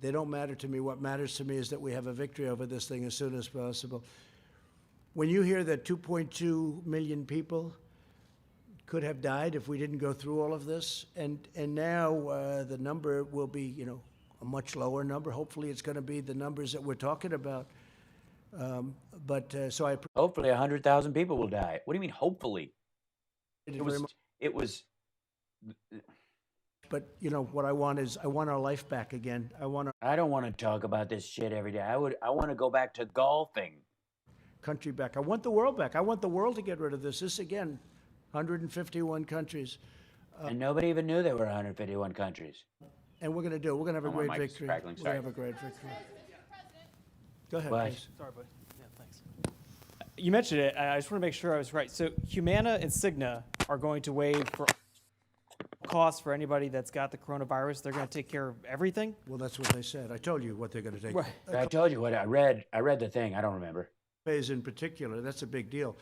They don't matter to me. What matters to me is that we have a victory over this thing as soon as possible. When you hear that 2.2 million people could have died if we didn't go through all of this, and now the number will be, you know, a much lower number. Hopefully, it's going to be the numbers that we're talking about. So I Hopefully 100,000 people will die. What do you mean, hopefully? appreciate It was, very much. But you know what I want is I want our life back again. I want our I don't want to talk about this shit every day. I want to go back to golfing. country back. I want the world back. I want the world to get rid of this. This again, 151 countries, And nobody even knew there were 151 countries. and we're going to do it. We're going to have a Oh, my great mic is victory. crackling. We're going to Sorry. have a great victory. Go ahead, What? please. Sorry, bud. Yeah, thanks. You mentioned it. I just want to make sure I was right. So Humana and Cigna are going to waive for costs for anybody that's got the coronavirus. They're going to take care of everything. Well, that's what they said. I told you what they're going to take. Right. I told you what I read. I read the thing. I don't remember. Pays in particular, that's a big deal.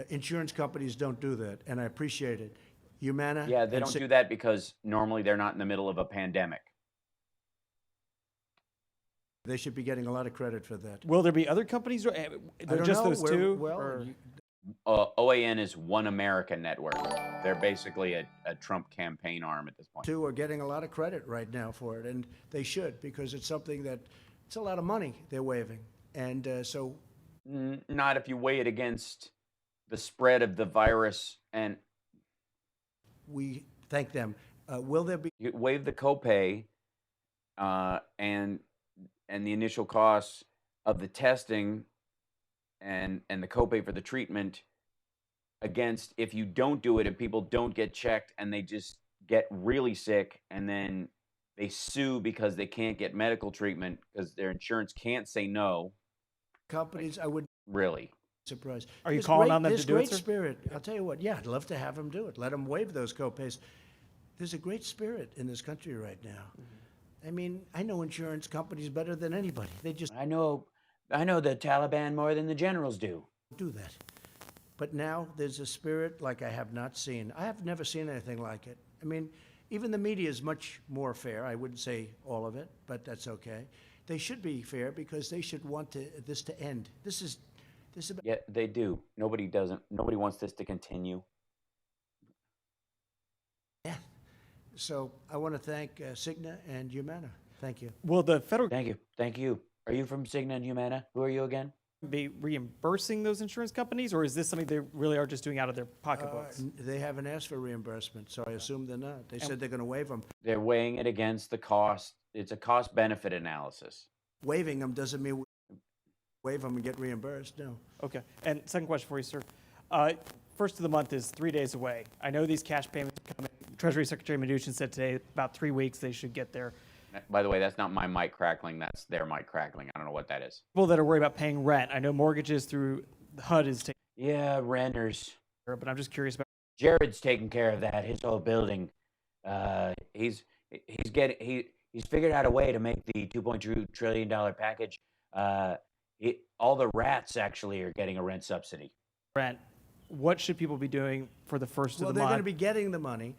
Insurance companies don't do that, and I appreciate it. Humana. Yeah, they and don't Cigna- do that because normally they're not in the middle of a pandemic. They should be getting a lot of credit for that. Will there be other companies? Or, I they're don't just know. those We're- two? Well, or- OAN is One America Network. They're basically a Trump campaign arm at this point. two are getting a lot of credit right now for it, and they should, because it's something that, it's a lot of money they're waiving. And so Not if you weigh it against the spread of the virus, and we thank them. Will there be, you waive the copay and the initial costs of the testing and the copay for the treatment against if you don't do it and people don't get checked and they just get really sick and then they sue because they can't get medical treatment because their insurance can't say no. companies, I would Really? be surprised. Are you There's calling great- on them to there's do it, great sir? spirit. I'll tell you what, yeah, I'd love to have them do it. Let them waive those copays. There's a great spirit in this country right now. I mean, I know insurance companies better than anybody. They just I know the Taliban more than the generals do. do that. But now there's a spirit like I have not seen. I have never seen anything like it. I mean, even the media is much more fair. I wouldn't say all of it, but that's okay. They should be fair because they should want this to end. This is about Yeah, they do. Nobody wants this to continue. death. So I want to thank Cigna and Humana. Thank you. Will the federal Thank you. Thank you. Are you from Cigna and Humana? Who are you again? be reimbursing those insurance companies, or is this something they really are just doing out of their pocketbooks? They haven't asked for reimbursement, so I assume they're not. They said they're going to waive them. They're weighing it against the cost. It's a cost-benefit analysis. Waiving them doesn't mean waive them and get reimbursed, no. Okay. And second question for you, sir. First of the month is 3 days away. I know these cash payments are coming. Treasury Secretary Mnuchin said today about 3 weeks they should get there. By the way, that's not my mic crackling. That's their mic crackling. I don't know what that is. People that are worried about paying rent. I know mortgages through HUD is taking Yeah, renters. care of, but I'm just curious about. Jared's taking care of that. His whole building. He's figured out a way to make the $2.2 trillion package. All the rats actually are getting a rent subsidy. Rent. What should people be doing for the first Well, of the they're going to month? be getting the money.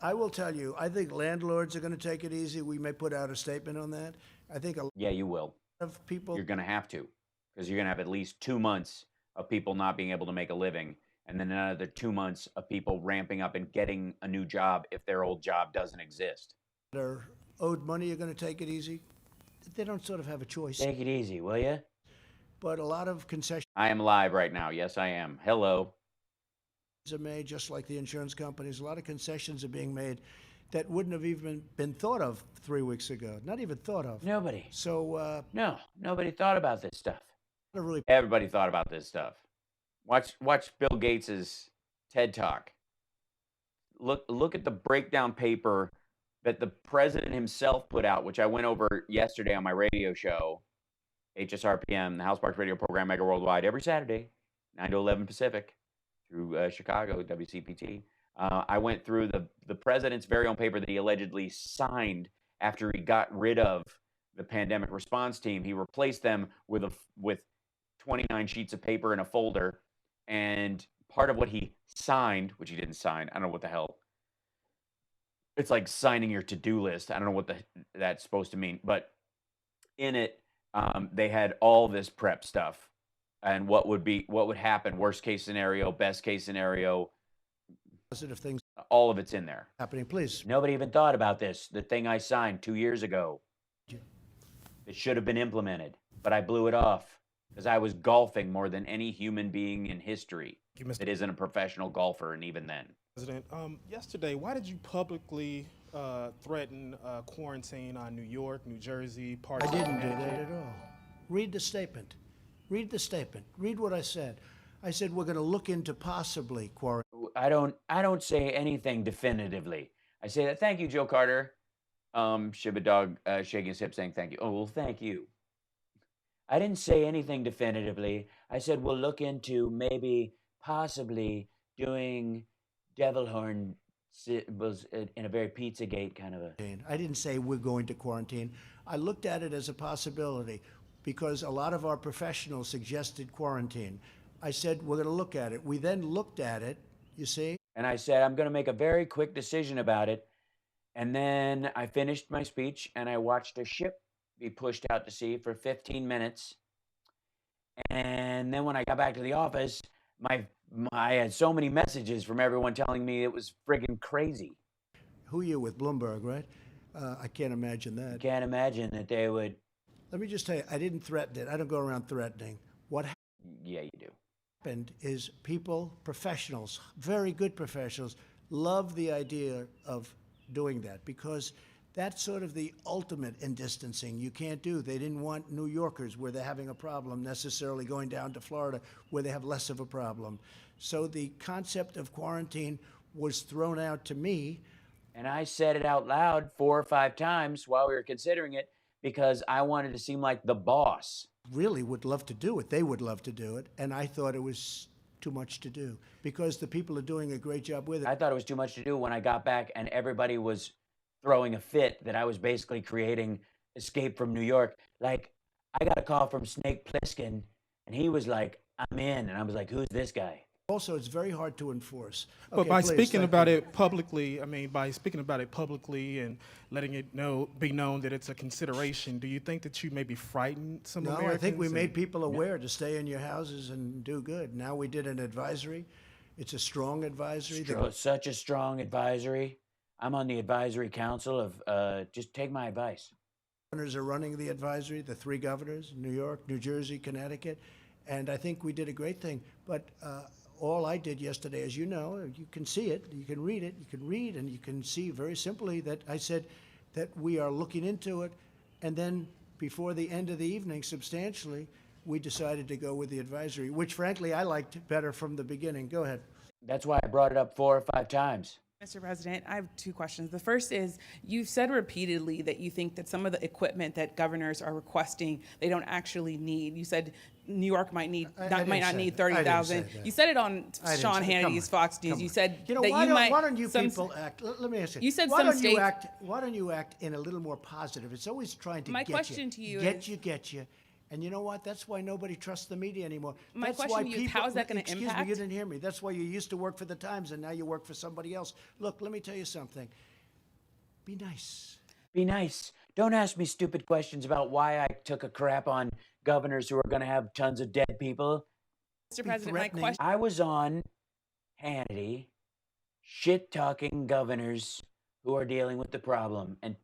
I will tell you, I think landlords are going to take it easy. We may put out a statement on that. I think a lot Yeah, you will. of people, You're going to have to, because you're going to have at least 2 months of people not being able to make a living, and then another 2 months of people ramping up and getting a new job if their old job doesn't exist. that are owed money are going to take it easy. They don't sort of have a choice. Take it easy, will you? But a lot of concessions I am live right now. Yes, I am. Hello. are made, just like the insurance companies. A lot of concessions are being made that wouldn't have even been thought of 3 weeks ago. Not even thought of. Nobody. So, No, nobody thought about this stuff. not really. Everybody thought about this stuff. Watch Bill Gates's TED Talk. Look at the breakdown paper that the president himself put out, which I went over yesterday on my radio show, HSRPM, the House Parks Radio Program, Mega Worldwide, every Saturday, 9 to 11 Pacific, through Chicago, WCPT. I went through the president's very own paper that he allegedly signed after he got rid of the pandemic response team. He replaced them with 29 sheets of paper in a folder, and part of what he signed, which he didn't sign, I don't know what the hell. It's like signing your to-do list. I don't know what that's supposed to mean, but in it, they had all this prep stuff and what would happen, worst case scenario, best case scenario, Positive things all of it's in there. happening. Please. Nobody even thought about this. The thing I signed 2 years ago. It should have been implemented, but I blew it off because I was golfing more than any human being in history that isn't a professional golfer, and even then. President, yesterday, why did you publicly threaten quarantine on New York, New Jersey, parts I of didn't do that Connecticut? at all. Read the statement. Read the statement. Read what I said. I said we're going to look into possibly quarantine. I don't say anything definitively. I say that. Thank you, Joe Carter. Shiba Dog shaking his hip saying thank you. Oh, well, thank you. I didn't say anything definitively. I said we'll look into maybe possibly doing devil horn was in a very Pizzagate kind of a. I didn't say we're going to quarantine. I looked at it as a possibility because a lot of our professionals suggested quarantine. I said we're going to look at it. We then looked at it, you see. And I said I'm going to make a very quick decision about it. And then I finished my speech and I watched a ship be pushed out to sea for 15 minutes. And then when I got back to the office, I had so many messages from everyone telling me it was friggin' crazy. Who are you with, Bloomberg, right? I can't imagine that. Can't imagine that they would. Let me just tell you, I didn't threaten it. I don't go around threatening. What Yeah, you do. happened is people, professionals, very good professionals, love the idea of doing that because that's sort of the ultimate in distancing. You can't do. They didn't want New Yorkers where they're having a problem necessarily going down to Florida where they have less of a problem. So the concept of quarantine was thrown out to me. And I said it out loud 4 or 5 times while we were considering it because I wanted to seem like the boss. Really would love to do it. They would love to do it. And I thought it was too much to do because the people are doing a great job with it. I thought it was too much to do when I got back and everybody was throwing a fit that I was basically creating Escape from New York. Like, I got a call from Snake Plissken, and he was like, I'm in. And I was like, who's this guy? Also, it's very hard to enforce. But Okay, by please, speaking thank about you. it publicly, by speaking about it publicly and letting it be known that it's a consideration, do you think that you maybe frightened some No, Americans? I think we and- made people aware to stay in your houses and do good. Now we did an advisory. It's a strong advisory. The Such a strong advisory. I'm on the advisory council of, just take my advice. governors are running the advisory, the 3 governors, New York, New Jersey, Connecticut. And I think we did a great thing. But all I did yesterday, as you know, you can see it, you can read it, you can read, and you can see very simply that I said that we are looking into it. And then before the end of the evening, substantially, we decided to go with the advisory, which frankly I liked better from the beginning. Go ahead. That's why I brought it up 4 or 5 times. Mr. President, I have 2 questions. The first is, you've said repeatedly that you think that some of the equipment that governors are requesting, they don't actually need. You said New York might need might not need 30,000. You said it on Sean Hannity's Fox News. You said you know, that why don't you people act? Let me ask you. You said why some don't you states. act? Why don't you act in a little more positive? It's always trying to My get you. question to you Get is- you, get you. And you know what? That's why nobody trusts the media anymore. My That's question why to you is, people, how is that gonna excuse me, impact- you didn't hear me. That's why you used to work for the Times and now you work for somebody else. Look, let me tell you something. Be nice. Be nice. Don't ask me stupid questions about why I took a crap on governors who are going to have tons of dead people. Mr. President, my question. I was on Hannity shit-talking governors who are dealing with the problem. And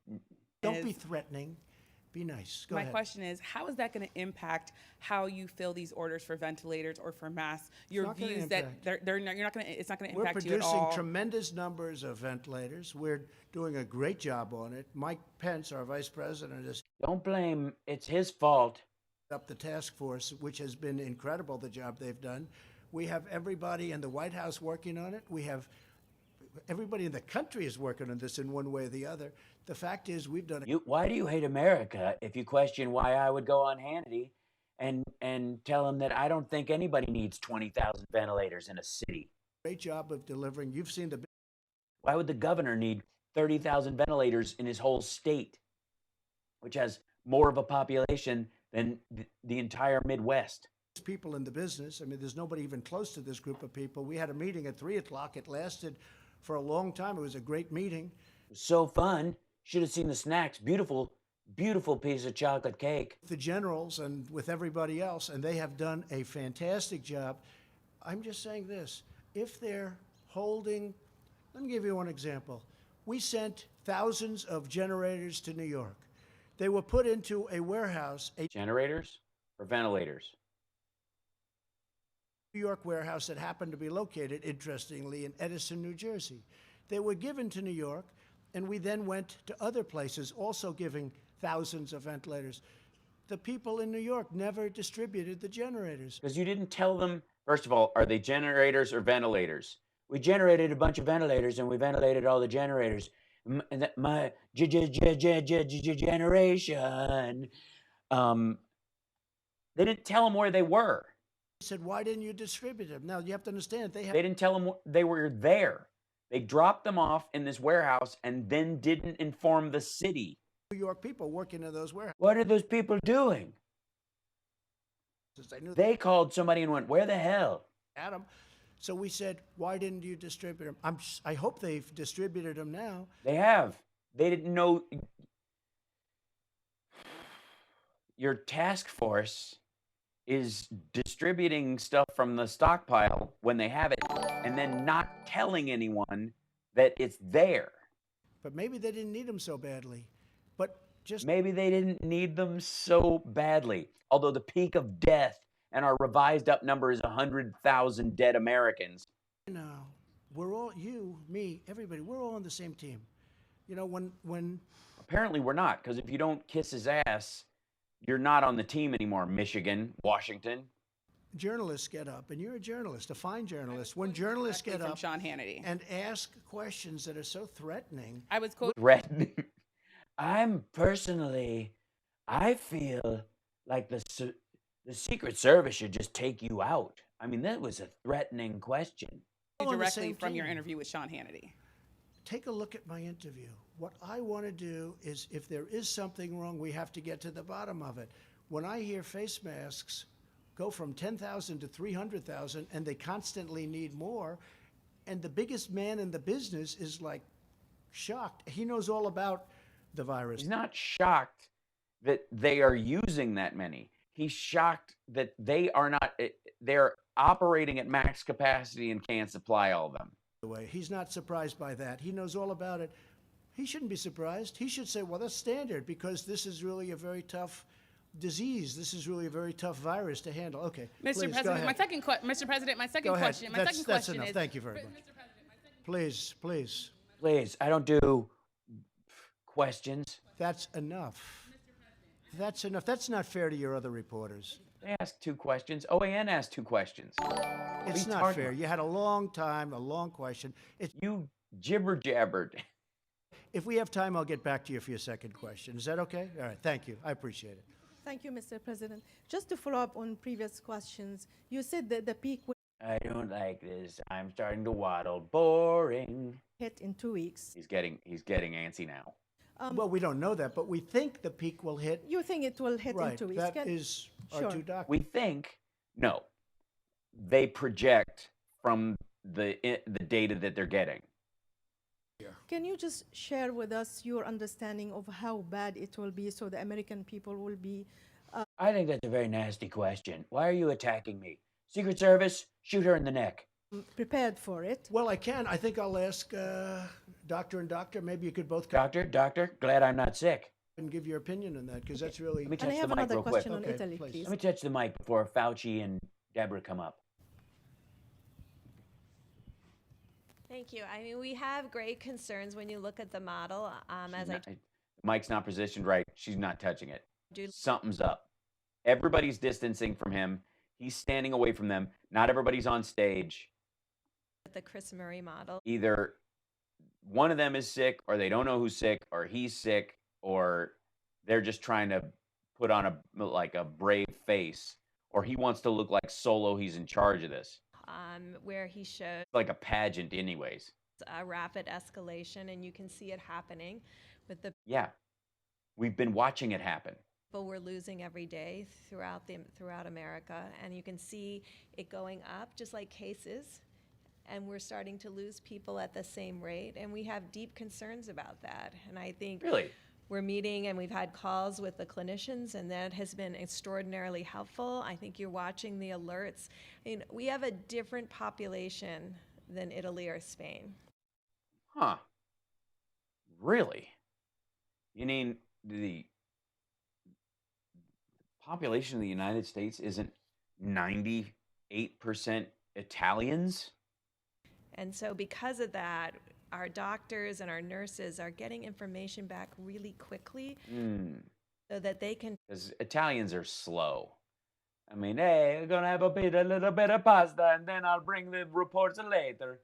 Don't be threatening. Be nice. Go My ahead. question is, how is that going to impact how you fill these orders for ventilators or for masks? Your not gonna views that impact. you're not going to, it's not going to We're impact you at producing all. tremendous numbers of ventilators. We're doing a great job on it. Mike Pence, our vice president, has don't blame, it's his fault. up the task force, which has been incredible, the job they've done. We have everybody in the White House working on it. We have everybody in the country is working on this in one way or the other. The fact is, we've done Why do you hate America if you question why I would go on Hannity and tell him that I don't think anybody needs 20,000 ventilators in a city? a great job of delivering. You've seen the Why would the governor need 30,000 ventilators in his whole state, which has more of a population than the entire Midwest? people in the business. I mean, there's nobody even close to this group of people. We had a meeting at 3 o'clock. It lasted for a long time. It was a great meeting. It was so fun. Should have seen the snacks. Beautiful, beautiful piece of chocolate cake. The generals and with everybody else, and they have done a fantastic job. I'm just saying this. If they're holding, let me give you one example. We sent thousands of generators to New York. They were put into a warehouse, a Generators or ventilators? New York warehouse that happened to be located, interestingly, in Edison, New Jersey. They were given to New York, and we then went to other places, also giving thousands of ventilators. The people in New York never distributed the generators. Because you didn't tell them, first of all, are they generators or ventilators? We generated a bunch of ventilators and we ventilated all the generators. My generation. They didn't tell them where they were. He said, why didn't you distribute them? Now, you have to understand, they didn't tell them they were there. They dropped them off in this warehouse and then didn't inform the city. New York people working in those warehouses. What are those people doing? They called somebody and went, where the hell? Adam. So we said, why didn't you distribute them? I hope they've distributed them now. They have. They didn't know. Your task force is distributing stuff from the stockpile when they have it and then not telling anyone that it's there. But maybe they didn't need them so badly. But just maybe they didn't need them so badly. Although the peak of death and our revised up number is 100,000 dead Americans. No, we're all, you, me, everybody, we're all on the same team. You know, when apparently we're not, because if you don't kiss his ass, you're not on the team anymore. Michigan, Washington. Journalists get up, and you're a journalist, a fine journalist. When journalists get up Sean Hannity and ask questions that are so threatening. I was quoting. Threatening. I feel like the Secret Service should just take you out. I mean, that was a threatening question. Directly from your interview with Sean Hannity. Take a look at my interview. What I want to do is, if there is something wrong, we have to get to the bottom of it. When I hear face masks go from 10,000 to 300,000, and they constantly need more, and the biggest man in the business is like shocked. He knows all about the virus. He's not shocked that they are using that many. He's shocked that they are not, they're operating at max capacity and can't supply all of them. He's not surprised by that. He knows all about it. He shouldn't be surprised. He should say, well, that's standard, because this is really a very tough disease. This is really a very tough virus to handle. Okay, Mr. please, go President, ahead. my second Mr. President, my second Go ahead. question. My That's second question enough. is. Thank you very much. Please, please. Please, I don't do questions. That's enough. That's enough. That's not fair to your other reporters. They asked 2 questions. OAN asked 2 questions. It's not fair. You had a long time, a long question. You jibber jabbered. If we have time, I'll get back to you for your second question. Is that okay? All right. Thank you. I appreciate it. Thank you, Mr. President. Just to follow up on previous questions, you said that the peak will I don't like this. I'm starting to waddle. Boring. hit in 2 weeks. He's getting antsy now. Well, we don't know that, but we think the peak will hit. You think it will hit Right. in 2 weeks? That is our Sure. 2 doctors. We think, no. They project from the data that they're getting. Can you just share with us your understanding of how bad it will be so the American people will be I think that's a very nasty question. Why are you attacking me? Secret Service, shoot her in the neck. prepared for it? Well, I can. I think I'll ask doctor and doctor. Maybe you could both Doctor, glad I'm not sick. and give your opinion on that, because that's really. Let me And touch I have the mic another real quick. question on Okay, Italy, please. please. Let me touch the mic before Fauci and Deborah come up. Thank you. I mean, we have great concerns when you look at the model. Mike's not positioned right. She's not touching it. Do- Something's up. Everybody's distancing from him. He's standing away from them. Not everybody's on stage. the Chris Murray model. Either one of them is sick, or they don't know who's sick, or he's sick, or they're just trying to put on a brave face, or he wants to look like Solo. He's in charge of this. Where he showed It's like a pageant, anyways. a rapid escalation, and you can see it happening with the Yeah, we've been watching it happen. people we're losing every day throughout America, and you can see it going up just like cases, and we're starting to lose people at the same rate, and we have deep concerns about that. And I think Really? we're meeting and we've had calls with the clinicians, and that has been extraordinarily helpful. I think you're watching the alerts. I mean, we have a different population than Italy or Spain. Huh. Really? You mean the population of the United States isn't 98% Italians? And so because of that, our doctors and our nurses are getting information back really quickly so that they can Because Italians are slow. I mean, hey, we're gonna have a little bit of pasta, and then I'll bring the reports later.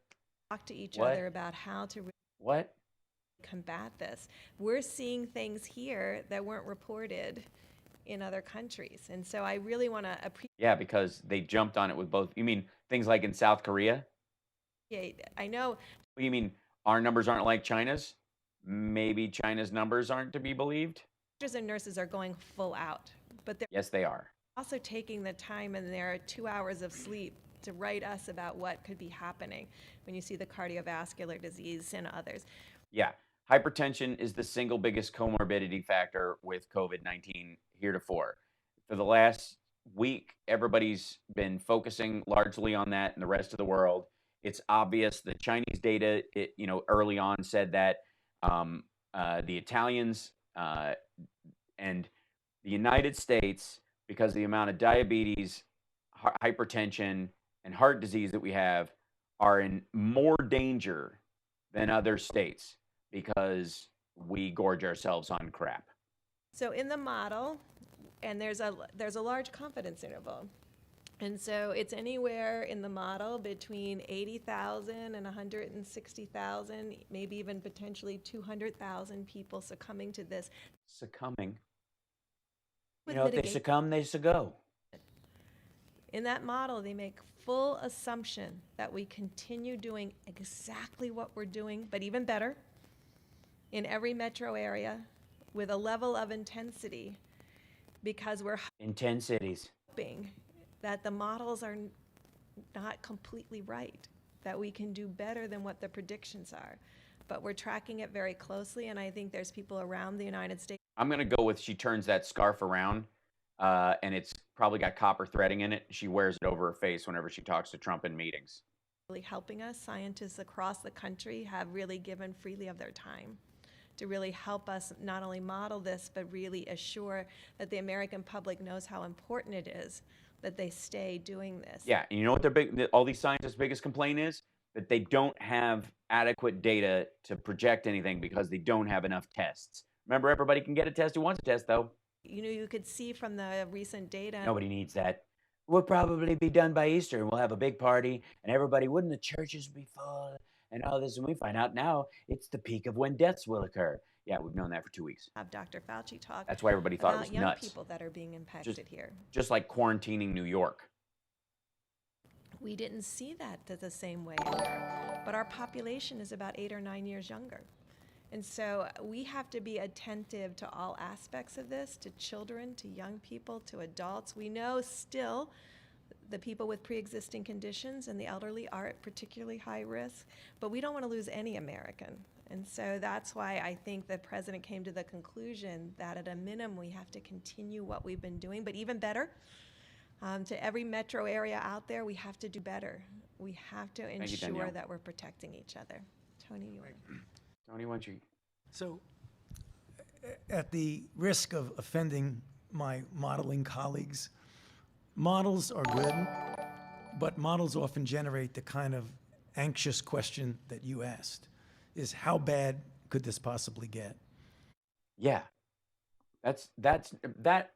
talk to each What? other about how to What? combat this. We're seeing things here that weren't reported in other countries. And so I really want to appreciate, Yeah, because they jumped on it with both. You mean things like in South Korea? I know What do you mean our numbers aren't like China's? Maybe China's numbers aren't to be believed? doctors and nurses are going full out, but they're Yes, they are. also taking the time in their 2 hours of sleep to write us about what could be happening when you see the cardiovascular disease and others. Yeah. Hypertension is the single biggest comorbidity factor with COVID-19 heretofore. For the last week, everybody's been focusing largely on that in the rest of the world. It's obvious the Chinese data, early on said that the Italians and the United States, because of the amount of diabetes, hypertension, and heart disease that we have, are in more danger than other states because we gorge ourselves on crap. So in the model, and there's a large confidence interval. And so it's anywhere in the model between 80,000 and 160,000, maybe even potentially 200,000 people succumbing to this. Succumbing. With If they mitigation. succumb, they go. In that model, they make full assumption that we continue doing exactly what we're doing, but even better, in every metro area with a level of intensity, because we're In 10 cities. hoping that the models are not completely right, that we can do better than what the predictions are. But we're tracking it very closely, and I think there's people around the United States I'm going to go with she turns that scarf around, and it's probably got copper threading in it. She wears it over her face whenever she talks to Trump in meetings. really helping us. Scientists across the country have really given freely of their time to really help us not only model this, but really assure that the American public knows how important it is that they stay doing this. Yeah, and you know what all these scientists' biggest complaint is? That they don't have adequate data to project anything because they don't have enough tests. Remember, everybody can get a test who wants a test, though. You know, you could see from the recent data. Nobody needs that. We'll probably be done by Easter, and we'll have a big party, and everybody, wouldn't the churches be full, and all this, and we find out now it's the peak of when deaths will occur. Yeah, we've known that for 2 weeks. Have Dr. Fauci talk. That's why everybody thought it about was young nuts. people that are being impacted here. Just like quarantining New York. We didn't see that the same way in Europe, but our population is about 8 or 9 years younger. And so we have to be attentive to all aspects of this, to children, to young people, to adults. We know still the people with pre-existing conditions and the elderly are at particularly high risk, but we don't want to lose any American. And so that's why I think the president came to the conclusion that at a minimum we have to continue what we've been doing, but even better, to every metro area out there, we have to do better. We have to ensure that we're protecting each other. Tony, you want to? Tony, why don't you? So, at the risk of offending my modeling colleagues, models are good, but models often generate the kind of anxious question that you asked, is how bad could this possibly get? Yeah, that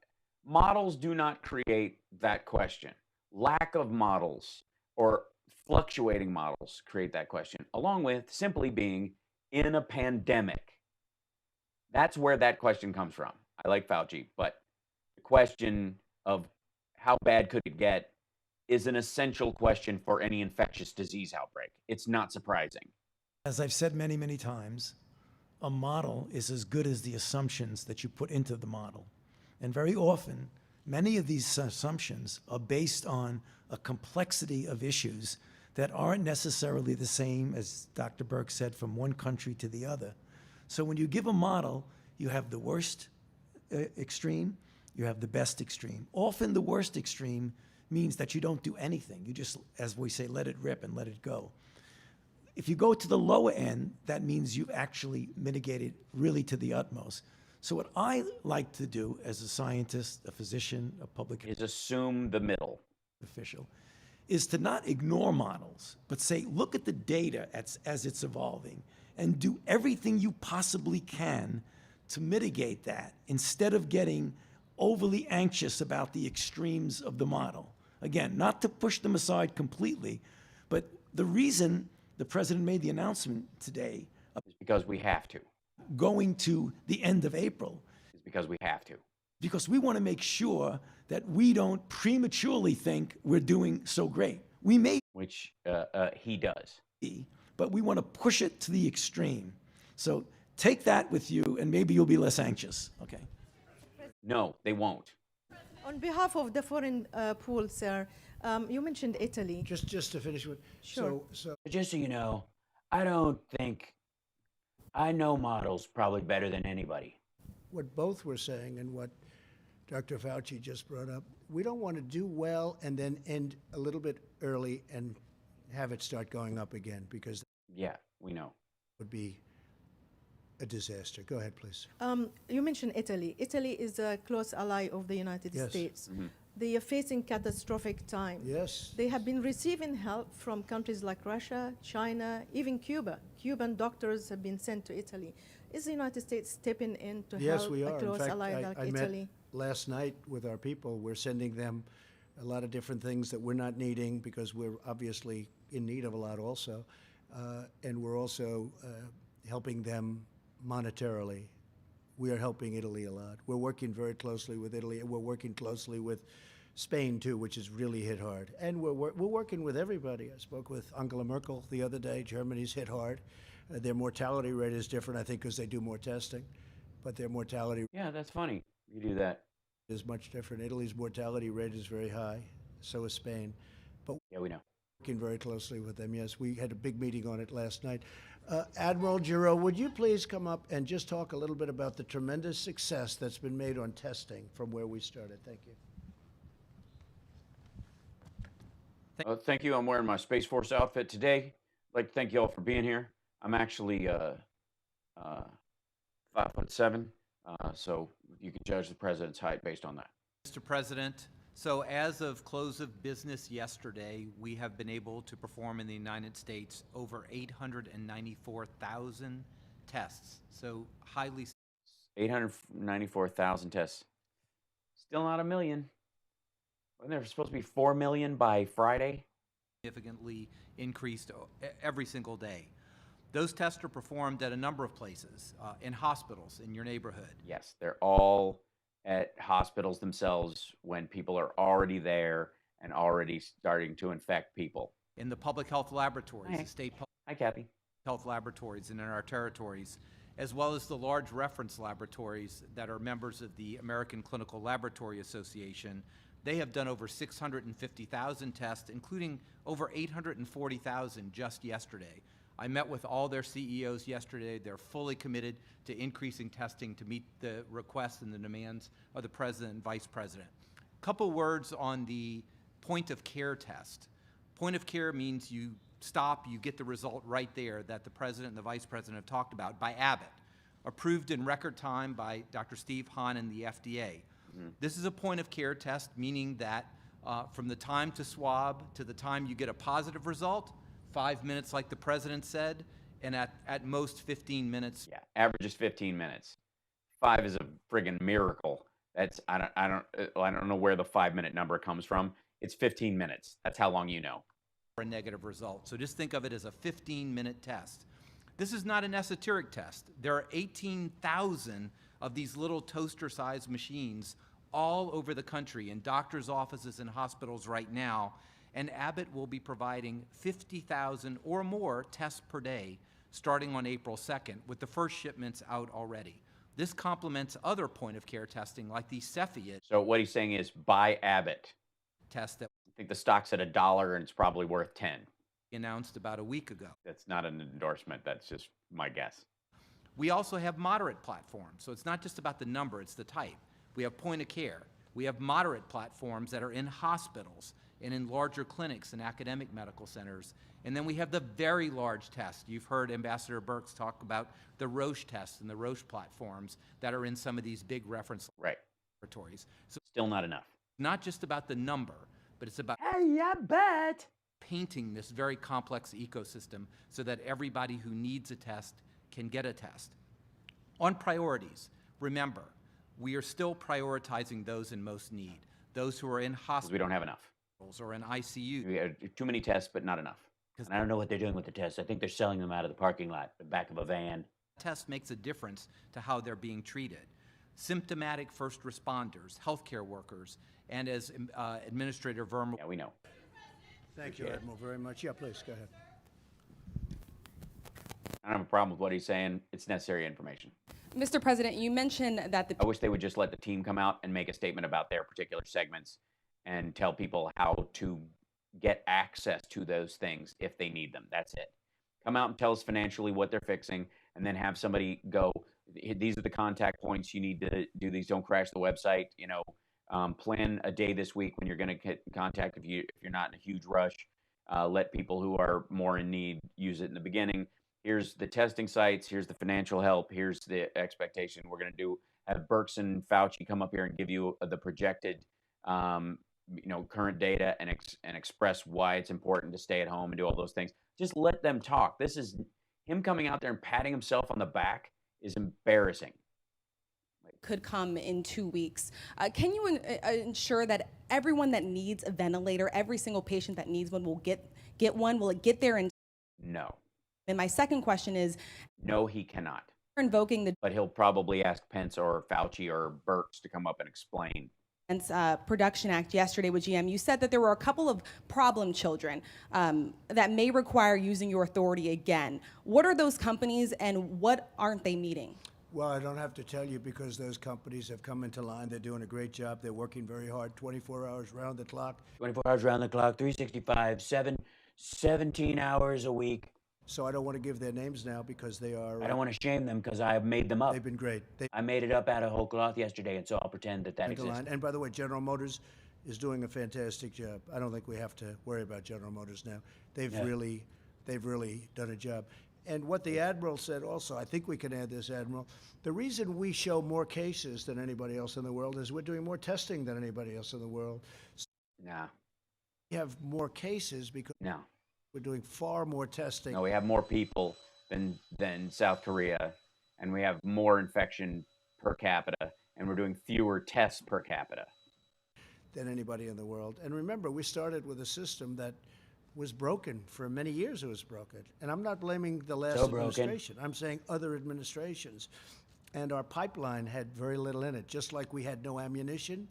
models do not create that question. Lack of models or fluctuating models create that question, along with simply being in a pandemic. That's where that question comes from. I like Fauci, but the question of how bad could it get is an essential question for any infectious disease outbreak. It's not surprising. As I've said many, many times, a model is as good as the assumptions that you put into the model. And very often, many of these assumptions are based on a complexity of issues that aren't necessarily the same, as Dr. Burke said, from one country to the other. So when you give a model, you have the worst extreme, you have the best extreme. Often the worst extreme means that you don't do anything. You just, as we say, let it rip and let it go. If you go to the lower end, that means you've actually mitigated really to the utmost. So what I like to do as a scientist, a physician, a public is assume the middle official, is to not ignore models, but say, look at the data as it's evolving and do everything you possibly can to mitigate that instead of getting overly anxious about the extremes of the model. Again, not to push them aside completely, but the reason the president made the announcement today is because we have to. Going to the end of April is because we have to. Because we want to make sure that we don't prematurely think we're doing so great. We may, which he does, but we want to push it to the extreme. So take that with you, and maybe you'll be less anxious. Okay. No, they won't. On behalf of the foreign pool, sir, you mentioned Italy. Just to finish with, sure. So just so you know, I don't think I know models probably better than anybody. What both were saying and what Dr. Fauci just brought up, we don't want to do well and then end a little bit early and have it start going up again, because yeah, we know would be a disaster. Go ahead, please. You mentioned Italy. Italy is a close ally of the United States. Mm-hmm. They are facing catastrophic time. Yes. They have been receiving help from countries like Russia, China, even Cuba. Cuban doctors have been sent to Italy. Is the United States stepping in to help a close ally like Italy? Met last night with our people. We're sending them a lot of different things that we're not needing because we're obviously in need of a lot also. And we're also helping them monetarily. We are helping Italy a lot. We're working very closely with Italy, and we're working closely with Spain too, which is really hit hard. And we're working with everybody. I spoke with Angela Merkel the other day. Germany's hit hard. Their mortality rate is different, I think, because they do more testing. But their mortality yeah, that's funny. You do that. Is much different. Italy's mortality rate is very high. So is Spain. But yeah, we know. Working very closely with them. Yes, we had a big meeting on it last night. Admiral Giroux, would you please come up and just talk a little bit about the tremendous success that's been made on testing from where we started? Thank you. Thank you. I'm wearing my Space Force outfit today. I'd like to thank you all for being here. I'm actually 5'7", so you can judge the president's height based on that. Mr. President, so as of close of business yesterday, we have been able to perform in the United States over 894,000 tests. So highly 894,000 tests. Still not a million. Wasn't there supposed to be 4 million by Friday? significantly increased every single day. Those tests are performed at a number of places, in hospitals in your neighborhood. Yes, they're all at hospitals themselves when people are already there and already starting to infect people. In the public health laboratories, the state Hi, Kathy. health laboratories and in our territories, as well as the large reference laboratories that are members of the American Clinical Laboratory Association. They have done over 650,000 tests, including over 840,000 just yesterday. I met with all their CEOs yesterday. They're fully committed to increasing testing to meet the requests and the demands of the President and Vice President. A couple words on the point of care test. Point of care means you stop, you get the result right there that the President and the Vice President have talked about by Abbott, approved in record time by Dr. Steve Hahn and the FDA. This is a point of care test, meaning that from the time to swab to the time you get a positive result, 5 minutes like the President said, and at most 15 minutes. Yeah, average is 15 minutes. 5 is a friggin' miracle. That's I don't know where the 5-minute number comes from. It's 15 minutes. That's how long you know. For a negative result. So just think of it as a 15-minute test. This is not an esoteric test. There are 18,000 of these little toaster-sized machines all over the country in doctors' offices and hospitals right now, and Abbott will be providing 50,000 or more tests per day starting on April 2nd, with the first shipments out already. This complements other point-of-care testing like the Cepheid. So what he's saying is buy Abbott. Test that I think the stock's at $1 and it's probably worth 10. announced about a week ago. That's not an endorsement. That's just my guess. We also have moderate platforms. So it's not just about the number, it's the type. We have point of care. We have moderate platforms that are in hospitals and in larger clinics and academic medical centers. And then we have the very large tests. You've heard Ambassador Birx talk about the Roche tests and the Roche platforms that are in some of these big reference laboratories. So still not enough. Not just about the number, but it's about hey, I bet painting this very complex ecosystem so that everybody who needs a test can get a test. On priorities, remember, we are still prioritizing those in most need, those who are in hospitals. We don't have enough. Or in ICU. We have too many tests, but not enough. And I don't know what they're doing with the tests. I think they're selling them out of the parking lot, the back of a van. Test makes a difference to how they're being treated. Symptomatic first responders, healthcare workers, and as Administrator Verma. Yeah, we know. Thank you, Admiral, very much. Yeah, please, go ahead. I don't have a problem with what he's saying. It's necessary information. Mr. President, you mentioned that I wish they would just let the team come out and make a statement about their particular segments and tell people how to get access to those things if they need them. That's it. Come out and tell us financially what they're fixing, and then have somebody go, these are the contact points you need to do these. Don't crash the website. You know, plan a day this week when you're going to get in contact if you're not in a huge rush. Let people who are more in need use it in the beginning. Here's the testing sites. Here's the financial help. Here's the expectation. We're going to do have Birx and Fauci come up here and give you the projected, current data and express why it's important to stay at home and do all those things. Just let them talk. This is him coming out there and patting himself on the back is embarrassing. could come in 2 weeks. Can you ensure that everyone that needs a ventilator, every single patient that needs one will get one? Will it get there in? No. And my second question is, no, he cannot. Invoking the But he'll probably ask Pence or Fauci or Birx to come up and explain. Production Act yesterday with GM. You said that there were a couple of problem children that may require using your authority again. What are those companies and what aren't they meeting? Well, I don't have to tell you because those companies have come into line. They're doing a great job. They're working very hard, 24 hours round the clock. 24 hours round the clock, 365, 17 hours a week. So I don't want to give their names now because they are... I don't want to shame them because I made them up. They've been great. I made it up out of whole cloth yesterday, and so I'll pretend that exists. And by the way, General Motors is doing a fantastic job. I don't think we have to worry about General Motors now. They've really done a job. And what the Admiral said also, I think we can add this, Admiral, the reason we show more cases than anybody else in the world is we're doing more testing than anybody else in the world. No. We have more cases because No. we're doing far more testing. No, we have more people than South Korea, and we have more infection per capita, and we're doing fewer tests per capita Than anybody in the world. And remember, we started with a system that was broken. For many years it was broken. And I'm not blaming the last administration. I'm saying other administrations. And our pipeline had very little in it. Just like we had no ammunition,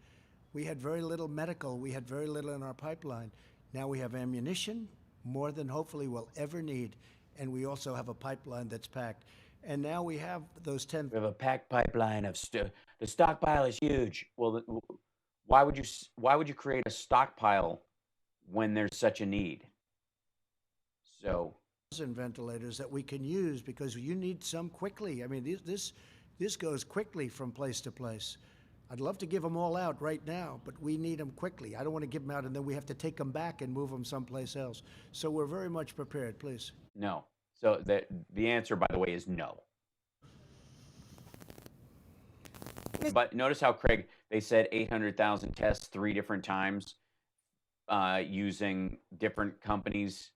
we had very little medical, we had very little in our pipeline. Now we have ammunition, more than hopefully we'll ever need. And we also have a pipeline that's packed. And now we have those 10. We have a packed pipeline of the stockpile is huge. Well, why would you create a stockpile when there's such a need? So, Ventilators that we can use because you need some quickly. I mean, this goes quickly from place to place. I'd love to give them all out right now, but we need them quickly. I don't want to give them out and then we have to take them back and move them someplace else. So we're very much prepared, please. no. So the answer, by the way, is no. But notice how, Craig, they said 800,000 tests 3 different times using different companies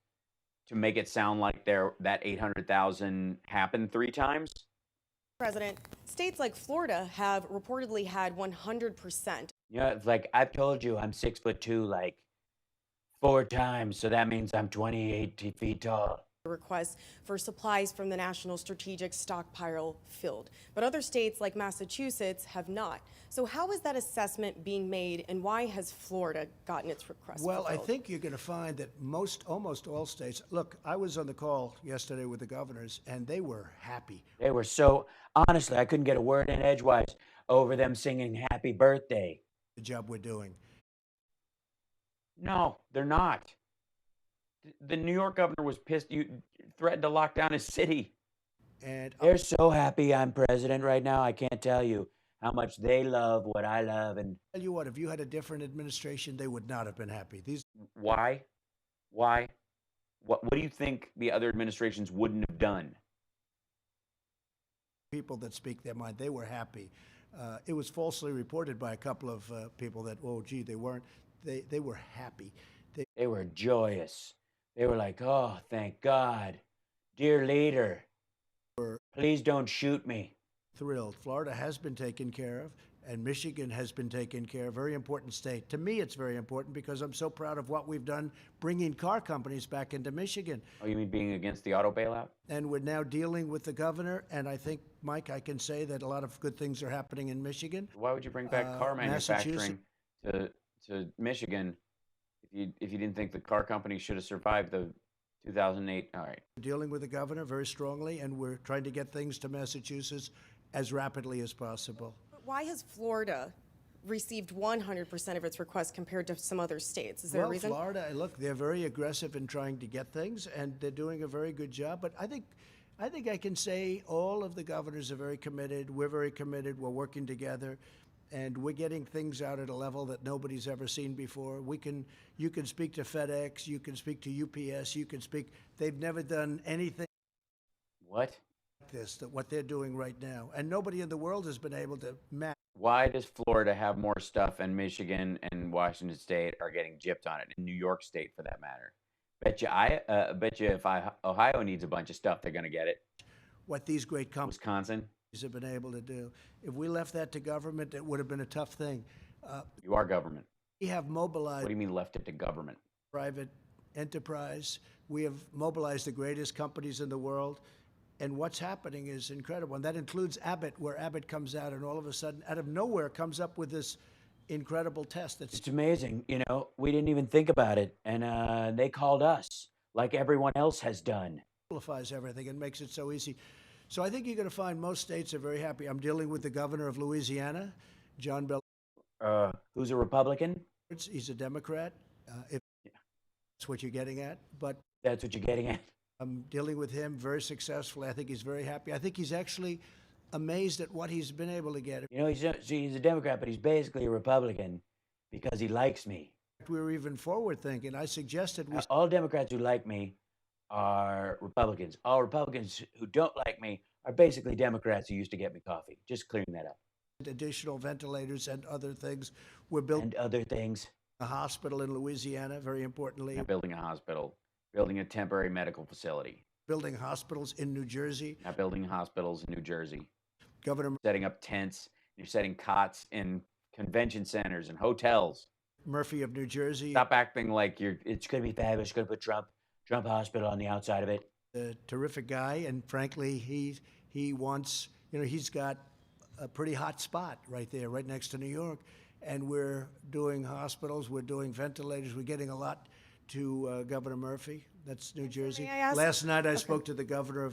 to make it sound like that 800,000 happened 3 times. President, states like Florida have reportedly had 100%. Yeah, it's like, I've told you I'm 6'2", like 4 times, so that means I'm 28 feet tall. Requests for supplies from the National Strategic Stockpile filled. But other states like Massachusetts have not. So how is that assessment being made and why has Florida gotten its request Well, fulfilled? I think you're going to find that almost all states, look, I was on the call yesterday with the governors and they were happy. They were so, honestly, I couldn't get a word in edgewise over them singing happy birthday. The job we're doing. No, they're not. The New York governor was pissed. You threatened to lock down his city. And they're so happy I'm president right now. I can't tell you how much they love what I love. And tell you what, if you had a different administration, they would not have been happy. Why? What do you think the other administrations wouldn't have done? People that speak their mind, they were happy. It was falsely reported by a couple of people that, oh, gee, they weren't. They were happy. They were joyous. They were like, oh, thank God. Dear leader, please don't shoot me. Thrilled. Florida has been taken care of, and Michigan has been taken care of. Very important state. To me, it's very important because I'm so proud of what we've done bringing car companies back into Michigan. Oh, you mean being against the auto bailout? And we're now dealing with the governor, and I think, Mike, I can say that a lot of good things are happening in Michigan. Why would you bring back car manufacturing to Michigan if you didn't think the car companies should have survived the 2008? All right. We're dealing with the governor very strongly, and we're trying to get things to Massachusetts as rapidly as possible. Why has Florida received 100% of its requests compared to some other states? Is there a reason? Florida, look, they're very aggressive in trying to get things, and they're doing a very good job. But I think I can say all of the governors are very committed. We're very committed. We're working together. And we're getting things out at a level that nobody's ever seen before. You can speak to FedEx, you can speak to UPS, they've never done anything. What? What they're doing right now. And nobody in the world has been able to match. Why does Florida have more stuff and Michigan and Washington State are getting gypped on it, and New York State for that matter? Bet you if Ohio needs a bunch of stuff, they're going to get it. What these great companies Wisconsin have been able to do. If we left that to government, it would have been a tough thing. You are government. We have mobilized. What do you mean left it to government? Private enterprise. We have mobilized the greatest companies in the world. And what's happening is incredible. And that includes Abbott, where Abbott comes out and all of a sudden, out of nowhere, comes up with this incredible test. It's amazing. You know, we didn't even think about it. And they called us like everyone else has done. Simplifies everything and makes it so easy. So I think you're going to find most states are very happy. I'm dealing with the governor of Louisiana, John Bell. Who's a Republican? He's a Democrat. That's what you're getting at. But that's what you're getting at. I'm dealing with him very successfully. I think he's very happy. I think he's actually amazed at what he's been able to get. You know, he's a Democrat, but he's basically a Republican because he likes me. We were even forward thinking. I suggested all Democrats who like me are Republicans. All Republicans who don't like me are basically Democrats who used to get me coffee. Just clearing that up. Additional ventilators and other things. We're building And other things. a hospital in Louisiana, very importantly. Not building a hospital, building a temporary medical facility. Building hospitals in New Jersey. Not building hospitals in New Jersey. Governor setting up tents. You're setting cots in convention centers and hotels. Murphy of New Jersey. Stop acting like it's going to be fabulous. It's going to put Trump Hospital on the outside of it. A terrific guy, and frankly, he wants, he's got a pretty hot spot right there, right next to New York. And we're doing hospitals, we're doing ventilators, we're getting a lot to Governor Murphy. That's New Jersey. Last night I spoke to the governor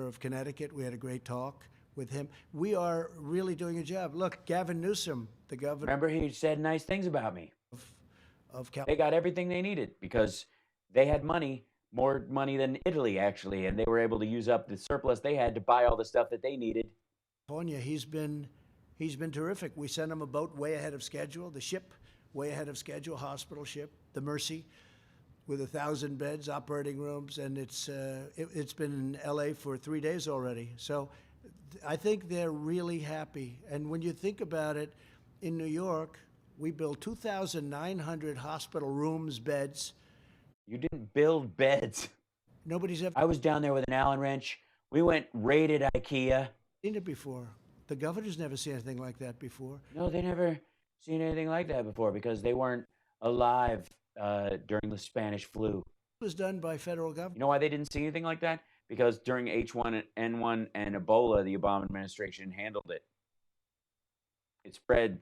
of Connecticut. We had a great talk with him. We are really doing a job. Look, Gavin Newsom, the governor. Remember, he said nice things about me. Of California. They got everything they needed because they had money, more money than Italy actually, and they were able to use up the surplus they had to buy all the stuff that they needed. California, he's been terrific. We sent him a boat way ahead of schedule, the ship way ahead of schedule, hospital ship, the Mercy, with 1,000 beds, operating rooms, and it's been in LA for 3 days already. So I think they're really happy. And when you think about it, in New York, we built 2,900 hospital rooms, beds. You didn't build beds. Nobody's ever. I was down there with an Allen wrench. We went raided IKEA. Seen it before. The governor's never seen anything like that before. No, they never seen anything like that before because they weren't alive during the Spanish flu. It was done by federal government. You know why they didn't see anything like that? Because during H1N1 and Ebola, the Obama administration handled it. It spread,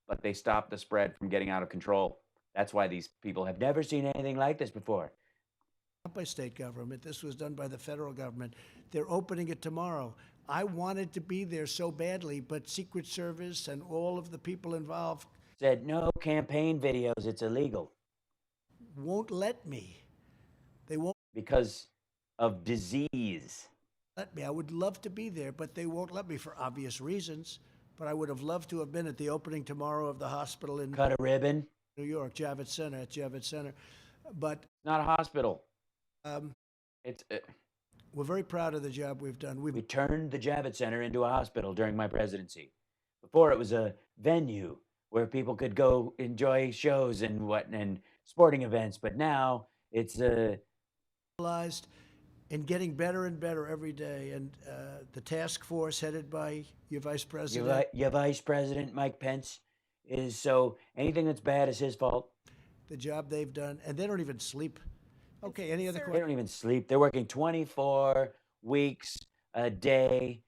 but they stopped the spread from getting out of control. That's why these people have never seen anything like this before. Not by state government. This was done by the federal government. They're opening it tomorrow. I wanted to be there so badly, but Secret Service and all of the people involved said, no campaign videos, it's illegal. Won't let me. They won't. Because of disease. Let me. I would love to be there, but they won't let me for obvious reasons. But I would have loved to have been at the opening tomorrow of the hospital in Cut a ribbon. New York, Javits Center, at Javits Center. But not a hospital. It's. We're very proud of the job we've done. We turned the Javits Center into a hospital during my presidency. Before it was a venue where people could go enjoy shows and sporting events, but now it's realized and getting better and better every day. And the task force headed by your vice president, your vice president Mike Pence, is so anything that's bad is his fault. The job they've done, and they don't even sleep. Okay, any other questions? They don't even sleep. They're working 24 weeks a day.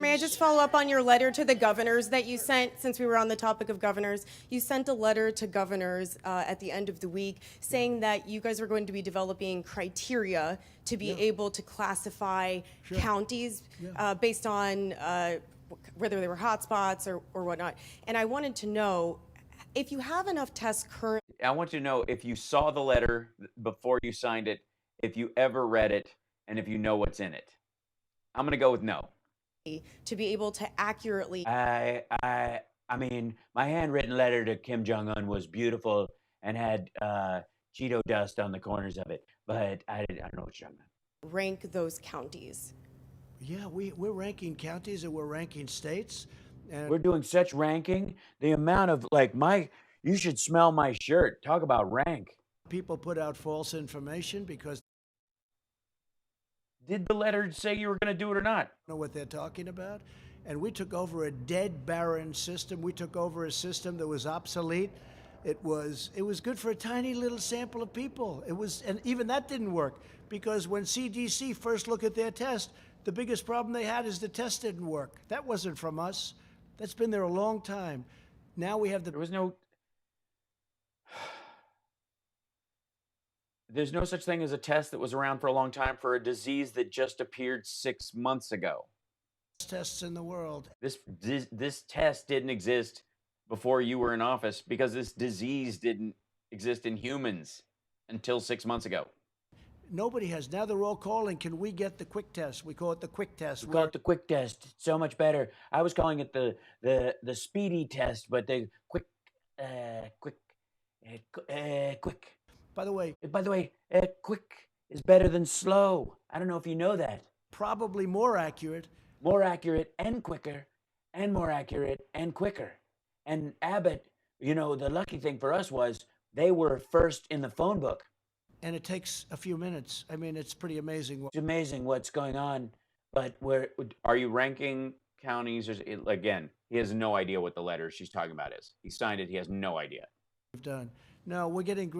May I just follow up on your letter to the governors that you sent, since we were on the topic of governors? You sent a letter to governors at the end of the week saying that you guys are going to be developing criteria to be able to classify counties based on whether they were hotspots or whatnot. And I wanted to know, if you have enough tests currently. I want you to know if you saw the letter before you signed it, if you ever read it, and if you know what's in it. I'm going to go with no. To be able to accurately. I mean, my handwritten letter to Kim Jong-un was beautiful and had Cheeto dust on the corners of it, but I don't know what you're talking about. Rank those counties. Yeah, we're ranking counties and we're ranking states. And we're doing such ranking. The amount of you should smell my shirt. Talk about rank. People put out false information because. Did the letter say you were going to do it or not? Know what they're talking about? And we took over a dead, barren system. We took over a system that was obsolete. It was good for a tiny little sample of people. And even that didn't work because when CDC first looked at their test, the biggest problem they had is the test didn't work. That wasn't from us. That's been there a long time. Now we have There's no such thing as a test that was around for a long time for a disease that just appeared 6 months ago. Tests in the world. This test didn't exist before you were in office because this disease didn't exist in humans until 6 months ago. Nobody has. Now they're all calling, can we get the quick test? We call it the quick test. We call it the quick test. It's so much better. I was calling it the speedy test, but the quick. By the way, is better than slow. I don't know if you know that. Probably more accurate. More accurate and quicker, and more accurate and quicker. And Abbott, you know, the lucky thing for us was they were first in the phone book. And it takes a few minutes. I mean, it's pretty amazing. It's amazing what's going on. But are you ranking counties? Again, he has no idea what the letter she's talking about is. He signed it. He has no idea. We've done. No, we're getting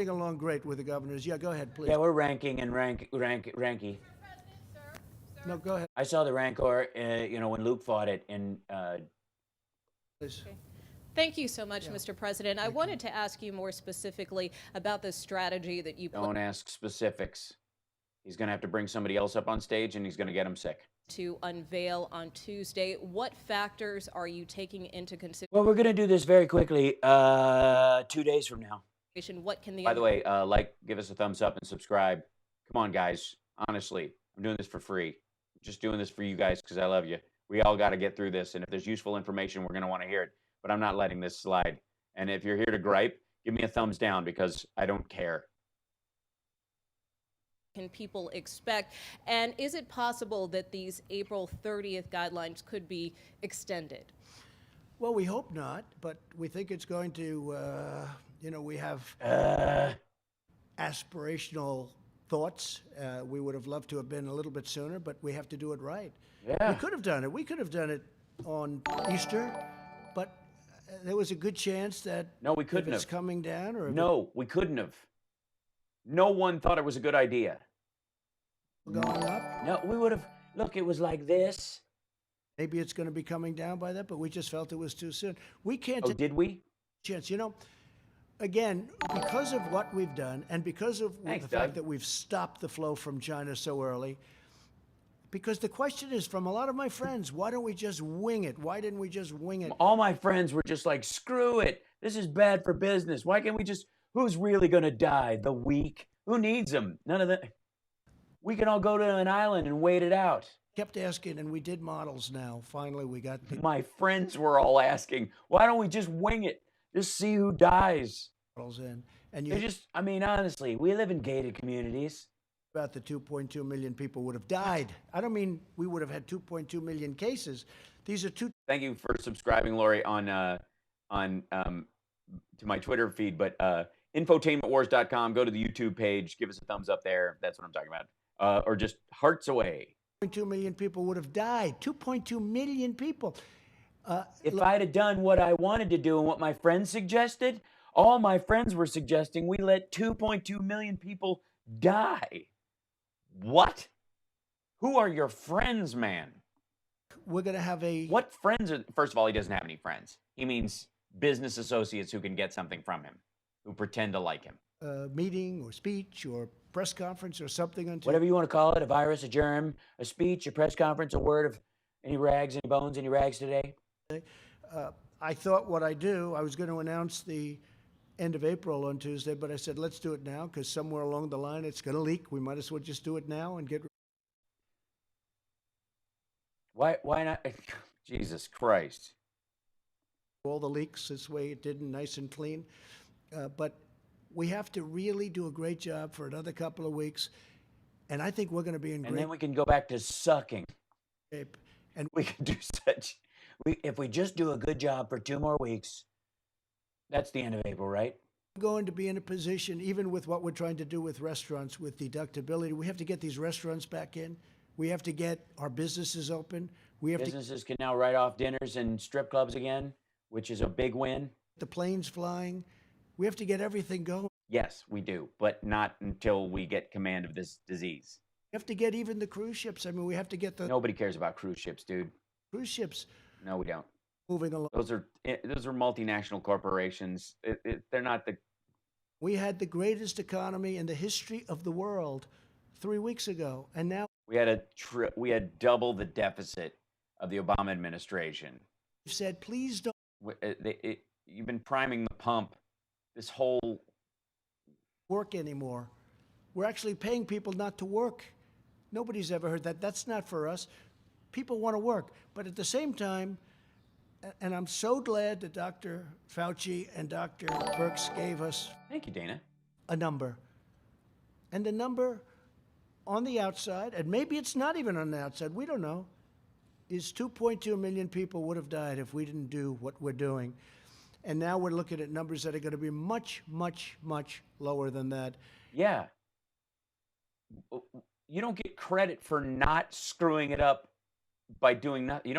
along great with the governors. Yeah, go ahead, please. Yeah, we're ranking and ranky. No, go ahead. I saw the Rancor, you know, when Luke fought it in. Please. Thank you so much, Mr. President. I wanted to ask you more specifically about the strategy that you Don't ask specifics. He's going to have to bring somebody else up on stage, and he's going to get him sick. To unveil on Tuesday. What factors are you taking into consideration? Well, we're going to do this very quickly. 2 days from now. What can the By the way, give us a thumbs up and subscribe. Come on, guys. Honestly, I'm doing this for free. I'm just doing this for you guys because I love you. We all got to get through this, and if there's useful information, we're going to want to hear it. But I'm not letting this slide. And if you're here to gripe, give me a thumbs down because I don't care. Can people expect? And is it possible that these April 30th guidelines could be extended? Well, we hope not, but we think it's going to, you know, we have aspirational thoughts. We would have loved to have been a little bit sooner, but we have to do it right. Yeah. We could have done it. We could have done it on Easter, but there was a good chance that no, we couldn't if it's have. coming down or No, we couldn't have. No one thought it was a good idea. Going up? No, we would have. Look, it was like this. Maybe it's going to be coming down by that, but we just felt it was too soon. We can't. Oh, did we? Chance, you know, again, because of what we've done and because of Thanks, the fact Doug. that we've stopped the flow from China so early, because the question is from a lot of my friends, why don't we just wing it? Why didn't we just wing it? All my friends were just like, screw it. This is bad for business. Why can't we just, who's really going to die? The weak? Who needs them? None of that. We can all go to an island and wait it out. Kept asking, and we did models now. Finally, we got My friends were all asking, why don't we just wing it? Just see who dies. models in. And They're you just, I mean, honestly, we live in gated communities. about the 2.2 million people would have died. I don't mean we would have had 2.2 million cases. These are two. Thank you for subscribing, Lori, on to my Twitter feed, but infotainmentwars.com. Go to the YouTube page. Give us a thumbs up there. That's what I'm talking about. Or just hearts away. 2.2 million people would have died. 2.2 million people. If I'd have done what I wanted to do and what my friends suggested, all my friends were suggesting we let 2.2 million people die. What? Who are your friends, man? We're going to have a. What friends are. First of all, he doesn't have any friends. He means business associates who can get something from him, who pretend to like him. Meeting or speech or press conference or something on Whatever you want to call it, a virus, a germ, a speech, a press conference, a word of any rags, any bones, any rags today. I thought what I do, I was going to announce the end of April on Tuesday, but I said, let's do it now because somewhere along the line it's going to leak. We might as well just do it now and get. Why not? Jesus Christ. All the leaks this way it didn't, nice and clean. But we have to really do a great job for another couple of weeks. And I think we're going to be in great And then we can go back to sucking. shape. And We can do if we just do a good job for 2 more weeks, that's the end of April, right? we're going to be in a position, even with what we're trying to do with restaurants, with deductibility, we have to get these restaurants back in. We have to get our businesses open. We have Businesses can now write off dinners and strip clubs again, which is a big win. to get the planes flying. We have to get everything going. Yes, we do, but not until we get command of this disease. We have to get even the cruise ships. I mean, we have to get the Nobody cares about cruise ships, dude. cruise ships No, we don't. moving along. Those are multinational corporations. They're not the. We had the greatest economy in the history of the world 3 weeks ago, and now We had double the deficit of the Obama administration. we've said, please don't You've been priming the pump. This whole work anymore. We're actually paying people not to work. Nobody's ever heard that. That's not for us. People want to work. But at the same time, and I'm so glad that Dr. Fauci and Dr. Birx gave us Thank you, Dana. a number. And the number on the outside, and maybe it's not even on the outside, we don't know, is 2.2 million people would have died if we didn't do what we're doing. And now we're looking at numbers that are going to be much, much, much lower than that. Yeah. You don't get credit for not screwing it up by doing nothing.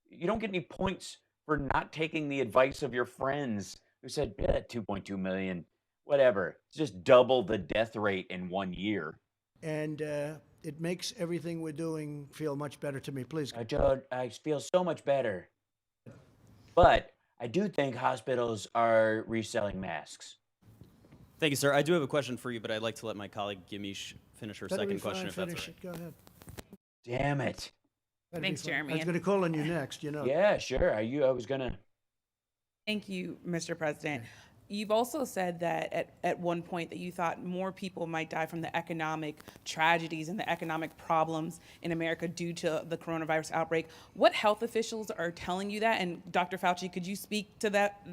You don't get any points for not taking the advice of your friends who said, 2.2 million, whatever. It's just double the death rate in 1 year. And it makes everything we're doing feel much better to me. Please. I feel so much better. But I do think hospitals are reselling masks. Thank you, sir. I do have a question for you, but I'd like to let my colleague Gimish finish her second question, if that's all right. Go ahead. Damn it. Thanks, Jeremy. I was going to call on you next, you know. Yeah, sure. I was going to. Thank you, Mr. President. You've also said that at one point that you thought more people might die from the economic tragedies and the economic problems in America due to the coronavirus outbreak. What health officials are telling you that? And Dr. Fauci, could you speak to that,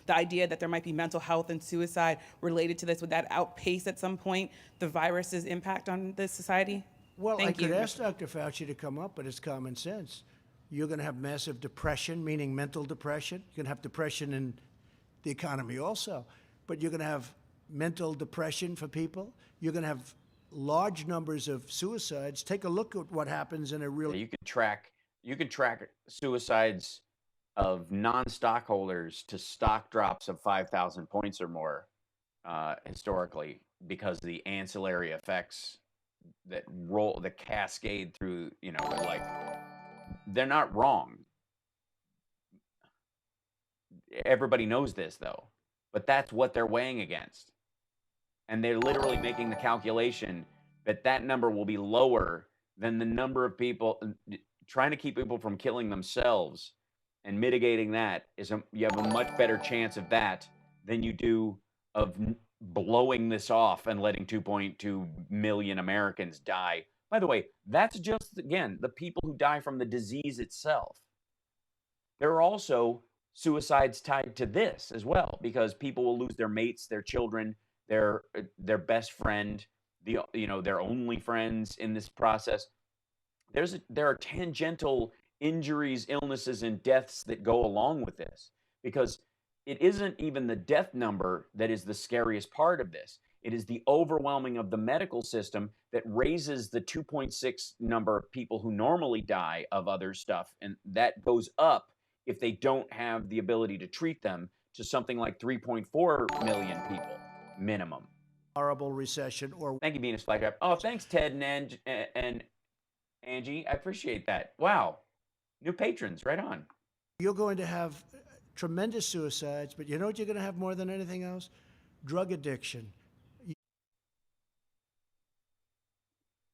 the idea that there might be mental health and suicide related to this? Would that outpace at some point the virus's impact on this society? Well, I could ask Dr. Fauci to come up, but it's common sense. You're going to have massive depression, meaning mental depression. You're going to have depression in the economy also, but you're going to have mental depression for people. You're going to have large numbers of suicides. Take a look at what happens in a real. You can track suicides of non-stockholders to stock drops of 5,000 points or more historically, because the ancillary effects that cascade through. They're not wrong. Everybody knows this, though, but that's what they're weighing against. And they're literally making the calculation that that number will be lower than the number of people trying to keep people from killing themselves, and mitigating that you have a much better chance of that than you do of blowing this off and letting 2.2 million Americans die. By the way, that's just, again, the people who die from the disease itself. There are also suicides tied to this as well, because people will lose their mates, their children, their best friend, their only friends in this process. There are tangential injuries, illnesses, and deaths that go along with this, because it isn't even the death number that is the scariest part of this. It is the overwhelming of the medical system that raises the 2.6 number of people who normally die of other stuff, and that goes up if they don't have the ability to treat them, to something like 3.4 million people minimum. Horrible recession or. Thank you, Venus Flytrap. Oh, thanks, Ted and Angie. I appreciate that. Wow, new patrons, right on. You're going to have tremendous suicides, but you know what you're going to have more than anything else? Drug addiction.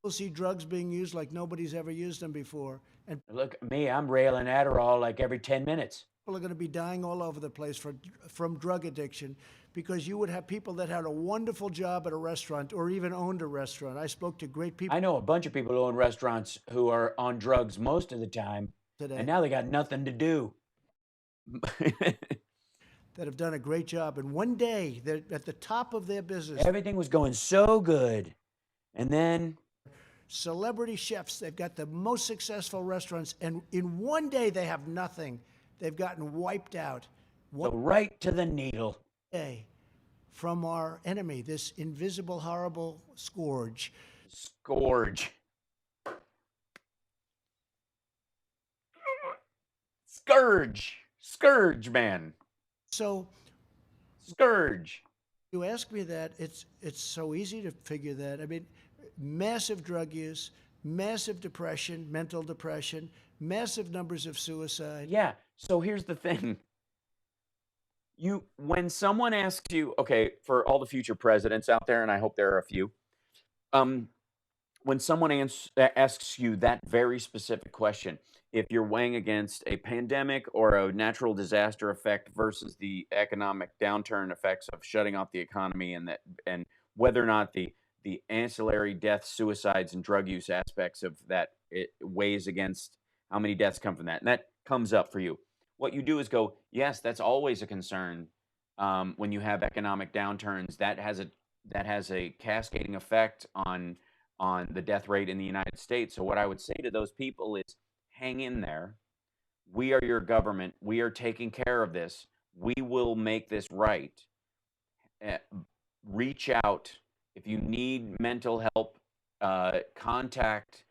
You'll see drugs being used like nobody's ever used them before. And look at me, I'm railing Adderall like every 10 minutes. People are going to be dying all over the place from drug addiction, because you would have people that had a wonderful job at a restaurant or even owned a restaurant. I spoke to great people. I know a bunch of people who own restaurants who are on drugs most of the time today, and now they got nothing to do. That have done a great job, and one day they're at the top of their business. Everything was going so good, and then celebrity chefs, they've got the most successful restaurants, and in one day they have nothing. They've gotten wiped out. So right to the needle. Day from our enemy, this invisible, horrible scourge. Scourge. Scourge. Scourge, man. So, scourge. You ask me that, it's so easy to figure that. I mean, massive drug use, massive depression, mental depression, massive numbers of suicide. Yeah. So here's the thing. When someone asks you, okay, for all the future presidents out there, and I hope there are a few, when someone asks you that very specific question, if you're weighing against a pandemic or a natural disaster effect versus the economic downturn effects of shutting off the economy, and whether or not the ancillary deaths, suicides, and drug use aspects of that, it weighs against how many deaths come from that, and that comes up for you. What you do is go, yes, that's always a concern. When you have economic downturns, that has a cascading effect on on the death rate in the United States. So what I would say to those people is hang in there. We are your government. We are taking care of this. We will make this right. Reach out. If you need mental help, contact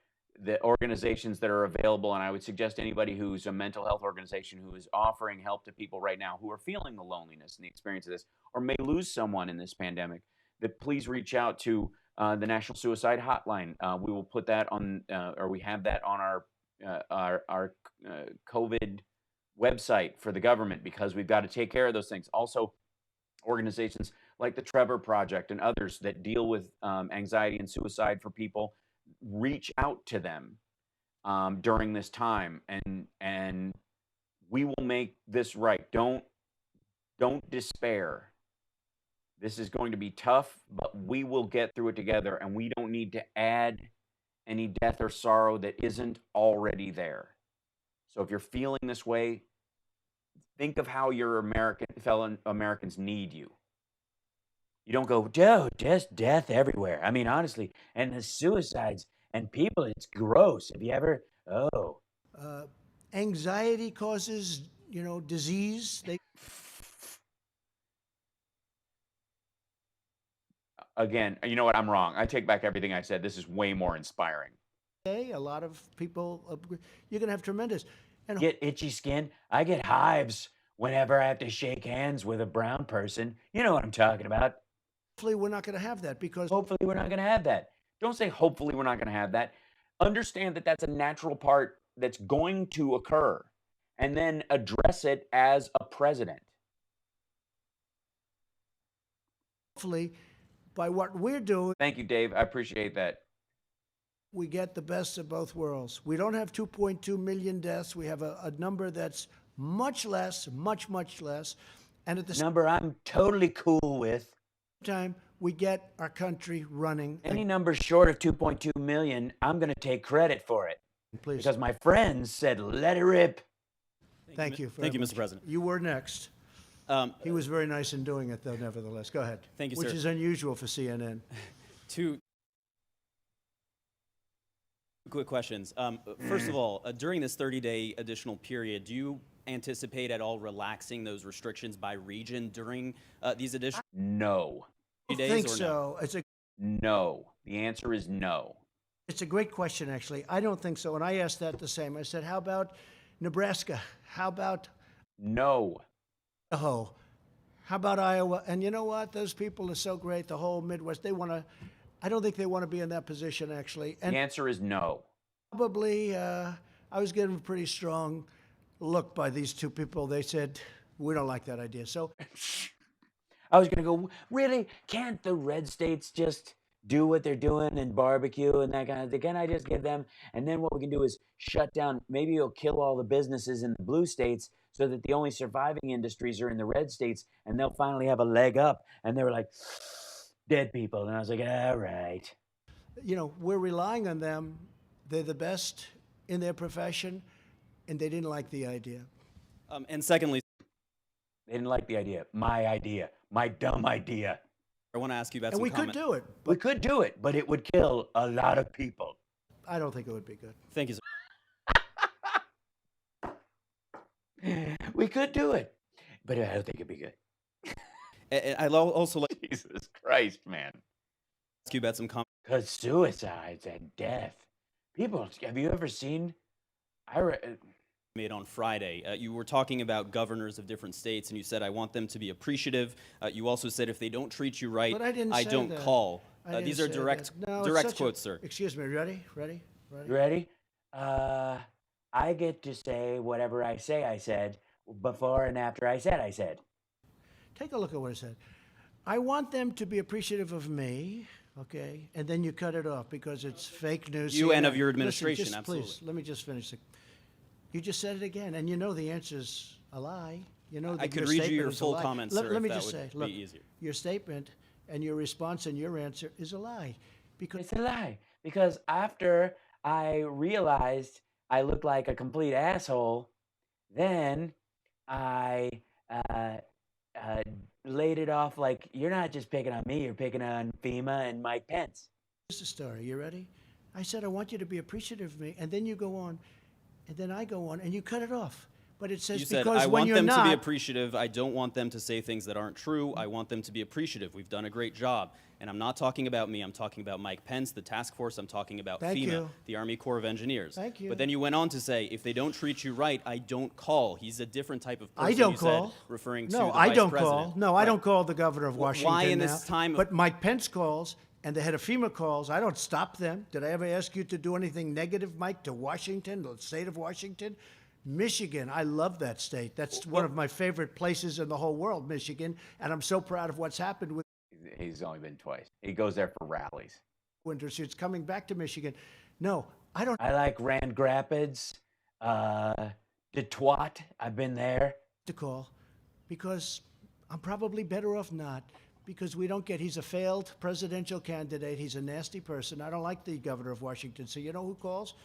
the organizations that are available. And I would suggest anybody who's a mental health organization who is offering help to people right now who are feeling the loneliness and the experience of this, or may lose someone in this pandemic, that please reach out to the National Suicide Hotline. We will put that on, or we have that on our COVID website for the government, because we've got to take care of those things. Also, organizations like the Trevor Project and others that deal with anxiety and suicide for people, reach out to them during this time, and we will make this right. Don't despair. This is going to be tough, but we will get through it together, and we don't need to add any death or sorrow that isn't already there. So if you're feeling this way, think of how your fellow Americans need you. You don't go, Joe, just death everywhere. I mean, honestly, and the suicides and people, it's gross. Have you ever, Anxiety causes, disease. Again, you know what? I'm wrong. I take back everything I said. This is way more inspiring. A lot of people, you're going to have tremendous. And get itchy skin. I get hives whenever I have to shake hands with a brown person. You know what I'm talking about. Hopefully we're not going to have that, because hopefully we're not going to have that. Don't say hopefully we're not going to have that. Understand that that's a natural part that's going to occur, and then address it as a president. Hopefully, by what we're doing. Thank you, Dave. I appreciate that. We get the best of both worlds. We don't have 2.2 million deaths. We have a number that's much less, much less. And at the number I'm totally cool with. Time, we get our country running. Any number short of 2.2 million, I'm going to take credit for it. Please. Because my friends said, let it rip. Thank you. Thank you, Mr. President. You were next. He was very nice in doing it, though, nevertheless. Go ahead. Thank you, Which sir. is unusual for CNN. Two quick questions. First of all, during this 30-day additional period, do you anticipate at all relaxing those restrictions by region during these additional No. I think so. No. The answer is no. It's a great question, actually. I don't think so. And I asked that the same. I said, how about Nebraska? How about no. Idaho? How about Iowa? And you know what? Those people are so great. The whole Midwest, I don't think they want to be in that position, actually. And the answer is no. Probably, I was given a pretty strong look by these two people. They said, we don't like that idea. So I was going to go, really? Can't the red states just do what they're doing and barbecue and that kind of thing? Can I just give them? And then what we can do is shut down. Maybe you'll kill all the businesses in the blue states so that the only surviving industries are in the red states, and they'll finally have a leg up. And they were like, dead people. And I was like, all right. We're relying on them. They're the best in their profession, and they didn't like the idea. And secondly, they didn't like the idea. My dumb idea. I want to ask you about and some we comment. could do it. We could do it, but it would kill a lot of people. I don't think it would be good. Thank you, sir. We could do it, but I don't think it'd be good. And I'd also like Jesus Christ, man. Ask you about some comments. Because suicides and death. People, have you ever seen? Made on Friday. You were talking about governors of different states, and you said, I want them to be appreciative. You also said, if they don't treat you right, but I didn't say don't that. call. I didn't These are say direct, that. No, direct quotes, sir. Excuse me, ready? You ready? I get to say whatever I say I said before and after I said. Take a look at what I said. I want them to be appreciative of me, okay? And then you cut it off because it's fake news. You and of your administration, Listen, absolutely. Please, let me just finish it. You just said it again, and the answer's a lie. I could read you your full comments, sir, let me if just that say, would be easier. Your statement and your response and your answer is a lie. Because it's a lie. Because after I realized I looked like a complete asshole, then I laid it off like, you're not just picking on me, you're picking on FEMA and Mike Pence. Here's the story. You ready? I said, I want you to be appreciative of me. And then you go on, and then I go on, and you cut it off. But it says You said, because I when want you're them not, to be appreciative. I don't want them to say things that aren't true. I want them to be appreciative. We've done a great job. And I'm not talking about me. I'm talking about Mike Pence, the task force. I'm talking about Thank FEMA, you. the Army Corps of Engineers. Thank you. But then you went on to say, if they don't treat you right, I don't call. He's a different type of person. I don't you call. Said, referring to no, the I vice don't president. call. No, I don't call the governor of Washington Why in now. this time? But Mike Pence calls, and the head of FEMA calls. I don't stop them. Did I ever ask you to do anything negative, Mike, to Washington, the state of Washington? Michigan, I love that state. That's one of my favorite places in the whole world, Michigan, and I'm so proud of what's happened with He's only been twice. He goes there for rallies. winter suits coming back to Michigan. No, I don't. I like Grand Rapids, Detroit. I've been there. To call because I'm probably better off not because we don't get. He's a failed presidential candidate. He's a nasty person. I don't like the governor of Washington. So you know who calls?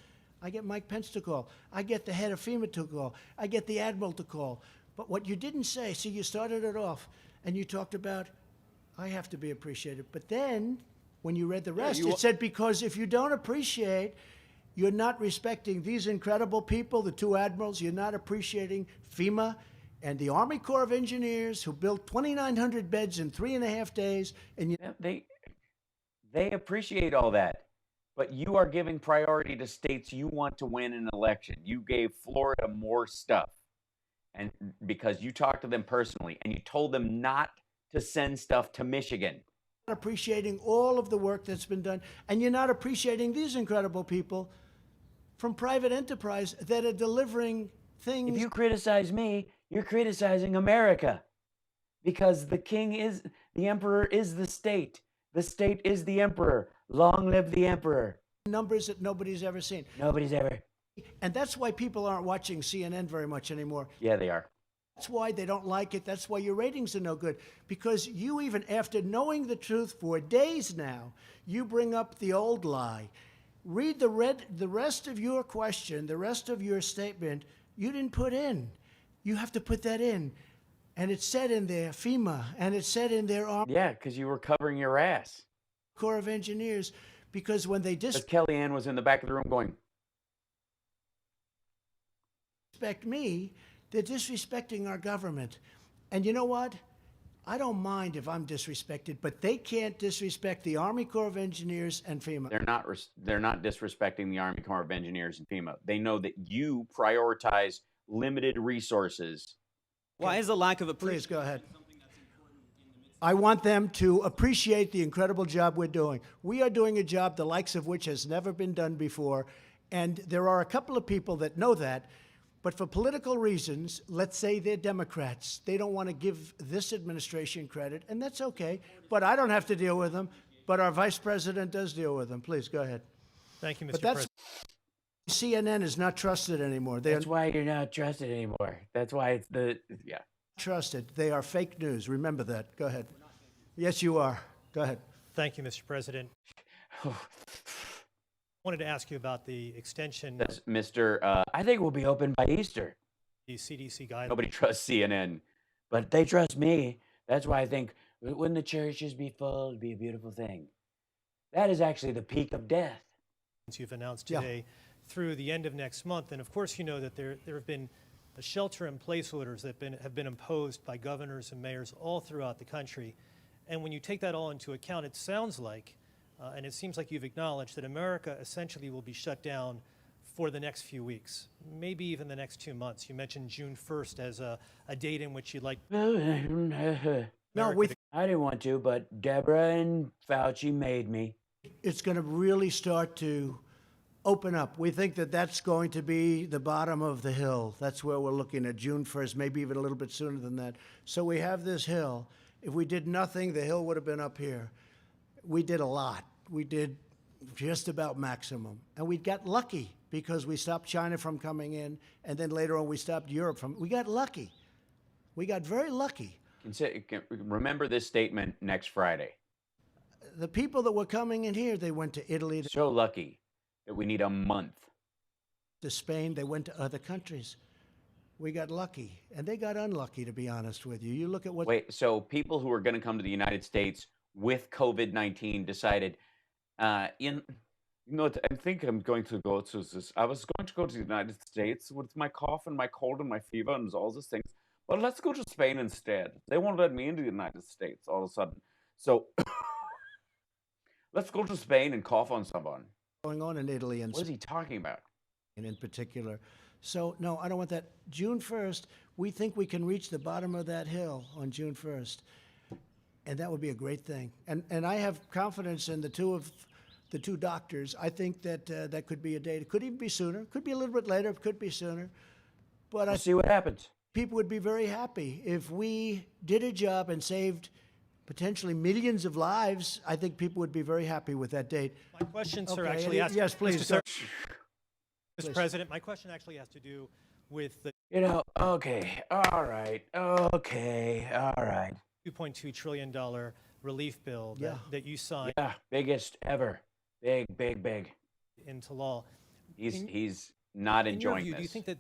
I get Mike Pence to call. I get the head of FEMA to call. I get the admiral to call. But what you didn't say, see, you started it off and you talked about, I have to be appreciated. But then when you read the rest, it said, because if you don't appreciate, you're not respecting these incredible people, the two admirals, you're not appreciating FEMA and the Army Corps of Engineers who built 2,900 beds in 3.5 days. And you They appreciate all that. But you are giving priority to states you want to win an election. You gave Florida more stuff. And because you talked to them personally and you told them not to send stuff to Michigan. not appreciating all of the work that's been done, and you're not appreciating these incredible people from private enterprise that are delivering things. If you criticize me, you're criticizing America. Because the emperor is the state. The state is the emperor. Long live the emperor. Numbers that nobody's ever seen. Nobody's ever. And that's why people aren't watching CNN very much anymore. Yeah, they are. That's why they don't like it. That's why your ratings are no good. Because you, even after knowing the truth for days now, you bring up the old lie. Read the rest of your question, the rest of your statement, you didn't put in. You have to put that in. And it said in there, FEMA, and it said in there, Army Yeah, because you were covering your ass. Corps of Engineers, because when they Because Kellyanne was in the back of the room going, disrespect me, they're disrespecting our government. And you know what? I don't mind if I'm disrespected, but they can't disrespect the Army Corps of Engineers and FEMA. they're not disrespecting the Army Corps of Engineers and FEMA. They know that you prioritize limited resources. Why is the lack of Please go ahead. I want them to appreciate the incredible job we're doing. We are doing a job the likes of which has never been done before, and there are a couple of people that know that, but for political reasons, let's say they're Democrats, they don't want to give this administration credit, and that's okay, but I don't have to deal with them, but our vice president does deal with them. Please, go ahead. Thank you, Mr. But that's President. CNN is not trusted anymore. That's why you're not trusted anymore. That's why it's trusted. They are fake news. Remember that. Go ahead. Yes, you are. Go ahead. Thank you, Mr. President. I wanted to ask you about the extension of Mr. I think we'll be open by Easter. the CDC guidelines. Nobody trusts CNN, but they trust me. That's why I think wouldn't the churches be full? It'd be a beautiful thing. That is actually the peak of death. You've announced today through the end of next month. And of course, you know that there have been shelter-in-place orders that have been imposed by governors and mayors all throughout the country. And when you take that all into account, it sounds like, and it seems like you've acknowledged that America essentially will be shut down for the next few weeks, maybe even the next 2 months. You mentioned June 1st as a date in which you'd like. No, I didn't want to, but Deborah and Fauci made me. It's going to really start to open up. We think that that's going to be the bottom of the hill. That's where we're looking at June 1st, maybe even a little bit sooner than that. So we have this hill. If we did nothing, the hill would have been up here. We did a lot. We did just about maximum. And we got lucky because we stopped China from coming in, and then later on we stopped Europe from. We got lucky. We got very lucky. Remember this statement next Friday. The people that were coming in here, they went to Italy. So lucky that we need a month. To Spain, they went to other countries. We got lucky, and they got unlucky, to be honest with you. You look at what... Wait, so people who are going to come to the United States with COVID-19 decided, I think I'm going to go to this. I was going to go to the United States with my cough and my cold and my fever and all these things. But let's go to Spain instead. They won't let me into the United States all of a sudden. So let's go to Spain and cough on someone. Going on in Italy and What is he talking about? in particular. So, no, I don't want that. June 1st, we think we can reach the bottom of that hill on June 1st. And that would be a great thing. And I have confidence in the two doctors. I think that that could be a date. It could even be sooner. Could be a little bit later. It could be sooner. But We'll see what happens. People would be very happy if we did a job and saved potentially millions of lives. I think people would be very happy with that date. My question, sir, Okay, actually has yes, please. Mr. President, my question actually has to do with the Okay, all right, $2.2 trillion relief bill that you signed Yeah, biggest ever. Big. into law. He's not In your enjoying view, this. do you think that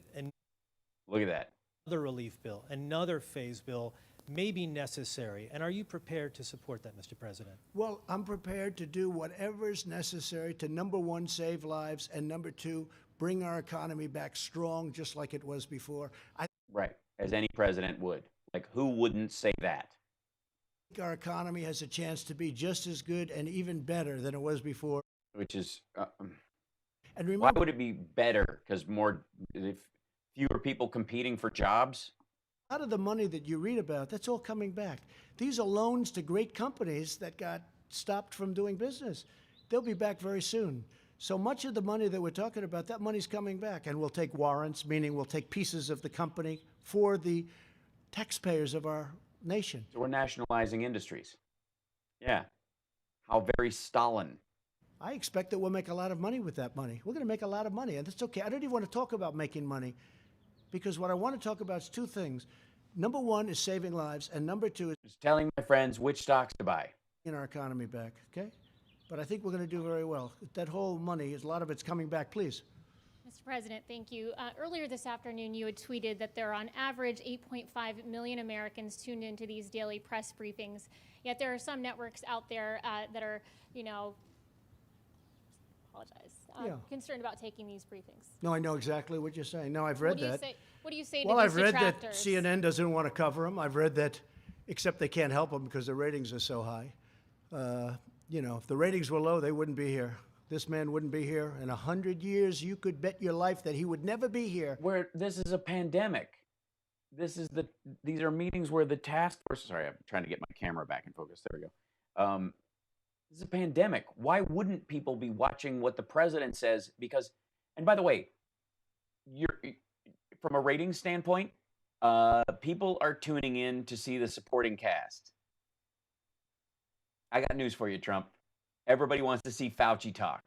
Look at that. another relief bill, another phase bill may be necessary? And are you prepared to support that, Mr. President? Well, I'm prepared to do whatever's necessary to, number one, save lives, and number two, bring our economy back strong, just like it was before. I Right, as any president would. Like, who wouldn't say that? think our economy has a chance to be just as good and even better than it was before. Which is, And why remember, would it be better? Because if fewer people competing for jobs? a lot of the money that you read about, that's all coming back. These are loans to great companies that got stopped from doing business. They'll be back very soon. So much of the money that we're talking about, that money's coming back, and we'll take warrants, meaning we'll take pieces of the company for the taxpayers of our nation. So we're nationalizing industries. Yeah. How very Stalin. I expect that we'll make a lot of money with that money. We're going to make a lot of money, and that's okay. I don't even want to talk about making money, because what I want to talk about is two things. Number one is saving lives, and number two is Just telling my friends which stocks to buy. getting our economy back, okay? But I think we're going to do very well. That whole money, a lot of it's coming back, please. Mr. President, thank you. Earlier this afternoon, you had tweeted that there are on average 8.5 million Americans tuned into these daily press briefings. Yet there are some networks out there that are, concerned about taking these briefings. No, I know exactly what you're saying. No, I've read that. What do you say to Well, these I've read that detractors? CNN doesn't want to cover them. I've read that, except they can't help them because the ratings are so high. If the ratings were low, they wouldn't be here. This man wouldn't be here. In 100 years, you could bet your life that he would never be here. Where this is a pandemic. These are meetings where the task force. Sorry, I'm trying to get my camera back in focus. There we go. This is a pandemic. Why wouldn't people be watching what the president says? Because, and by the way, from a ratings standpoint, people are tuning in to see the supporting cast. I got news for you, Trump. Everybody wants to see Fauci talk.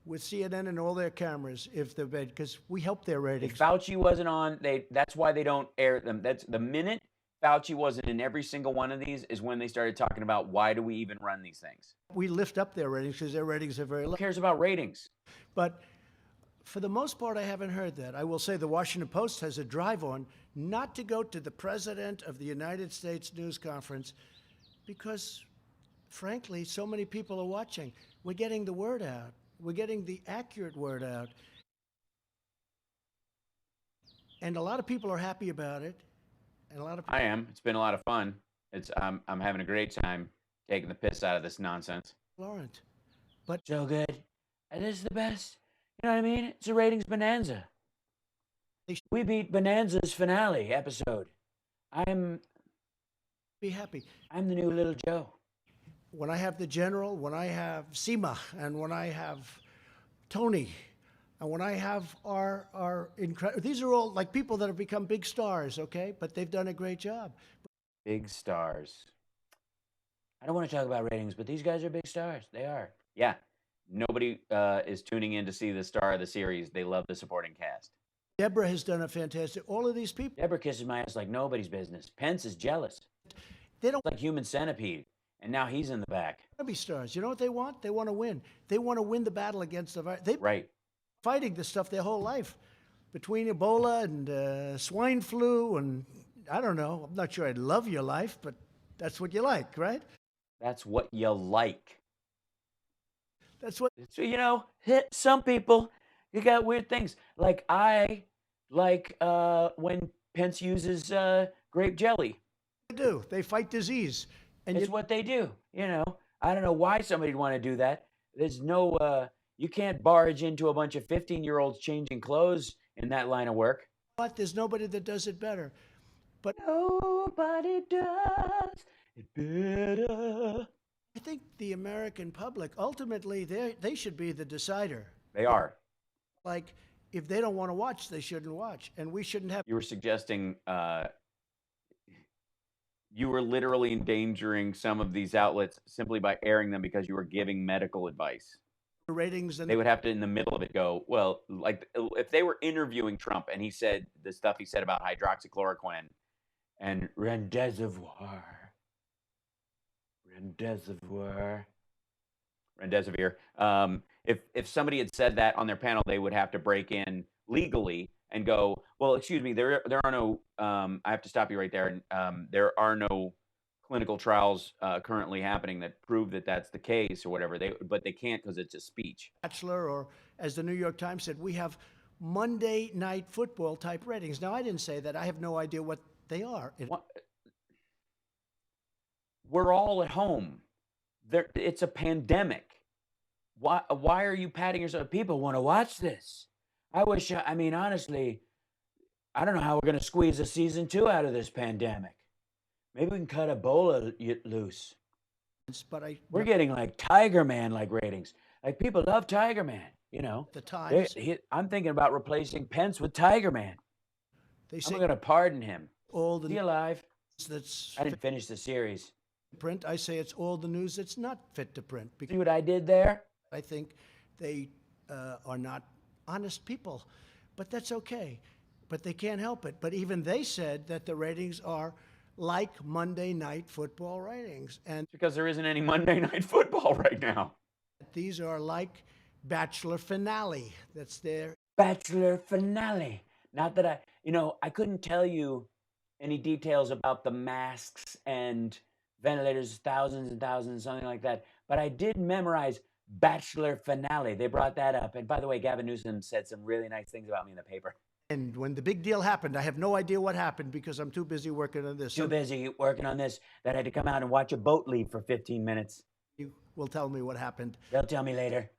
With CNN and all their cameras, because we help their ratings. If Fauci wasn't on, that's why they don't air them. That's the minute Fauci wasn't in every single one of these is when they started talking about why do we even run these things. We lift up their ratings because their ratings are very low. Who cares about ratings? But for the most part, I haven't heard that. I will say the Washington Post has a drive on not to go to the President of the United States news conference because, frankly, so many people are watching. We're getting the word out. We're getting the accurate word out. And a lot of people are happy about it. And a lot of people I am. It's been a lot of fun. I'm having a great time taking the piss out of this nonsense. aren't. But so good. And this is the best. You know what I mean? It's a ratings bonanza. We beat Bonanza's finale episode. Be happy. I'm the new Little Joe. When I have the General, when I have Seema, and when I have Tony, and when I have our incredible, these are all like people that have become big stars, okay? But they've done a great job. Big stars. I don't want to talk about ratings, but these guys are big stars. They are. Yeah. Nobody is tuning in to see the star of the series. They love the supporting cast. Deborah has done a fantastic. All of these people. Deborah kisses my ass like nobody's business. Pence is jealous. They don't like Human Centipede, and now he's in the back. Want to be stars. You know what they want? They want to win. They want to win the battle against the virus. They've right. Fighting this stuff their whole life, between Ebola and swine flu, and I don't know. I'm not sure I'd love your life, but that's what you like, right? That's what you like. That's what. So, you know, some people, you got weird things. Like when Pence uses grape jelly. They do. They fight disease. And It's what they do. You know, I don't know why somebody'd want to do that. There's no, you can't barge into a bunch of 15-year-olds changing clothes in that line of work. But there's nobody that does it better. But nobody does it better. I think the American public, ultimately, they should be the decider. They are. Like, if they don't want to watch, they shouldn't watch. And we shouldn't have. You were suggesting you were literally endangering some of these outlets simply by airing them because you were giving medical advice. Ratings, and they would have to, in the middle of it, go, well, like if they were interviewing Trump and he said the stuff he said about hydroxychloroquine and remdesivir, if somebody had said that on their panel, they would have to break in legally and go, well, excuse me, there are no, I have to stop you right there. There are no clinical trials currently happening that prove that that's the case or whatever. But they can't because it's a speech. Bachelor, or as the New York Times said, we have Monday Night Football type ratings. Now, I didn't say that. I have no idea what they are. We're all at home. It's a pandemic. Why are you patting yourself? People want to watch this. I mean, honestly, I don't know how we're going to squeeze a season 2 out of this pandemic. Maybe we can cut Ebola loose. But we're getting like Tiger Man like ratings. Like people love Tiger Man, you know. The Times. I'm thinking about replacing Pence with Tiger Man. I'm going to pardon him. Is he alive? I didn't finish the series. Print. I say it's all the news that's not fit to print. See what I did there? I think they are not honest people, but that's okay. But they can't help it. But even they said that the ratings are like Monday Night Football ratings. And because there isn't any Monday Night Football right now. These are like Bachelor finale. That's their Bachelor finale. Not that I couldn't tell you any details about the masks and ventilators, thousands and thousands, something like that. But I did memorize Bachelor finale. They brought that up. And by the way, Gavin Newsom said some really nice things about me in the paper. And when the big deal happened, I have no idea what happened because I'm too busy working on this. Too busy working on this that I had to come out and watch a boat leave for 15 minutes. You will tell me what happened. They'll tell me later.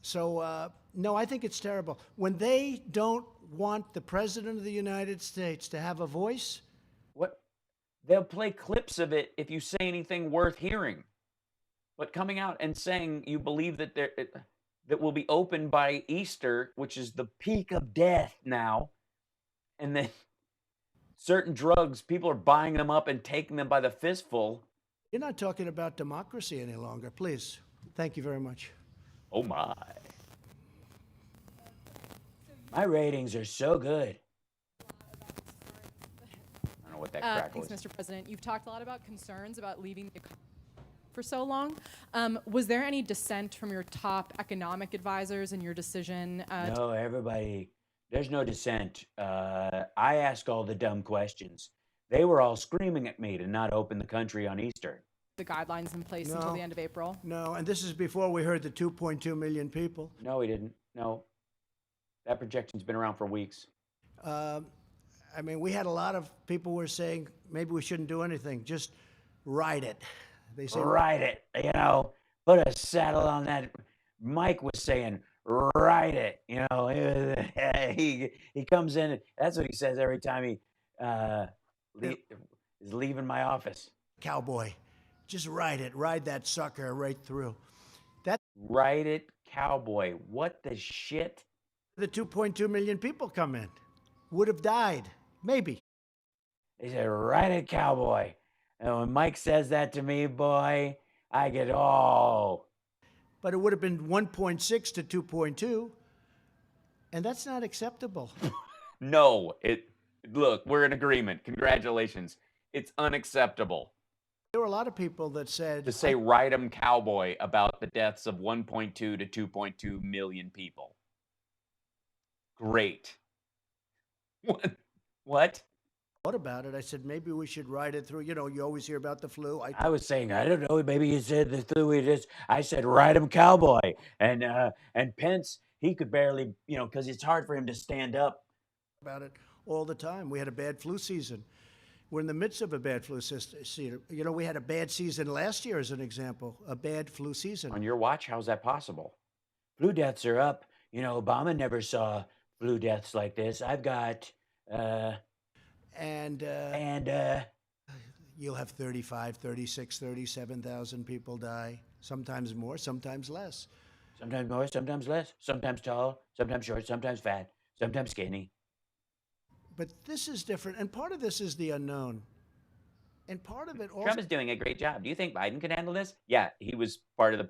So, no, I think it's terrible. When they don't want the President of the United States to have a voice. What? They'll play clips of it if you say anything worth hearing. But coming out and saying you believe that that will be open by Easter, which is the peak of death now, and then certain drugs, people are buying them up and taking them by the fistful. You're not talking about democracy any longer, please. Thank you very much. Oh my. My ratings are so good. I don't know what that crack was. Thanks, Mr. President. You've talked a lot about concerns about leaving the economy for so long. Was there any dissent from your top economic advisors in your decision? No, everybody. There's no dissent. I ask all the dumb questions. They were all screaming at me to not open the country on Easter. The guidelines in place until the end of April? No, and this is before we heard the 2.2 million people. No, we didn't. No. That projection's been around for weeks. I mean, we had a lot of people who were saying maybe we shouldn't do anything. Just ride it. They say ride it, put a saddle on that. Mike was saying, ride it, he comes in, that's what he says every time he is leaving my office. Cowboy, just ride it, ride that sucker right through. Ride it, cowboy, what the shit? The 2.2 million people come in, would have died, maybe. They said, ride it, cowboy. And when Mike says that to me, boy, I get, oh. But it would have been 1.6 to 2.2, and that's not acceptable. No, look, we're in agreement. Congratulations. It's unacceptable. There were a lot of people that said... To say ride 'em cowboy about the deaths of 1.2 to 2.2 million people. Great. What? What about it? I said, maybe we should ride it through. You know, you always hear about the flu. I was saying, I don't know, maybe you said the flu. I said, ride him cowboy. And Pence, he could barely, you know, because it's hard for him to stand up. About it all the time. We had a bad flu season. We're in the midst of a bad flu season. You know, we had a bad season last year, as an example, a bad flu season. On your watch, how's that possible? Flu deaths are up. You know, Obama never saw flu deaths like this. I've got, you'll have 35, 36, 37,000 people die. Sometimes more, sometimes less. Sometimes more, sometimes less. Sometimes tall, sometimes short, sometimes fat, sometimes skinny. But this is different, and part of this is the unknown. And part of it also... Trump is doing a great job. Do you think Biden can handle this? Yeah, he was part of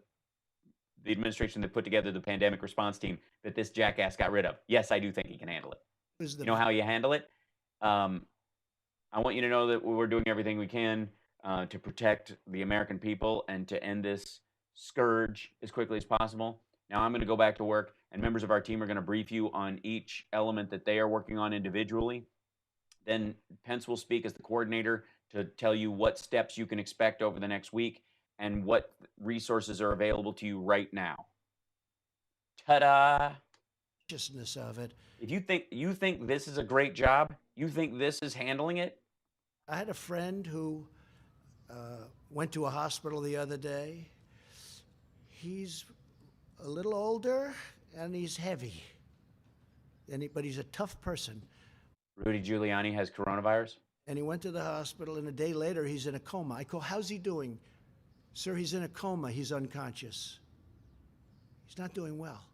the administration that put together the pandemic response team that this jackass got rid of. Yes, I do think he can handle it. You know how you handle it? I want you to know that we're doing everything we can to protect the American people and to end this scourge as quickly as possible. Now I'm going to go back to work, and members of our team are going to brief you on each element that they are working on individually. Then Pence will speak as the coordinator to tell you what steps you can expect over the next week and what resources are available to you right now. Ta-da! Of it. If you think this is a great job, you think this is handling it? I had a friend who went to a hospital the other day. He's a little older and he's heavy, but he's a tough person. Rudy Giuliani has coronavirus? And he went to the hospital, and a day later, he's in a coma. I go, how's he doing? Sir, he's in a coma. He's unconscious. He's not doing well.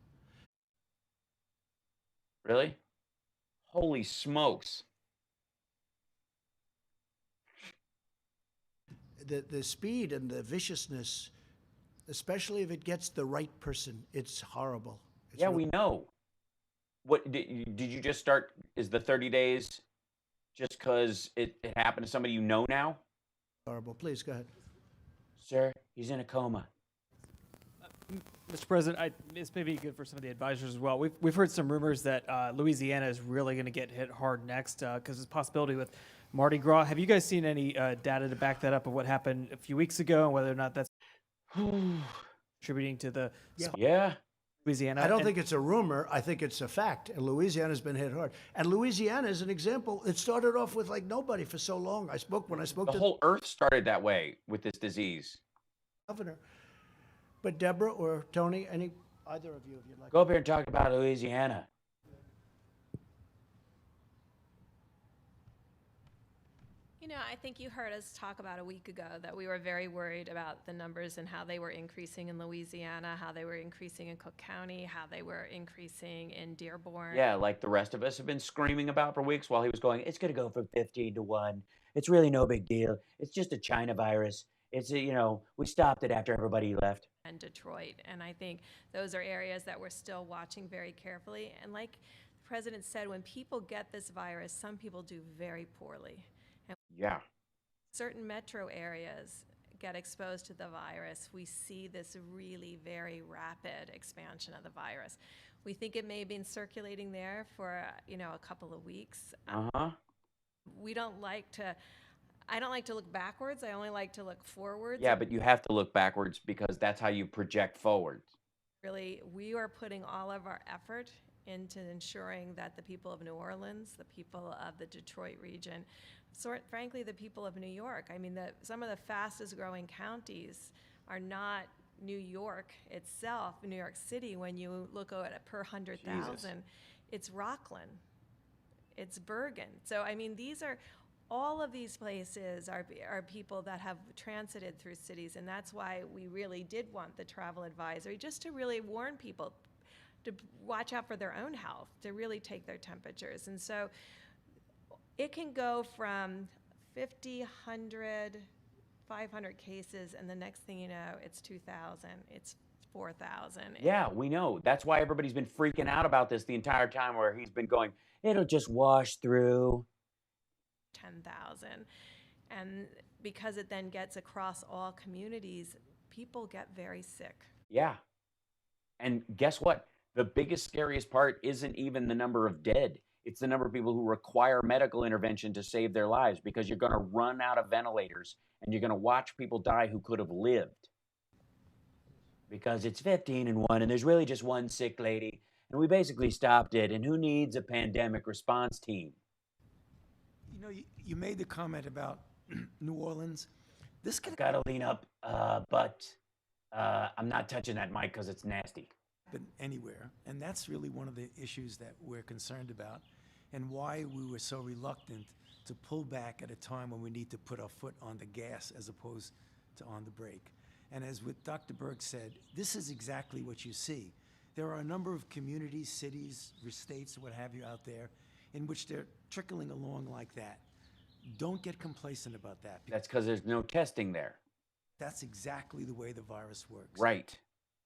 Really? Holy smokes. The speed and the viciousness, especially if it gets the right person, it's horrible. It's we know. What did you just start? Is the 30 days just because it happened to somebody you know now? Horrible. Please, go ahead. Sir, he's in a coma. Mr. President, this may be good for some of the advisors as well. We've heard some rumors that Louisiana is really going to get hit hard next because there's a possibility with Mardi Gras. Have you guys seen any data to back that up of what happened a few weeks ago and whether or not that's contributing to the Louisiana? I don't think it's a rumor. I think it's a fact. And Louisiana's been hit hard. And Louisiana is an example. It started off with like nobody for so long. When I spoke to the whole earth started that way with this disease. Governor. But Deborah or Tony, either of you, if you'd like. Go up here and talk about Louisiana. You know, I think you heard us talk about a week ago that we were very worried about the numbers and how they were increasing in Louisiana, how they were increasing in Cook County, how they were increasing in Dearborn. Yeah, like the rest of us have been screaming about for weeks while he was going, it's going to go from 15 to 1. It's really no big deal. It's just a China virus. It's, we stopped it after everybody left. And Detroit. And I think those are areas that we're still watching very carefully. And like the president said, when people get this virus, some people do very poorly. And certain metro areas get exposed to the virus, we see this really very rapid expansion of the virus. We think it may have been circulating there for, a couple of weeks. We don't like to... I don't like to look backwards. I only like to look forwards. Yeah, but you have to look backwards because that's how you project forwards. Really, we are putting all of our effort into ensuring that the people of New Orleans, the people of the Detroit region, frankly, the people of New York. I mean, some of the fastest growing counties are not New York itself, New York City. When you look at it per 100,000, it's Rockland, it's Bergen. So, I mean, all of these places are people that have transited through cities, and that's why we really did want the travel advisory, just to really warn people to watch out for their own health, to really take their temperatures. And so it can go from 50, 100, 500 cases, and the next thing you know, it's 2,000, it's 4,000. Yeah, we know. That's why everybody's been freaking out about this the entire time, where he's been going, it'll just wash through. 10,000. And because it then gets across all communities, people get very sick. Yeah. And guess what? The biggest, scariest part isn't even the number of dead. It's the number of people who require medical intervention to save their lives, because you're going to run out of ventilators and you're going to watch people die who could have lived. Because it's 15 and 1 and there's really just one sick lady and we basically stopped it, and who needs a pandemic response team? You know, you made the comment about New Orleans. This could got to lean up, but I'm not touching that mic because it's nasty. happen anywhere, and that's really one of the issues that we're concerned about, and why we were so reluctant to pull back at a time when we need to put our foot on the gas as opposed to on the brake. And as what Dr. Berg said, this is exactly what you see. There are a number of communities, cities, states, what have you out there, in which they're trickling along like that. Don't get complacent about that. That's because there's no testing there. That's exactly the way the virus works. Right.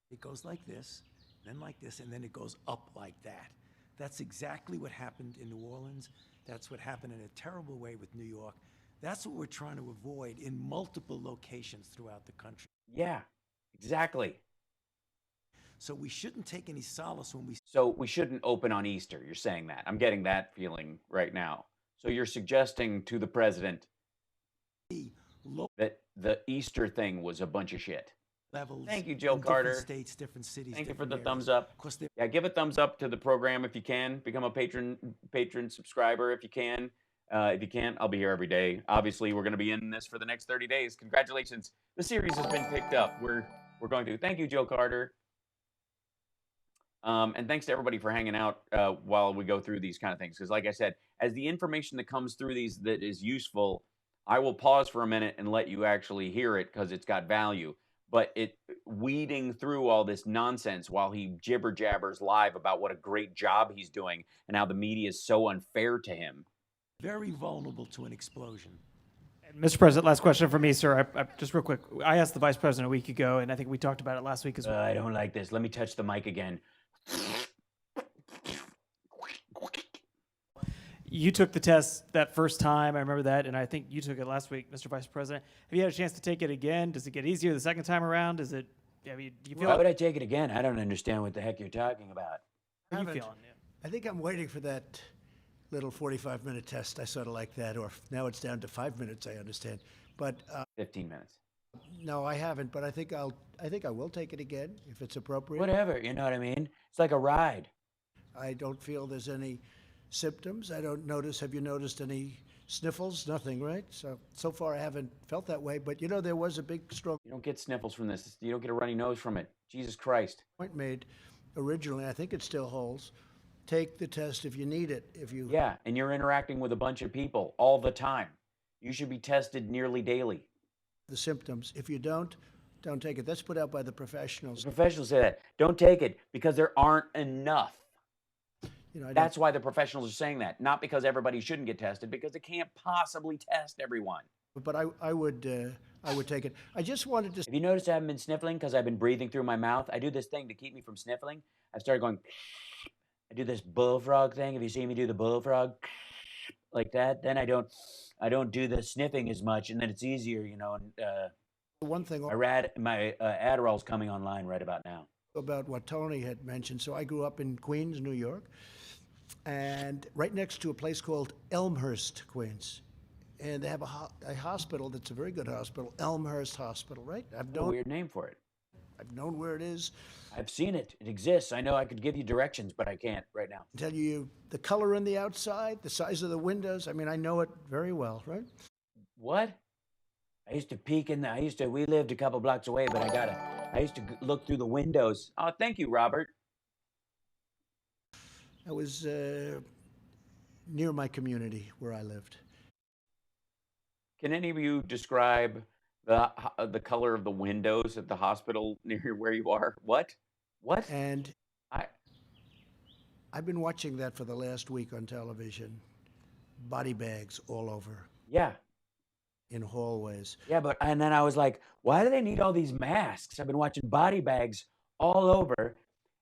It goes like this, then like this, and then it goes up like that. That's exactly what happened in New Orleans. That's what happened in a terrible way with New York. That's what we're trying to avoid in multiple locations throughout the country. Yeah, exactly. So we shouldn't take any solace when we... So we shouldn't open on Easter, you're saying that. I'm getting that feeling right now. So you're suggesting to the president that the Easter thing was a bunch of shit. Levels. Thank you, Jill in Carter. Different states, different cities. Thank you for different the areas. thumbs up. Of course, Yeah, give a thumbs up to the program if you can. Become a patron subscriber if you can. If you can't, I'll be here every day. Obviously, we're going to be in this for the next 30 days. Congratulations. The series has been picked up. We're going to. Thank you, Jill Carter. And thanks to everybody for hanging out while we go through these kind of things. Because like I said, as the information that comes through these that is useful, I will pause for a minute and let you actually hear it because it's got value. But weeding through all this nonsense while he jibber jabbers live about what a great job he's doing and how the media is so unfair to him. Very vulnerable to an explosion. Mr. President, last question for me, sir. I just real quick. I asked the Vice President a week ago, and I think we talked about it last week as well. I don't like this. Let me touch the mic again. You took the test that first time. I remember that, and I think you took it last week, Mr. Vice President. Have you had a chance to take it again? Does it get easier the second time around? Does it? I mean, do you feel? Why would I take it again? I don't understand what the heck you're talking about. How are you feeling? I think I'm waiting for that little 45-minute test. I sort of like that, or now it's down to 5 minutes, I understand. But 15 minutes. No, I haven't, but I think I will take it again if it's appropriate. Whatever, you know what I mean? It's like a ride. I don't feel there's any symptoms. I don't notice. Have you noticed any sniffles? Nothing, right? So far I haven't felt that way, but you know, there was a big strong You don't get sniffles from this. You don't get a runny nose from it. Jesus Christ. point made originally. I think it still holds. Take the test if you need it. Yeah, and you're interacting with a bunch of people all the time. You should be tested nearly daily. The symptoms. If you don't take it. That's put out by the professionals. The professionals say that. Don't take it because there aren't enough. You know, That's why the professionals are saying that. Not because everybody shouldn't get tested, because they can't possibly test everyone. But I would take it. I just wanted to. Have you noticed I haven't been sniffling because I've been breathing through my mouth? I do this thing to keep me from sniffling. I've started going. I do this bullfrog thing. Have you seen me do the bullfrog like that? Then I don't do the sniffing as much, and then it's easier, you know. And one thing my Adderall's coming online right about now. About what Tony had mentioned. So I grew up in Queens, New York, and right next to a place called Elmhurst, Queens. And they have a hospital that's a very good hospital, Elmhurst Hospital, right? A weird name for it. I've known where it is. I've seen it. It exists. I know I could give you directions, but I can't right now. Tell you the color on the outside, the size of the windows. I mean, I know it very well, right? What? I used to peek in the, we lived a couple blocks away, but I used to look through the windows. Oh, thank you, Robert. I was near my community where I lived. Can any of you describe the color of the windows at the hospital near where you are? What? And I've been watching that for the last week on television. Body bags all over. Yeah. In hallways. Yeah, and then I was like, why do they need all these masks? I've been watching body bags all over.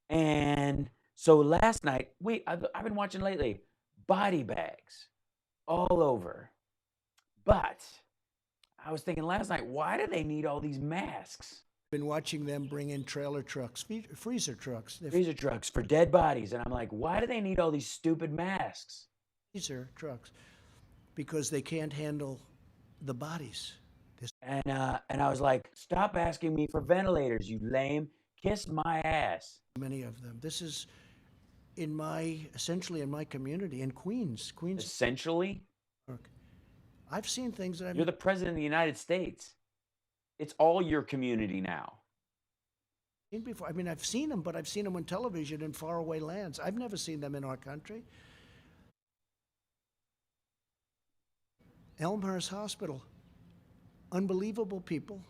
And so last night, I've been watching lately, body bags all over. But I was thinking last night, why do they need all these masks? Been watching them bring in trailer trucks, freezer trucks. Freezer trucks for dead bodies. And I'm like, why do they need all these stupid masks? Freezer trucks, because they can't handle the bodies. And I was like, stop asking me for ventilators, you lame. Kiss my ass. Many of them. This is essentially in my community in Queens. Essentially? I've seen things that You're the president of the United States. It's all your community now. Before. I mean, I've seen them, but I've seen them on television in faraway lands. I've never seen them in our country. Elmhurst Hospital, unbelievable people.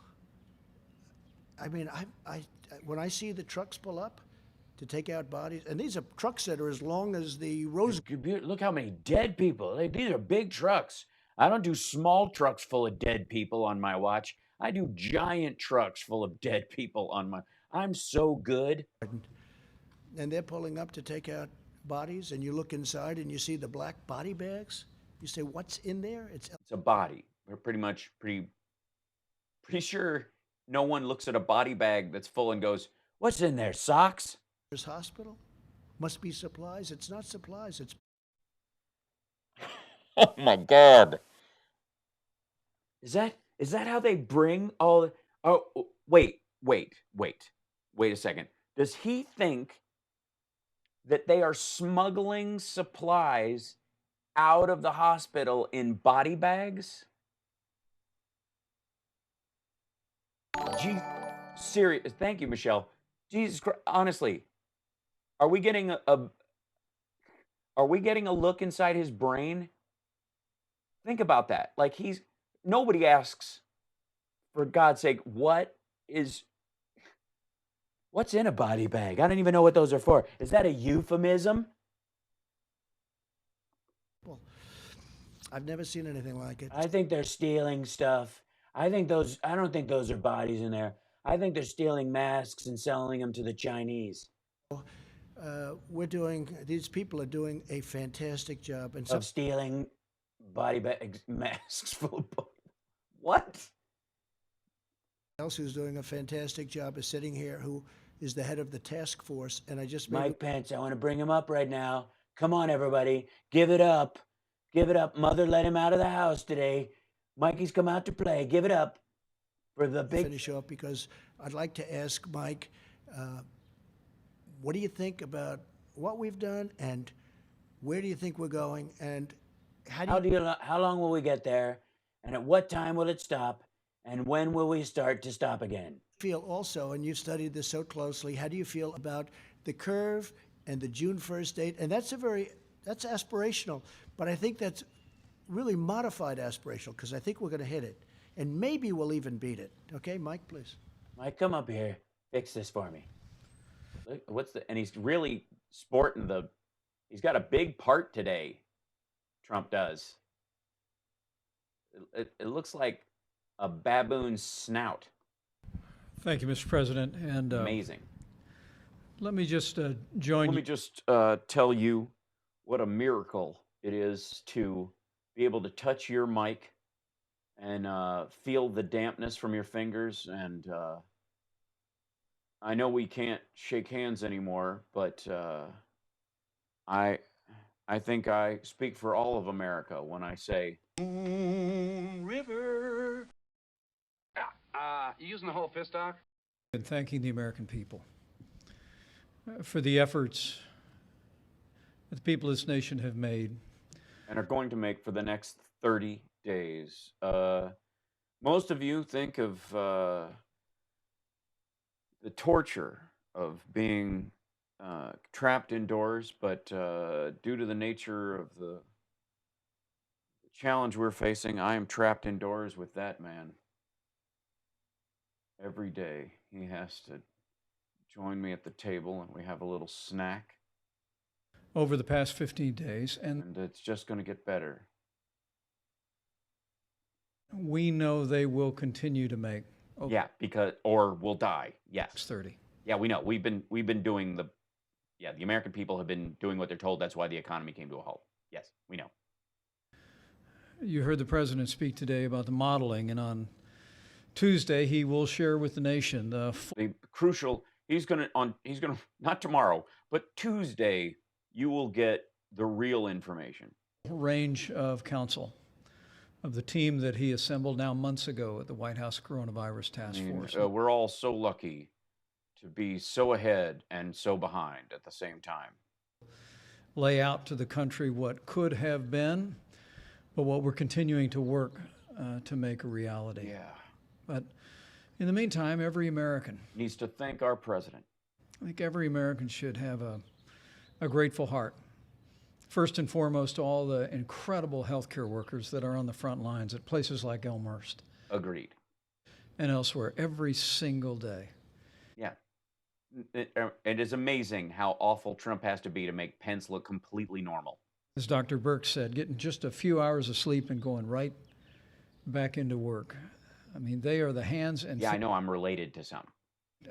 I mean, when I see the trucks pull up to take out bodies, and these are trucks that are as long as the Rose. Look how many dead people. These are big trucks. I don't do small trucks full of dead people on my watch. I do giant trucks full of dead people on my. I'm so good. And they're pulling up to take out bodies, and you look inside and you see the black body bags. You say, "What's in there?" It's a body. We're pretty sure no one looks at a body bag that's full and goes, "What's in there? Socks?" This hospital must be supplies. It's not supplies. It's. Oh my God. Is that how they bring all? Oh, wait a second. Does he think that they are smuggling supplies out of the hospital in body bags? Serious. Thank you, Michelle. Jesus Christ. Honestly, are we getting a look inside his brain? Think about that. Like nobody asks, for God's sake, what's in a body bag? I don't even know what those are for. Is that a euphemism? Well, I've never seen anything like it. I think they're stealing stuff. I don't think those are bodies in there. I think they're stealing masks and selling them to the Chinese. These people are doing a fantastic job. Of stealing body bags, masks full of what? Else who's doing a fantastic job is sitting here, who is the head of the task force, and I just Mike Pence. I want to bring him up right now. Come on, everybody, give it up, give it up. Mother let him out of the house today. Mikey's come out to play. Give it up for the big. Finish up because I'd like to ask Mike, what do you think about what we've done, and where do you think we're going, and how long will we get there? And at what time will it stop? And when will we start to stop again? Feel also, and you've studied this so closely, how do you feel about the curve and the June 1st date? And that's aspirational, but I think that's really modified aspirational because I think we're going to hit it. And maybe we'll even beat it. Okay, Mike, please. Mike, come up here. Fix this for me. Look, and he's really sporting he's got a big part today, Trump does. It looks like a baboon's snout. Thank you, Mr. President. And amazing. Let me just join. Let me just tell you what a miracle it is to be able to touch your mic and feel the dampness from your fingers. And I know we can't shake hands anymore, but I think I speak for all of America when I say River. You using the whole fist, Doc? And thanking the American people for the efforts that the people of this nation have made. And are going to make for the next 30 days. Most of you think of the torture of being trapped indoors, but due to the nature of the challenge we're facing, I am trapped indoors with that man. Every day he has to join me at the table and we have a little snack. Over the past 15 days. And it's just going to get better. We know they will continue to make. Yeah, or we'll die. Yes. 30. Yeah, we know. We've been doing the American people have been doing what they're told. That's why the economy came to a halt. Yes, we know. You heard the president speak today about the modeling, and on Tuesday, he will share with the nation the crucial. He's gonna not tomorrow, but Tuesday. You will get the real information. Range of counsel of the team that he assembled now months ago at the White House Coronavirus Task Force. We're all so lucky to be so ahead and so behind at the same time. Lay out to the country what could have been, but what we're continuing to work to make a reality. Yeah. But in the meantime, every American needs to thank our president. I think every American should have a grateful heart. First and foremost, all the incredible healthcare workers that are on the front lines at places like Elmhurst. Agreed. And elsewhere every single day. Yeah. It is amazing how awful Trump has to be to make Pence look completely normal. As Dr. Burke said, getting just a few hours of sleep and going right back into work. I mean, they are the hands and feet. Yeah, I know I'm related to some.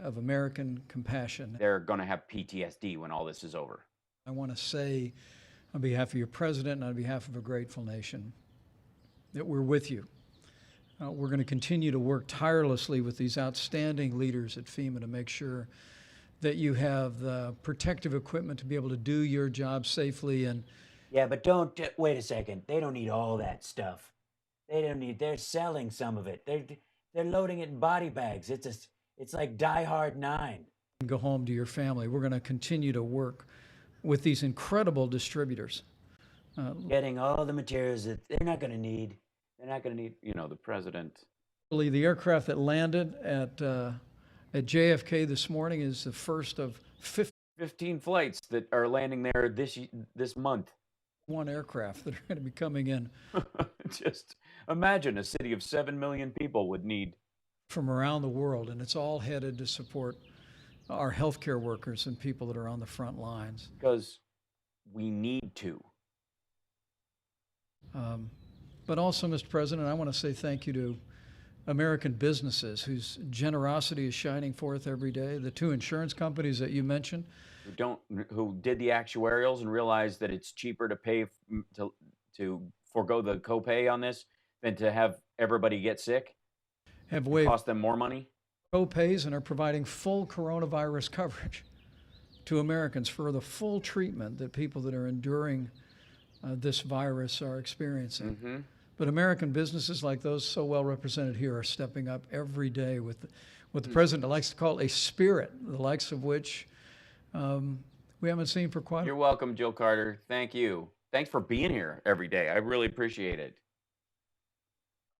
Of American compassion. They're going to have PTSD when all this is over. I want to say, on behalf of your president and on behalf of a grateful nation, that we're with you. We're going to continue to work tirelessly with these outstanding leaders at FEMA to make sure that you have the protective equipment to be able to do your job safely. And yeah, but don't wait a second. They don't need all that stuff. They don't need. They're selling some of it. They're loading it in body bags. It's like Die Hard 9. Go home to your family. We're going to continue to work with these incredible distributors. Getting all the materials that they're not going to need. They're not going to need. You know, the president. The aircraft that landed at JFK this morning is the first of 15 flights that are landing there this month. One aircraft that are going to be coming in. Just imagine a city of 7 million people would need. From around the world, and it's all headed to support our healthcare workers and people that are on the front lines. Because we need to. But also, Mr. President, I want to say thank you to American businesses whose generosity is shining forth every day. The two insurance companies that you mentioned. Who did the actuarials and realized that it's cheaper to pay to forego the copay on this than to have everybody get sick. Have waived cost them more money. Co-pays and are providing full coronavirus coverage to Americans for the full treatment that people that are enduring this virus are experiencing. Mm-hmm. But American businesses like those so well represented here are stepping up every day with what the president likes to call a spirit, the likes of which we haven't seen for quite a while. You're welcome, Jill Carter. Thank you. Thanks for being here every day. I really appreciate it.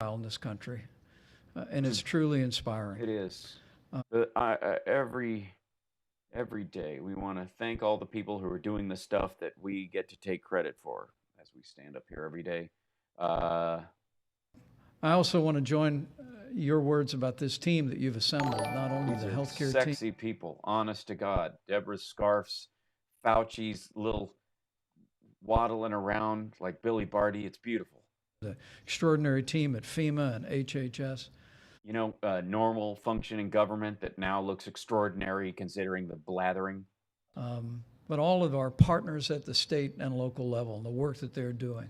In this country. And it's truly inspiring. It is. Every day, we want to thank all the people who are doing the stuff that we get to take credit for as we stand up here every day. I also want to join your words about this team that you've assembled, not only the healthcare team. Sexy people, honest to God. Deborah's scarfs, Fauci's little waddling around like Billy Barty. It's beautiful. The extraordinary team at FEMA and HHS. You know, normal functioning government that now looks extraordinary considering the blathering. But all of our partners at the state and local level and the work that they're doing.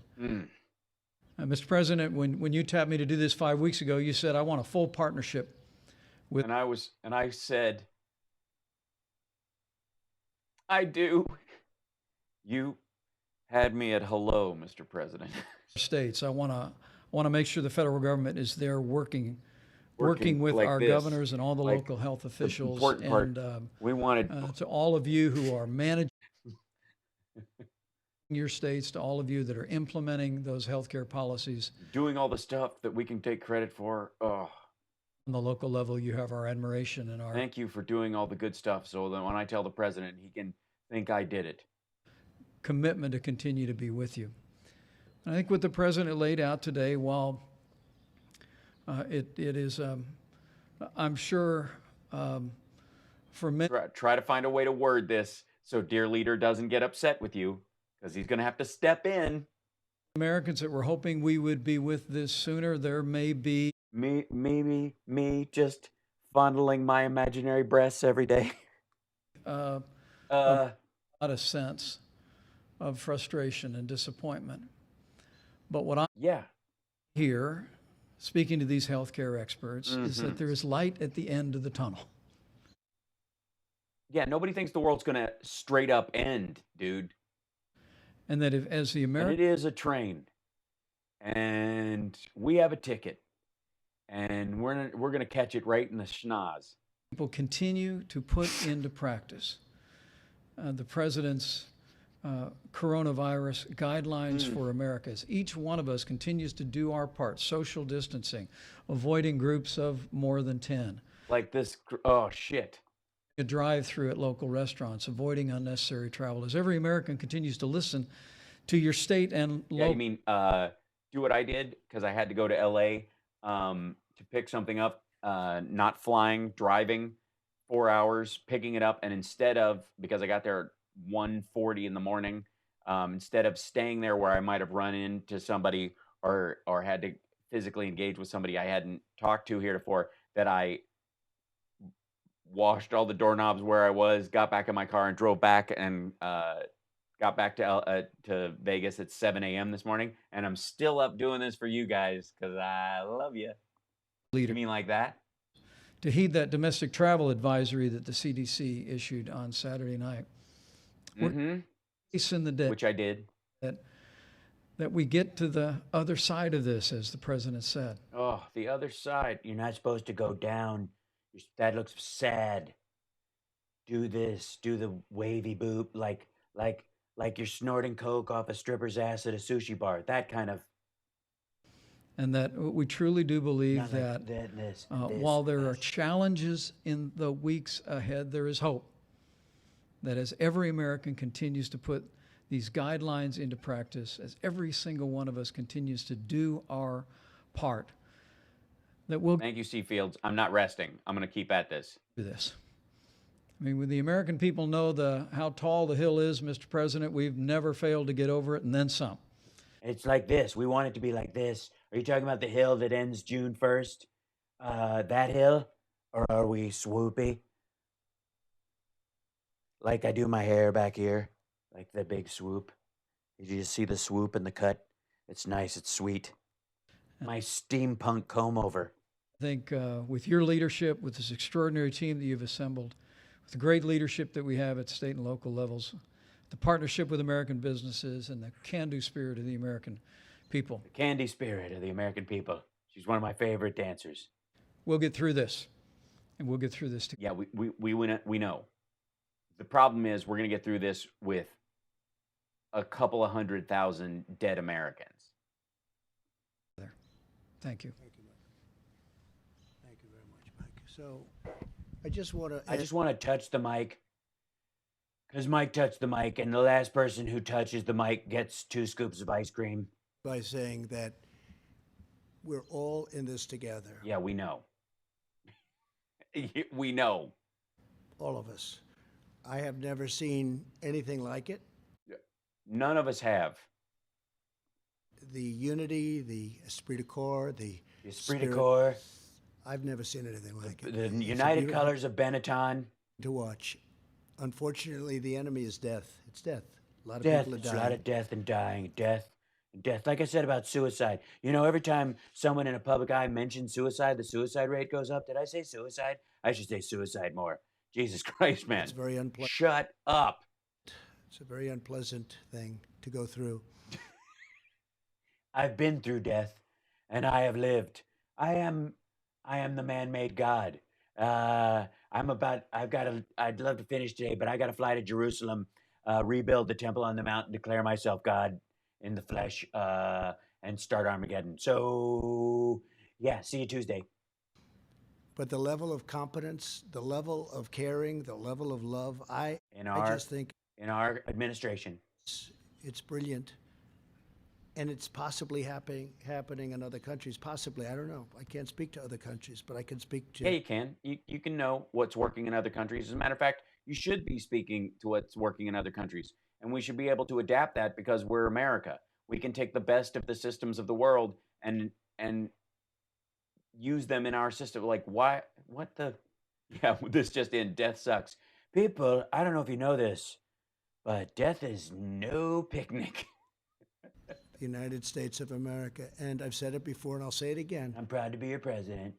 Mr. President, when you tapped me to do this 5 weeks ago, you said, I want a full partnership with... And I said, I do. You had me at hello, Mr. President. States. I want to make sure the federal government is there working with like our this, governors and all the local health officials. And we wanted to all of you who are managing your states, to all of you that are implementing those healthcare policies, doing all the stuff that we can take credit for. Oh. On the local level, you have our admiration and our thank you for doing all the good stuff, so that when I tell the president, he can think I did it. Commitment to continue to be with you. And I think what the president laid out today, while it is, I'm sure, for many... Try to find a way to word this so dear leader doesn't get upset with you, because he's going to have to step in. Americans that were hoping we would be with this sooner, there may be... Me just fondling my imaginary breasts every day. Not a sense of frustration and disappointment. But what I hear speaking to these healthcare experts, is that there is light at the end of the tunnel. Yeah, nobody thinks the world's going to straight up end, dude. And that if, as the And American, it is a train, and we have a ticket, and we're going to catch it right in the schnoz. people continue to put into practice the president's coronavirus guidelines for Americas. Each one of us continues to do our part: social distancing, avoiding groups of more than 10. Like this, oh shit. A drive-through at local restaurants, avoiding unnecessary travel. As every American continues to listen to your state and local. Yeah, you mean do what I did, because I had to go to LA to pick something up, not flying, driving 4 hours, picking it up, and instead of, because I got there at 1:40 in the morning, instead of staying there where I might have run into somebody or had to physically engage with somebody I hadn't talked to heretofore, that I washed all the doorknobs where I was, got back in my car, and drove back, and got back to Vegas at 7 a.m. this morning. And I'm still up doing this for you guys because I love you. Leader. You mean like that? To heed that domestic travel advisory that the CDC issued on Saturday night. We're in the day, which I did. That we get to the other side of this, as the president said. Oh, the other side. You're not supposed to go down. That looks sad. Do this. Do the wavy boob, like you're snorting coke off a stripper's ass at a sushi bar. That kind of. And that we truly do believe that while there are challenges in the weeks ahead, there is hope. That as every American continues to put these guidelines into practice, as every single one of us continues to do our part, that we'll. Thank you, C. Fields. I'm not resting. I'm going to keep at this. Do this. I mean, when the American people know how tall the hill is, Mr. President, we've never failed to get over it, and then some. It's like this. We want it to be like this. Are you talking about the hill that ends June 1st? That hill? Or are we swoopy? Like I do my hair back here, like the big swoop. Did you just see the swoop and the cut? It's nice. It's sweet. My steampunk comb over. I think with your leadership, with this extraordinary team that you've assembled, with the great leadership that we have at state and local levels, the partnership with American businesses, and the can-do spirit of the American people. The candy spirit of the American people. She's one of my favorite dancers. We'll get through this, and we'll get through this together. Yeah, we know. The problem is we're going to get through this with a couple of 100,000 dead Americans. Thank you. Thank you, Mike. Thank you very much, Mike. So I just want to touch the mic, because Mike touched the mic, and the last person who touches the mic gets 2 scoops of ice cream. By saying that we're all in this together. Yeah, we know. We know. All of us. I have never seen anything like it. None of us have. The unity, the esprit de corps, the esprit de corps. I've never seen anything like it. The United Colors of Benetton. To watch. Unfortunately, the enemy is death. It's death. A lot of death. people are It's dying. a lot of death and dying. Death. Like I said about suicide. You know, every time someone in a public eye mentions suicide, the suicide rate goes up. Did I say suicide? I should say suicide more. Jesus Christ, man. It's very unpleasant. Shut up. It's a very unpleasant thing to go through. I've been through death, and I have lived. I am the man-made God. I'd love to finish today, but I got to fly to Jerusalem, rebuild the temple on the mount, and declare myself God in the flesh, and start Armageddon. So, yeah, see you Tuesday. But the level of competence, the level of caring, the level of love, I just think in our administration, it's brilliant. And it's possibly happening in other countries. Possibly, I don't know. I can't speak to other countries, but I can speak to. Yeah, you can. You can know what's working in other countries. As a matter of fact, you should be speaking to what's working in other countries, and we should be able to adapt that because we're America. We can take the best of the systems of the world and use them in our system. Like, why? What the? Yeah, this just in. Death sucks. People, I don't know if you know this, but death is no picnic. the United States of America. And I've said it before, and I'll say it again. I'm proud to be your president.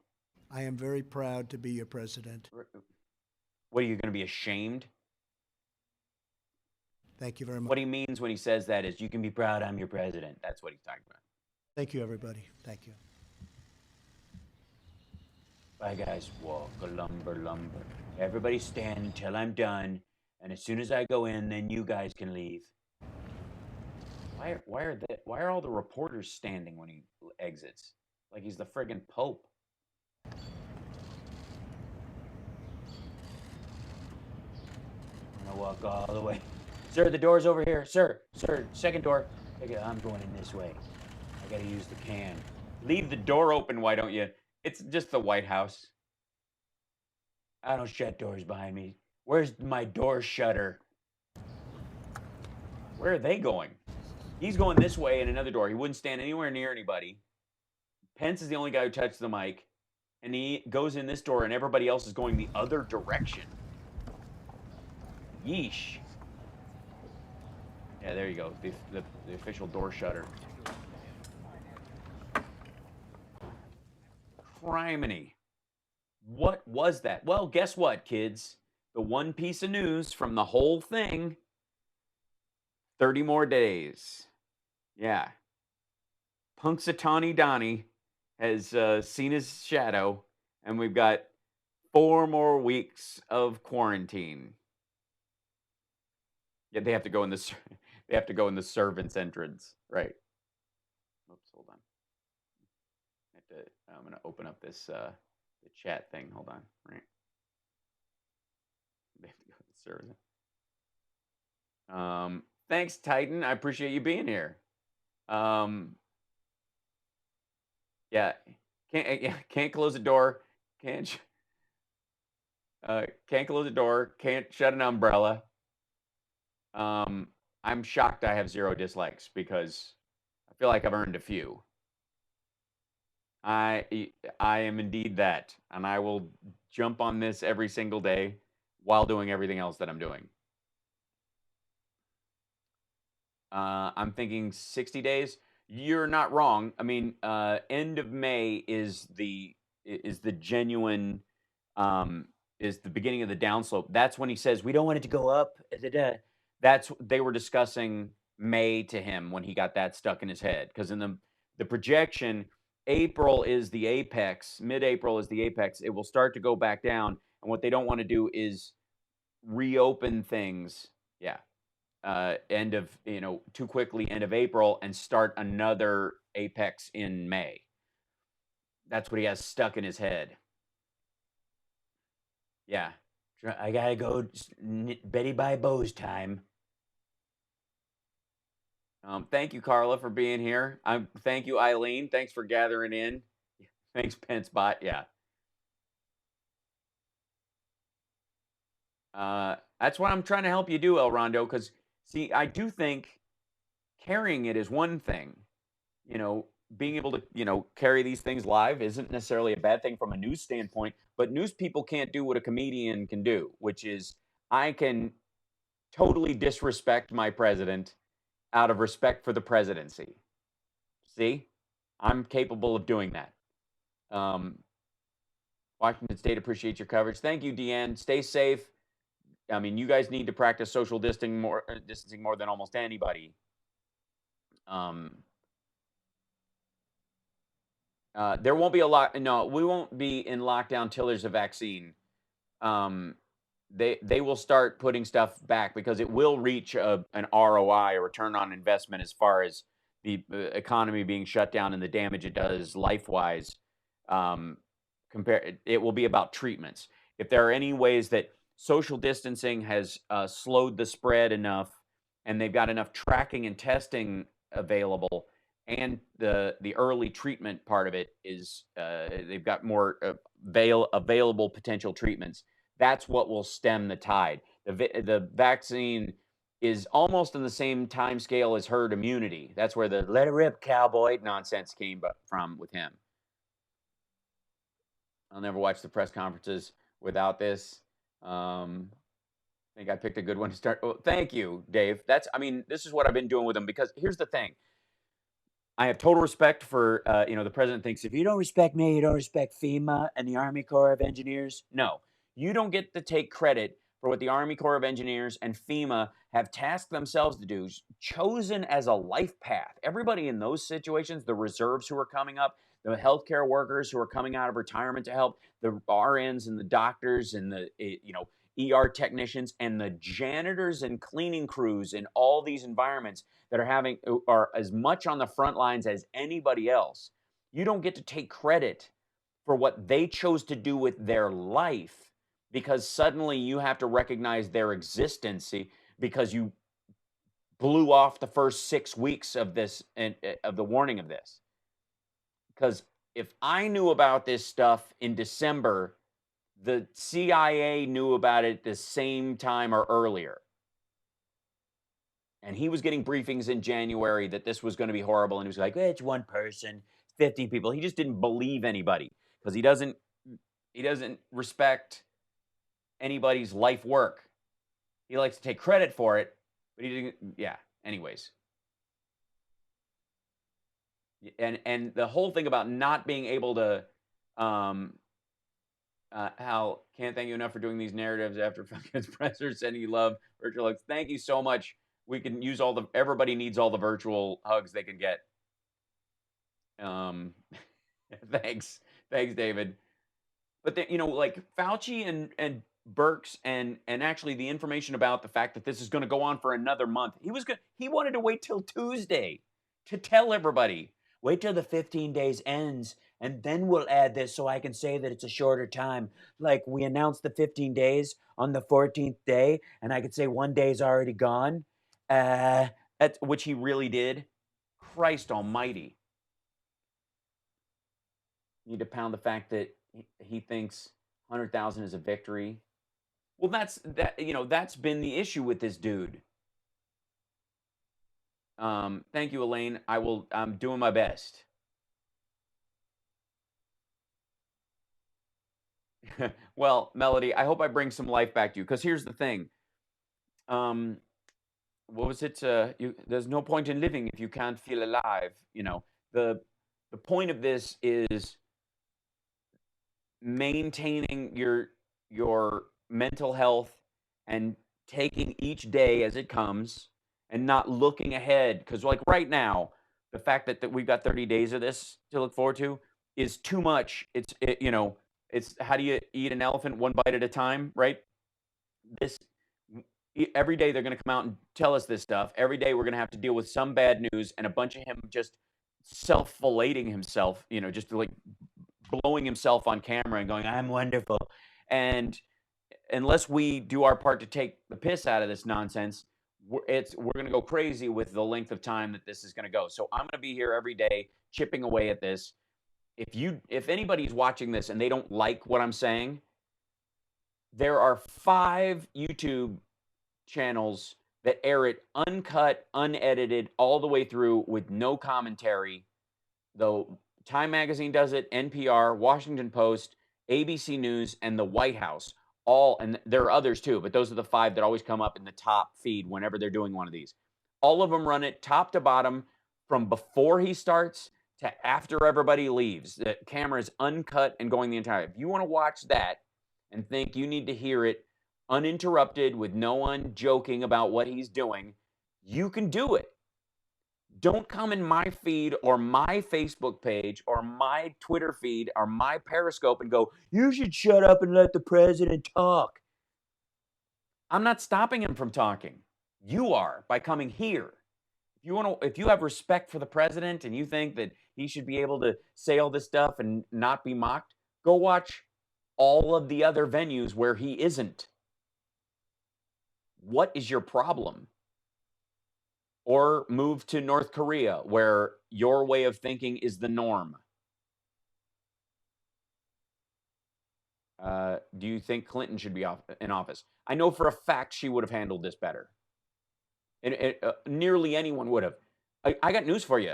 I am very proud to be your president. What, are you going to be ashamed? Thank you very much. What he means when he says that is, you can be proud I'm your president. That's what he's talking about. Thank you, everybody. Thank you. Bye, guys. Walk a lumber. Everybody stand until I'm done, and as soon as I go in, then you guys can leave. Why are all the reporters standing when he exits? Like he's the friggin' Pope. I'm gonna walk all the way. Sir, the door's over here. Sir, second door. I'm going in this way. I gotta use the can. Leave the door open, why don't you? It's just the White House. I don't shut doors behind me. Where's my door shutter? Where are they going? He's going this way in another door. He wouldn't stand anywhere near anybody. Pence is the only guy who touched the mic. And he goes in this door and everybody else is going the other direction. Yeesh. Yeah, there you go. The official door shutter. Criminy. What was that? Well, guess what, kids? The one piece of news from the whole thing, 30 more days. Yeah. Punxsutawney Donnie has seen his shadow, and we've got 4 more weeks of quarantine. Yeah, they have to go in the servants' entrance, right? Oops, hold on. I'm gonna open up this the chat thing. Hold on, right? They have to go to the servant. Thanks, Titan. I appreciate you being here. Yeah, can't close the door. Can't close the door. Can't shut an umbrella. I'm shocked I have 0 dislikes because I feel like I've earned a few. I am indeed that, and I will jump on this every single day while doing everything else that I'm doing. I'm thinking 60 days. You're not wrong. I mean, end of May is the genuine is the beginning of the downslope. That's when he says we don't want it to go up. They were discussing May to him when he got that stuck in his head, because in the projection, April is the apex. Mid-April is the apex. It will start to go back down, and what they don't want to do is reopen things. Yeah. Too quickly, end of April, and start another apex in May. That's what he has stuck in his head. Yeah. I gotta go. Betty Bye Bo's time. Thank you, Carla, for being here. Thank you, Eileen. Thanks for gathering in. Thanks, PenceBot. Yeah. That's what I'm trying to help you do, El Rondo, because, see, I do think carrying it is one thing. Being able to, carry these things live isn't necessarily a bad thing from a news standpoint, but news people can't do what a comedian can do, which is I can totally disrespect my president out of respect for the presidency. See? I'm capable of doing that. Washington State, appreciate your coverage. Thank you, Deanne. Stay safe. I mean, you guys need to practice social distancing more than almost anybody. There won't be a lot. No, we won't be in lockdown till there's a vaccine. They will start putting stuff back because it will reach an ROI, a return on investment, as far as the economy being shut down and the damage it does life-wise. It will be about treatments. If there are any ways that social distancing has slowed the spread enough, and they've got enough tracking and testing available, and the early treatment part of it is they've got more available potential treatments. That's what will stem the tide. The vaccine is almost in the same time scale as herd immunity. That's where the "let it rip, cowboy" nonsense came from with him. I'll never watch the press conferences without this. I think I picked a good one to start. Oh, thank you, Dave. This is what I've been doing with him, because here's the thing. I have total respect for, the president thinks if you don't respect me, you don't respect FEMA and the Army Corps of Engineers. No, you don't get to take credit for what the Army Corps of Engineers and FEMA have tasked themselves to do, chosen as a life path. Everybody in those situations, the reserves who are coming up, the healthcare workers who are coming out of retirement to help, the RNs and the doctors and the, ER technicians and the janitors and cleaning crews in all these environments that are as much on the front lines as anybody else. You don't get to take credit for what they chose to do with their life because suddenly you have to recognize their existence because you blew off the first 6 weeks of this and of the warning of this. Because if I knew about this stuff in December, the CIA knew about it the same time or earlier. And he was getting briefings in January that this was going to be horrible. And he was like, it's one person, 50 people. He just didn't believe anybody because he doesn't respect anybody's life work. He likes to take credit for it, but he didn't. Yeah. Anyways. And the whole thing about not being able to, Hal, can't thank you enough for doing these narratives after fucking president sending you love, virtual hugs. Thank you so much. We can use everybody needs all the virtual hugs they can get. Thanks, David. But like Fauci and Birx and actually the information about the fact that this is going to go on for another month. He wanted to wait till Tuesday to tell everybody. Wait till the 15 days ends, and then we'll add this so I can say that it's a shorter time. Like we announced the 15 days on the 14th day, and I could say one day's already gone. Which he really did. Christ almighty. You need to pound the fact that he thinks 100,000 is a victory. Well, that's been the issue with this dude. Thank you, Elaine. I'm doing my best. Well, Melody, I hope I bring some life back to you, because here's the thing. What was it? There's no point in living if you can't feel alive. The point of this is maintaining your mental health and taking each day as it comes and not looking ahead. Because like right now, the fact that we've got 30 days of this to look forward to is too much. It's how do you eat an elephant one bite at a time, right? Every day they're going to come out and tell us this stuff. Every day we're going to have to deal with some bad news and a bunch of him just self-filleting himself, just like blowing himself on camera and going, I'm wonderful. And unless we do our part to take the piss out of this nonsense, we're going to go crazy with the length of time that this is going to go. So I'm going to be here every day chipping away at this. If anybody's watching this and they don't like what I'm saying, there are 5 YouTube channels that air it uncut, unedited, all the way through with no commentary. Though Time Magazine does it, NPR, Washington Post, ABC News, and the White House. And there are others too, but those are the 5 that always come up in the top feed whenever they're doing one of these. All of them run it top to bottom from before he starts to after everybody leaves. The camera is uncut and going the entire. If you want to watch that and think you need to hear it uninterrupted with no one joking about what he's doing, you can do it. Don't come in my feed or my Facebook page or my Twitter feed or my Periscope and go, you should shut up and let the president talk. I'm not stopping him from talking. You are, by coming here. If you have respect for the president and you think that he should be able to say all this stuff and not be mocked, go watch all of the other venues where he isn't. What is your problem? Or move to North Korea, where your way of thinking is the norm. Do you think Clinton should be in office? I know for a fact she would have handled this better. Nearly anyone would have. I got news for you.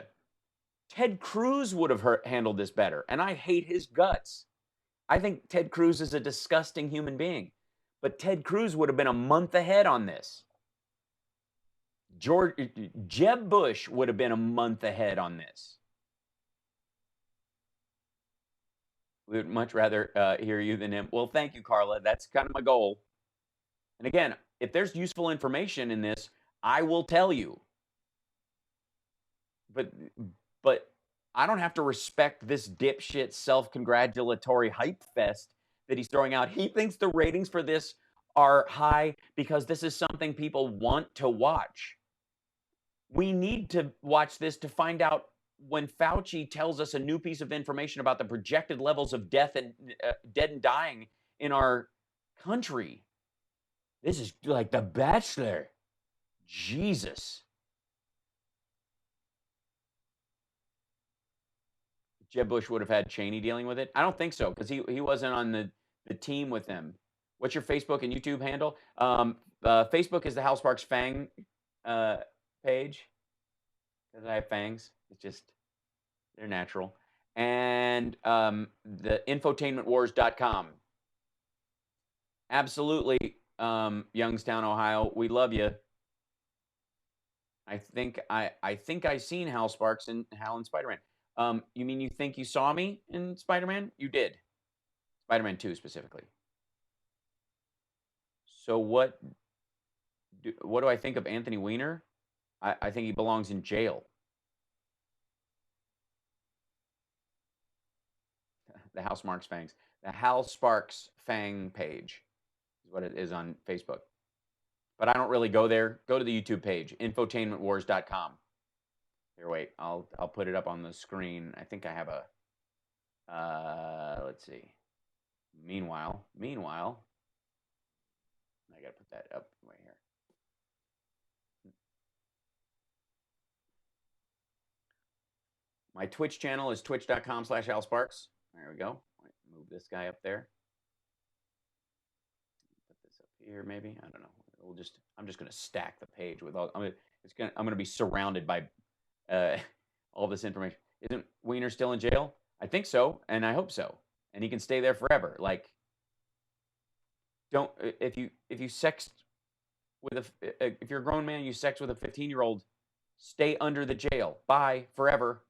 Ted Cruz would have handled this better, and I hate his guts. I think Ted Cruz is a disgusting human being. But Ted Cruz would have been a month ahead on this. Jeb Bush would have been a month ahead on this. We would much rather hear you than him. Well, thank you, Carla. That's kind of my goal. And again, if there's useful information in this, I will tell you. But I don't have to respect this dipshit self-congratulatory hype fest that he's throwing out. He thinks the ratings for this are high because this is something people want to watch. We need to watch this to find out when Fauci tells us a new piece of information about the projected levels of death and dead and dying in our country. This is like The Bachelor. Jesus. Jeb Bush would have had Cheney dealing with it? I don't think so, because he wasn't on the team with them. What's your Facebook and YouTube handle? Facebook is the Hal Sparks Fang page. Because I have fangs. It's just, they're natural. And the infotainmentwars.com. Absolutely, Youngstown, Ohio. We love you. I think I seen Hal Sparks and Hal and Spider-Man. You mean you think you saw me in Spider-Man? You did. Spider-Man 2 specifically. So what do I think of Anthony Weiner? I think he belongs in jail. The Hal Sparks Fangs. The Hal Sparks Fang page is what it is on Facebook. But I don't really go there. Go to the YouTube page, infotainmentwars.com. Here, wait. I'll put it up on the screen. I think I have a. Let's see. Meanwhile, I gotta put that up right here. My Twitch channel is twitch.com/AlSparks. There we go. Move this guy up there. Put this up here, maybe. I don't know. I'm just gonna stack the page with all. I'm gonna be surrounded by all this information. Isn't Weiner still in jail? I think so, and I hope so. And he can stay there forever. Like, don't if you sext with if you're a grown man, you sex with a 15-year-old, stay under the jail. Bye forever.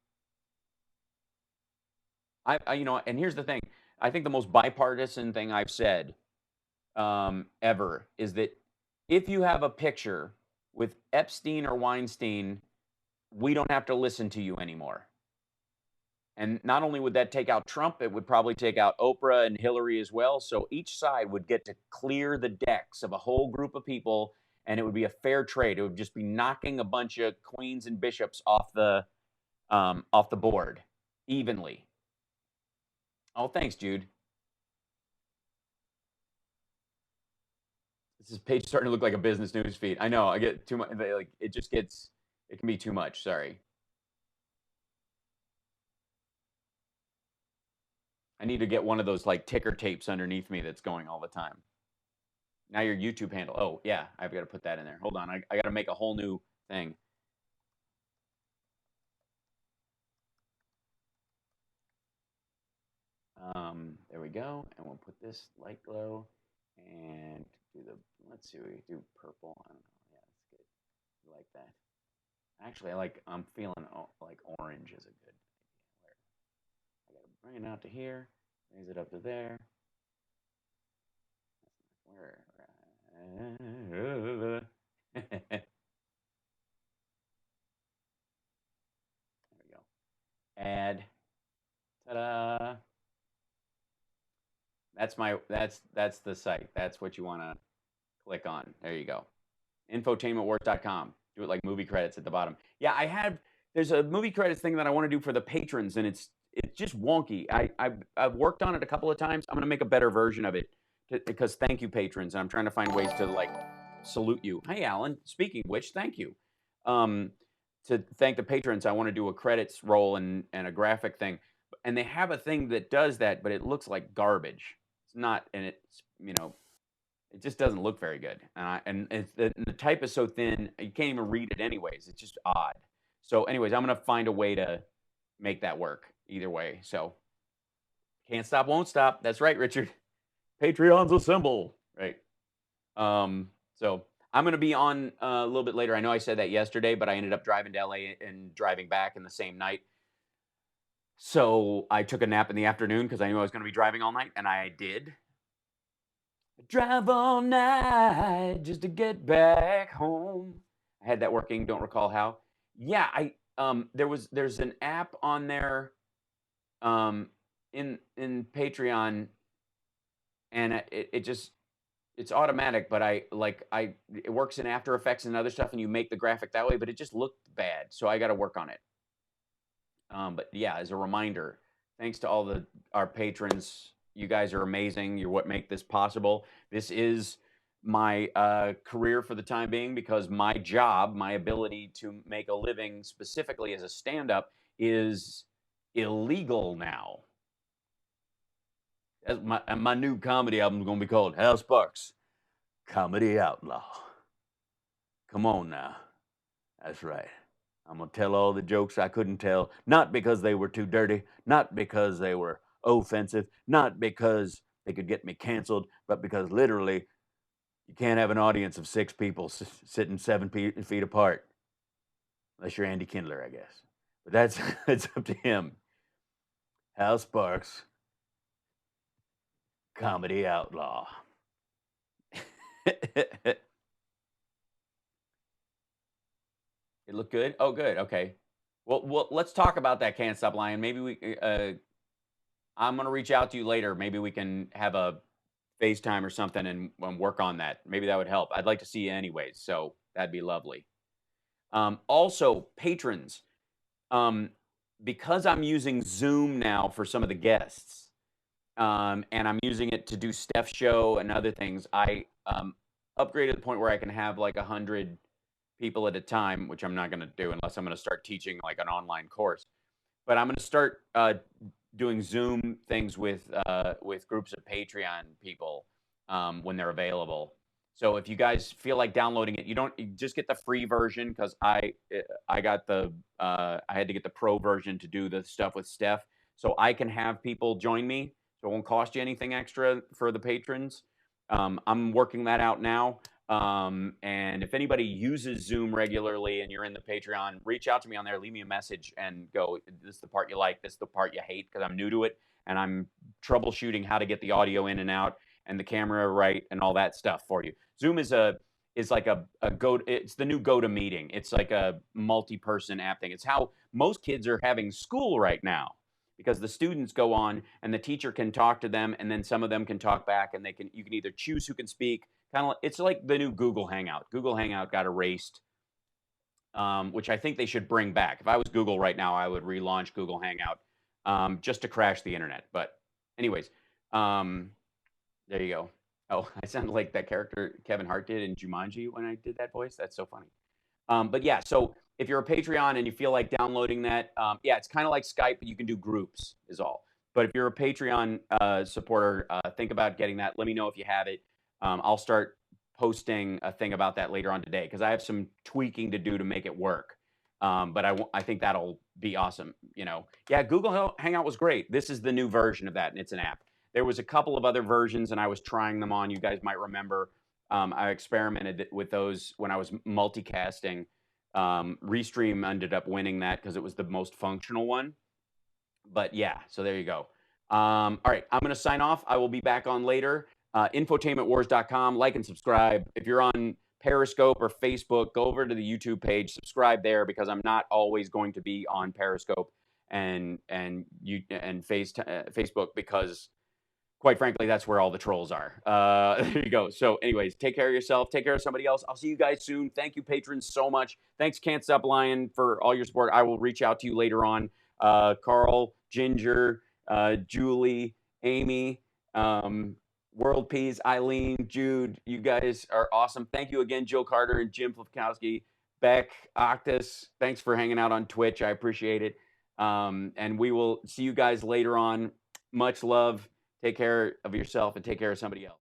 I and here's the thing. I think the most bipartisan thing I've said ever is that if you have a picture with Epstein or Weinstein, we don't have to listen to you anymore. And not only would that take out Trump, it would probably take out Oprah and Hillary as well. So each side would get to clear the decks of a whole group of people, and it would be a fair trade. It would just be knocking a bunch of queens and bishops off the board evenly. Oh, thanks, Jude. This page starting to look like a business news feed. I know. I get too much. Like it can be too much. Sorry. I need to get one of those like ticker tapes underneath me that's going all the time. Now your YouTube handle. Oh yeah, I've got to put that in there. Hold on. I got to make a whole new thing. There we go. And we'll put this light glow and do the, let's see, we do purple. I don't know. Yeah, that's good. I like that. Actually, I'm feeling like orange is a good idea. I got to bring it out to here, raise it up to there. Where? There we go. Add. Ta-da. That's the site. That's what you want to click on. There you go. Infotainmentwars.com. Do it like movie credits at the bottom. Yeah, there's a movie credits thing that I want to do for the patrons, and it's just wonky. I've worked on it a couple of times. I'm going to make a better version of it because thank you, patrons. I'm trying to find ways to like salute you. Hey, Alan. Speaking of which, thank you. To thank the patrons, I want to do a credits roll and a graphic thing. And they have a thing that does that, but it looks like garbage. It's not, and it's, it just doesn't look very good. And the type is so thin, you can't even read it anyways. It's just odd. So anyways, I'm going to find a way to make that work either way. So can't stop, won't stop. That's right, Richard. Patreon's a symbol, right? So I'm going to be on a little bit later. I know I said that yesterday, but I ended up driving to LA and driving back in the same night. So I took a nap in the afternoon because I knew I was going to be driving all night, and I did. Drive all night just to get back home. I had that working, don't recall how. Yeah, there's an app on there in Patreon, and it's automatic, but it works in After Effects and other stuff, and you make the graphic that way, but it just looked bad, so I got to work on it. But yeah, as a reminder, thanks to all our patrons. You guys are amazing. You're what make this possible. This is my career for the time being, because my job, my ability to make a living specifically as a stand-up, is illegal now. My new comedy album is going to be called Hal Sparks, Comedy Outlaw. Come on now. That's right. I'm going to tell all the jokes I couldn't tell, not because they were too dirty, not because they were offensive, not because they could get me canceled, but because literally you can't have an audience of 6 people sitting 7 feet apart. Unless you're Andy Kindler, I guess. But that's up to him. Hal Sparks, Comedy Outlaw. It looked good? Oh, good. Okay. Well, let's talk about that Can't Stop Lying. Maybe I'm going to reach out to you later. Maybe we can have a FaceTime or something and work on that. Maybe that would help. I'd like to see you anyways, so that'd be lovely. Also, patrons, because I'm using Zoom now for some of the guests, and I'm using it to do Steph's show and other things, I upgraded to the point where I can have like 100 people at a time, which I'm not going to do unless I'm going to start teaching like an online course. But I'm going to start doing Zoom things with groups of Patreon people when they're available. So if you guys feel like downloading it, you just get the free version, because I got I had to get the pro version to do the stuff with Steph, so I can have people join me. So it won't cost you anything extra for the patrons. I'm working that out now. And if anybody uses Zoom regularly and you're in the Patreon, reach out to me on there, leave me a message and go, this is the part you like, this is the part you hate, because I'm new to it and I'm troubleshooting how to get the audio in and out and the camera right and all that stuff for you. Zoom is like it's the new GoToMeeting. It's like a multi-person app thing. It's how most kids are having school right now, because the students go on and the teacher can talk to them, and then some of them can talk back, and you can either choose who can speak. It's like the new Google Hangout. Google Hangout got erased, which I think they should bring back. If I was Google right now, I would relaunch Google Hangout just to crash the internet. But anyways, there you go. Oh, I sound like that character Kevin Hart did in Jumanji when I did that voice. That's so funny. But yeah, so if you're a Patreon and you feel like downloading that, yeah, it's kind of like Skype, but you can do groups is all. But if you're a Patreon supporter, think about getting that. Let me know if you have it. I'll start posting a thing about that later on today, because I have some tweaking to do to make it work. But I think that'll be awesome. Yeah, Google Hangout was great. This is the new version of that, and it's an app. There was a couple of other versions, and I was trying them on. You guys might remember. I experimented with those when I was multicasting. Restream ended up winning that because it was the most functional one. But yeah, so there you go. All right, I'm going to sign off. I will be back on later. Infotainmentwars.com. Like and subscribe. If you're on Periscope or Facebook, go over to the YouTube page, subscribe there, because I'm not always going to be on Periscope and Facebook, because quite frankly, that's where all the trolls are. There you go. So anyways, take care of yourself. Take care of somebody else. I'll see you guys soon. Thank you, patrons, so much. Thanks, Can't Stop Lying, for all your support. I will reach out to you later on. Carl, Ginger, Julie, Amy, World Peas, Eileen, Jude, you guys are awesome. Thank you again, Jill Carter and Jim Flipkowski, Beck, Octus. Thanks for hanging out on Twitch. I appreciate it. And we will see you guys later on. Much love. Take care of yourself and take care of somebody else.